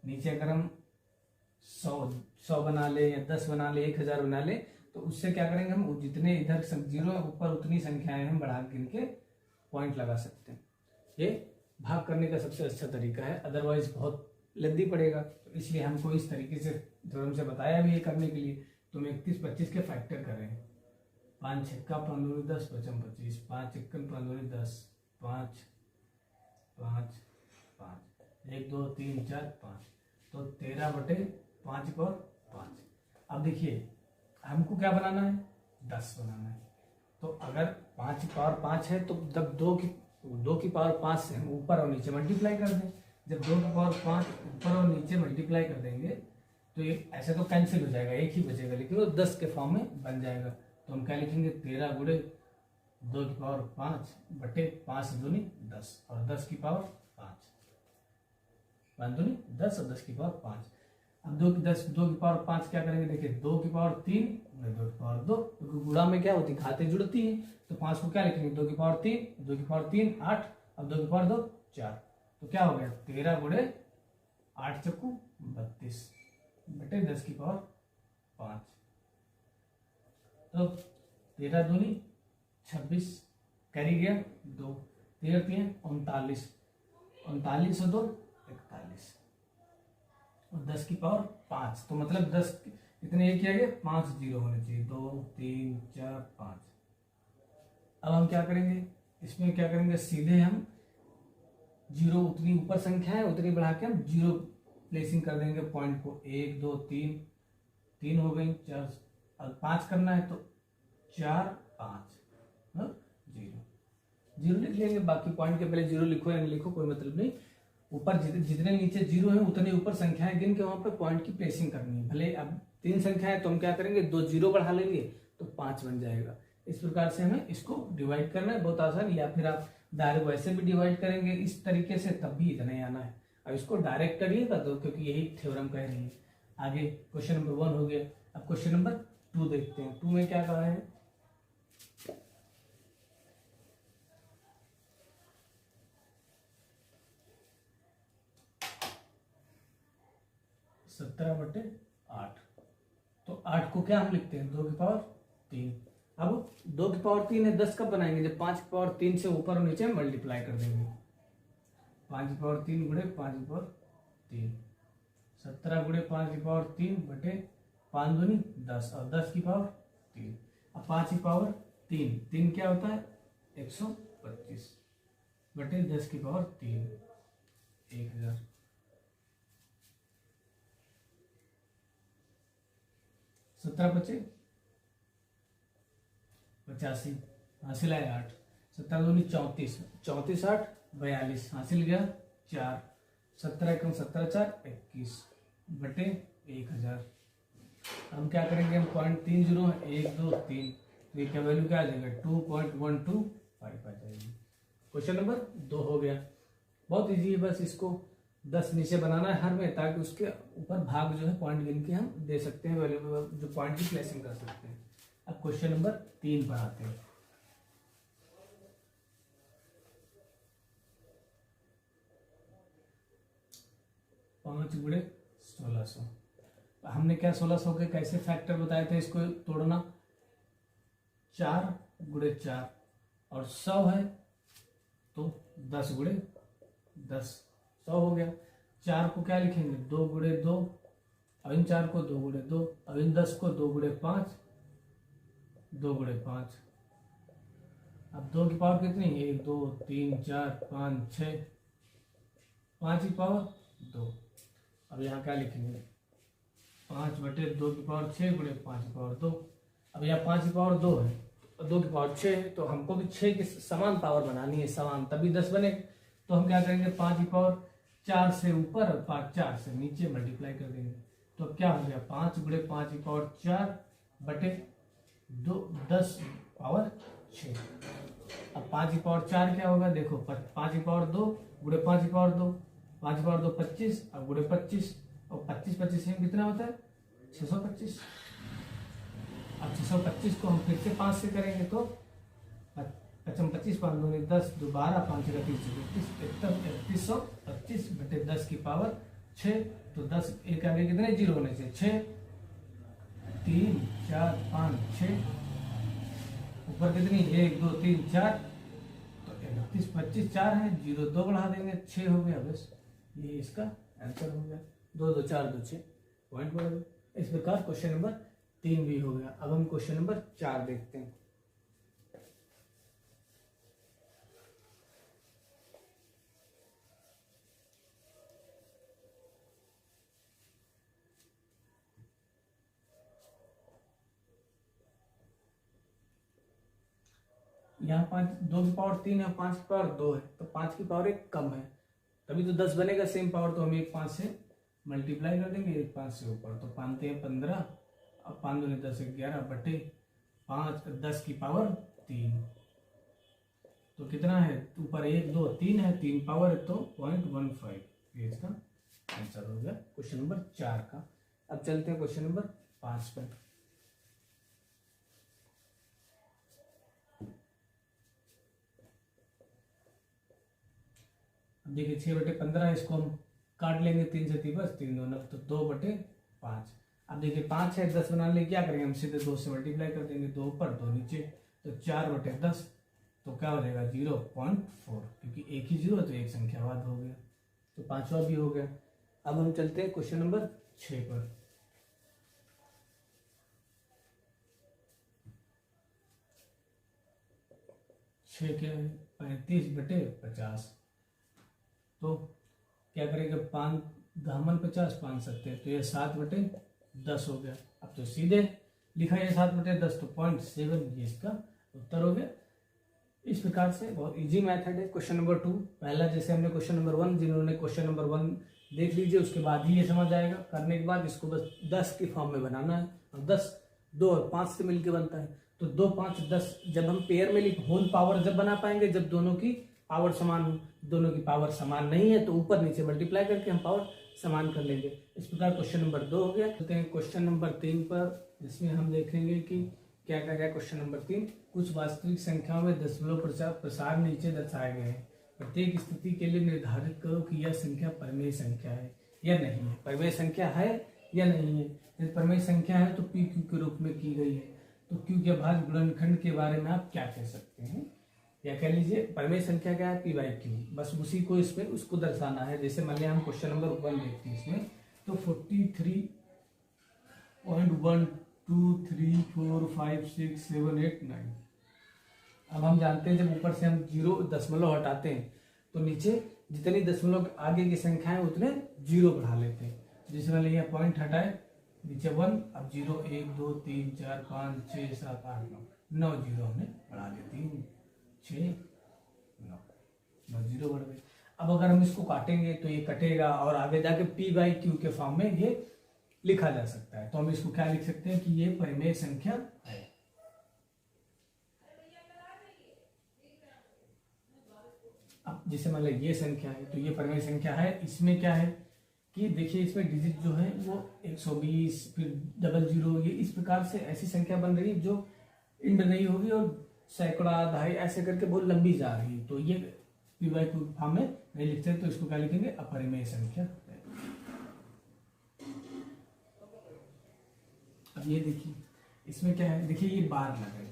नीचे अगर हम 100 बना ले या 10 बना ले 1000 बना ले तो उससे क्या करेंगे हम जितने इधर 0 ऊपर उतनी संख्याएं हम बढ़ा गिन के पॉइंट लगा सकते हैं। ये भाग करने का सबसे अच्छा तरीका है, अदरवाइज बहुत लंबी पड़ेगा। तो इसलिए हमको इस तरीके से थ्योरम से बताया भी ये करने के लिए। तो हम 31 25 के फैक्टर कर रहे हैं। 5 छक्का 5 10 बचम 25, 5 चक्कन 5 10, 5 5 5 1 2 3 4 5 तो 13/5 और 5। अब देखिए हमको क्या बनाना है 10 बनाना है। तो अगर 5 की पावर 5 है तो जब 2 की पावर 5 से हम ऊपर और नीचे मल्टीप्लाई कर दें। जब 2 की पावर 5 ऊपर और नीचे मल्टीप्लाई कर देंगे तो ये ऐसे तो कैंसिल हो जाएगा, एक ही बचेगा, लेकिन वो 10 के फॉर्म में बन जाएगा। तो हम क्या लिखेंगे 13 गुणे 2 की पावर 5 बटे 5 दूनी 10 और 10 की पावर 5 5 दूनी 10 और 10 की पावर 5। अब 2 की पावर 5 क्या करेंगे देखिए 2 की पावर 3 2 की पावर 2 क्योंकि गुणा में क्या होती है घातें जुड़ती हैं। तो 5 को क्या लिखेंगे 2 की पावर 3 2 की पावर 3 8 अब 2 की पावर 2 4। तो क्या हो गया 13 गुणे 8 चक्कू 32 बटे 10 की पावर 5। तो 13 दूनी 26 कैरी गया 2 13 3 39 39 और 2 41 और 10 की पावर 5। तो मतलब 10 इतने एक किया गया 5 0 होने चाहिए 2 3 4 5। अब हम क्या करेंगे इसमें क्या करेंगे सीधे हम 0 उतनी ऊपर संख्या है उतनी बढ़ा के हम 0 प्लेसिंग कर देंगे पॉइंट को 1 2 3 3 हो गई 4 और 5 करना है तो 4 5 0 लिख लेंगे। बाकी पॉइंट के पहले 0 लिखो या नहीं लिखो कोई मतलब नहीं। ऊपर जितने नीचे 0 है उतने ऊपर संख्याएं गिन के वहां पर पॉइंट की प्लेसिंग करनी है। भले अब 3 संख्या है तो हम क्या करेंगे 2 0 बढ़ा लेंगे तो 5 बन जाएगा। इस प्रकार से हमें इसको डिवाइड करना है बहुत आसान। या फिर आप डायरेक्ट वैसे भी डिवाइड करेंगे इस तरीके से तब भी इतना ही आना है। अब इसको डायरेक्ट करिएगा तो क्योंकि यही थ्योरम कह रही है। आगे क्वेश्चन नंबर 1 हो गया। अब क्वेश्चन नंबर 2 देखते हैं। 2 में क्या कहा है 17/8। तो 8 को क्या हम लिखते हैं 2 की पावर 3। अब 2 की पावर 3 है, 10 कब बनाएंगे, जब 5 की पावर 3 से ऊपर और नीचे मल्टीप्लाई कर देंगे। 5 की पावर 3 गुणे 5 की पावर 3, 17 गुणे 5 की पावर 3 बटे 5 दूनी 10 और 10 की पावर 3। अब 5 की पावर 3, 3 क्या होता है 125 बटे 10 की पावर 3, 1000। 17 बचे 85, हासिल आया 8, 17 दूनी 34, 34 8 42, हासिल गया 4, 17 एकम 17 4 21 बटे 1000। हम क्या करेंगे, हम 0.30 है 1 2 3, तो ये क्या वैल्यू क्या आ जाएगा 2.125 आ जाएगी। क्वेश्चन नंबर 2 हो गया। बहुत इजी है, बस इसको 10 नीचे बनाना है हर में, ताकि उसके ऊपर भाग जो है पॉइंट गिन के हम दे सकते हैं, वैल्यू जो पॉइंट की प्लेसिंग कर सकते हैं। अब क्वेश्चन नंबर 3 पर आते हैं। पांच गुणे 1600, हमने क्या 1600 के कैसे फैक्टर बताए थे इसको तोड़ना, 4 गुणे 4 और 100 है तो 10 गुणे 10, 100 हो गया। 4 को क्या लिखेंगे 2 गुणे 2, अब इन 4 को 2 गुणे 2, अब इन 10 को 2 गुणे 5, 2 गुणे 5। अब 2 की पावर कितनी, 1 2 3 4 5 6, 5 की पावर 2। अब यहाँ क्या लिखेंगे 5 बटे 2 की पावर 6 गुणे 5 की पावर 2। अब यहाँ 5 की पावर 2 है और 2 की पावर 6 है, तो हमको भी 6 की समान पावर बनानी है, समान, तभी 10 बने। तो हम क्या करेंगे 5 की पावर 4 से ऊपर और 5 4 से नीचे मल्टीप्लाई कर देंगे। तो क्या हो गया 5 गुणे 5 की पावर 4 बटे 2 10 पावर 6। अब 5 की पावर 4 क्या होगा, देखो 5 की पावर 2 गुणे 5 की पावर 2, 5 की पावर 2 25 और गुणे 25, और 25 25 में कितना होता है 625। अब 625 को हम फिर से 5 से करेंगे तो 25 5 दूनी 10 2 12 5 3125 बटे 10 की पावर 6। तो 10 एक आगे कितने जीरो होने से 6 3 4 5 6, ऊपर कितनी 1 2 3 4, तो 31 25 4 है, 0 2 बढ़ा देंगे 6 हो गया, बस ये इसका आंसर हो गया। 2 2 4 2 6 पॉइंट बढ़ गया। इस प्रकार क्वेश्चन नंबर 3 भी हो गया। अब हम क्वेश्चन नंबर 4 देखते हैं। यहाँ 2 की पावर 3 है, 5 की पावर 2 है, तो 5 की पावर 1 कम है, तभी तो 10 बनेगा सेम पावर, तो हम 1 5 से मल्टीप्लाई कर देंगे, 1 5 से ऊपर, तो 5 15, अब 5 दूनी 10 11 बटे 5 10 की पावर 3, तो कितना है ऊपर 1 2 3 है, 3 पावर है तो 0.15, ये इसका आंसर हो गया क्वेश्चन नंबर 4 का। अब चलते हैं क्वेश्चन नंबर 5 पर। देखिए 6 बटे 15, इसको हम काट लेंगे 3 से 3 बस 3 2 9, तो 2 बटे 5। अब देखिए 5 है 10 बनाने लिए क्या करेंगे हम, सीधे 2 से मल्टीप्लाई कर देंगे, 2 ऊपर 2 नीचे, तो 4 बटे 10, तो क्या हो जाएगा 0.4, क्योंकि एक ही जीरो तो एक संख्यावाद हो गया, तो 5वां भी हो गया। अब हम चलते हैं क्वेश्चन नंबर 6 पर। छः क्या है 35 बटे 50, तो क्या करेंगे 5 दामन 50 5 सकते हैं, तो ये 7 बटे 10 हो गया। अब तो सीधे लिखा है 7 बटे 10, तो 0.7 ये इसका उत्तर हो गया। इस प्रकार से बहुत इजी मेथड है। क्वेश्चन नंबर 2 पहला जैसे हमने क्वेश्चन नंबर 1, जिन्होंने क्वेश्चन नंबर 1 देख लीजिए, उसके बाद ही ये समझ आएगा। करने के बाद इसको बस 10 की फॉर्म में बनाना है, और 10 2 और 5 से मिलकर बनता है, तो 2 5 10 जब हम पेयर में होल पावर जब बना पाएंगे जब दोनों की पावर समान हो। दोनों की पावर समान नहीं है तो ऊपर नीचे मल्टीप्लाई करके हम पावर समान कर लेंगे। इस प्रकार क्वेश्चन नंबर 2 हो गया। चलते हैं क्वेश्चन नंबर 3 पर, जिसमें हम देखेंगे कि क्या क्या क्या। क्वेश्चन नंबर 3, कुछ वास्तविक संख्याओं में दशमलव प्रसार नीचे दर्शाए गए हैं। प्रत्येक स्थिति के लिए निर्धारित करो कि यह संख्या परिमेय संख्या है या नहीं है। परिमेय संख्या है या नहीं है। यदि परिमेय संख्या है तो पी क्यू के रूप में की गई है, तो क्यू के भाज्य गुणनखंड के बारे में आप क्या कह सकते हैं, या कह लीजिए परिमेय संख्या क्या है, पी बाई क्यू, बस उसी को इसमें उसको दर्शाना है। जैसे मान लिया हम क्वेश्चन नंबर 1 देखते हैं इसमें, तो 43.123456789। अब हम जानते हैं जब ऊपर से हम 0 दशमलव हटाते हैं तो नीचे जितनी दशमलव आगे की संख्या है उतने 0 बढ़ा लेते हैं। जैसे मान लिया पॉइंट हटाए, नीचे 1, अब 0 1 2 3 4 5 6 7 8 9 0 हमने बढ़ा दिए, 3 6 9 0 बढ़ गए। अब अगर हम इसको काटेंगे तो ये कटेगा और आगे जाके पी बाई क्यू के फॉर्म में ये लिखा जा सकता है। तो हम इसको क्या लिख सकते हैं कि ये परिमेय संख्या है। अब जैसे मान लीजिए ये संख्या है तो ये परिमेय संख्या है। इसमें क्या है कि देखिए इसमें डिजिट जो है वो 120 फिर 00 ये इस प्रकार से ऐसी संख्या बन रही है जो इंड नहीं होगी और सैकड़ा दहाई ऐसे करके बहुत लंबी जा रही है। तो ये पी बाई क्यू फॉर्म में नहीं लिखते तो इसको क्या लिखेंगे, अपरिमेय संख्या। अब ये देखिए इसमें क्या है, देखिए ये बार लगे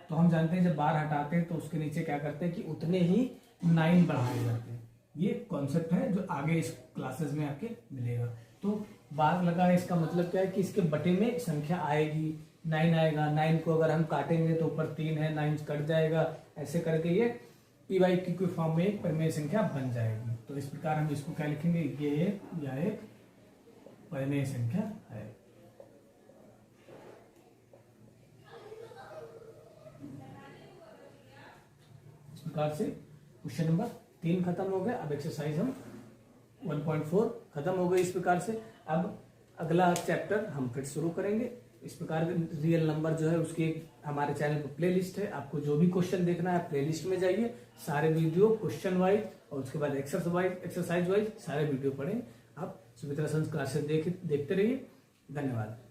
तो हम जानते हैं जब बार हटाते हैं तो उसके नीचे क्या करते हैं कि उतने ही 9 बढ़ाए जाते हैं। ये कॉन्सेप्ट है जो आगे इस क्लासेस में आपके मिलेगा। तो बार लगा है इसका मतलब क्या है कि इसके बटे में संख्या आएगी, 9 आएगा। 9 को अगर हम काटेंगे तो ऊपर 3 है, 9 कट जाएगा, ऐसे करके ये पी बाई क्यू के फॉर्म में एक परिमेय संख्या बन जाएगी। तो इस प्रकार हम इसको क्या लिखेंगे, ये यह एक परिमेय संख्या है। इस प्रकार से क्वेश्चन नंबर 3 खत्म हो गया। अब एक्सरसाइज हम 1.4 खत्म हो गई। इस प्रकार से अब अगला चैप्टर हम फिर शुरू करेंगे। इस प्रकार रियल नंबर जो है उसकी हमारे चैनल पर प्ले लिस्ट है। आपको जो भी क्वेश्चन देखना है प्ले लिस्ट में जाइए, सारे वीडियो क्वेश्चन वाइज और उसके बाद एक्सरसाइज वाइज सारे वीडियो पढ़ें। आप सुमित्रा संस क्लासेस देखते रहिए। धन्यवाद।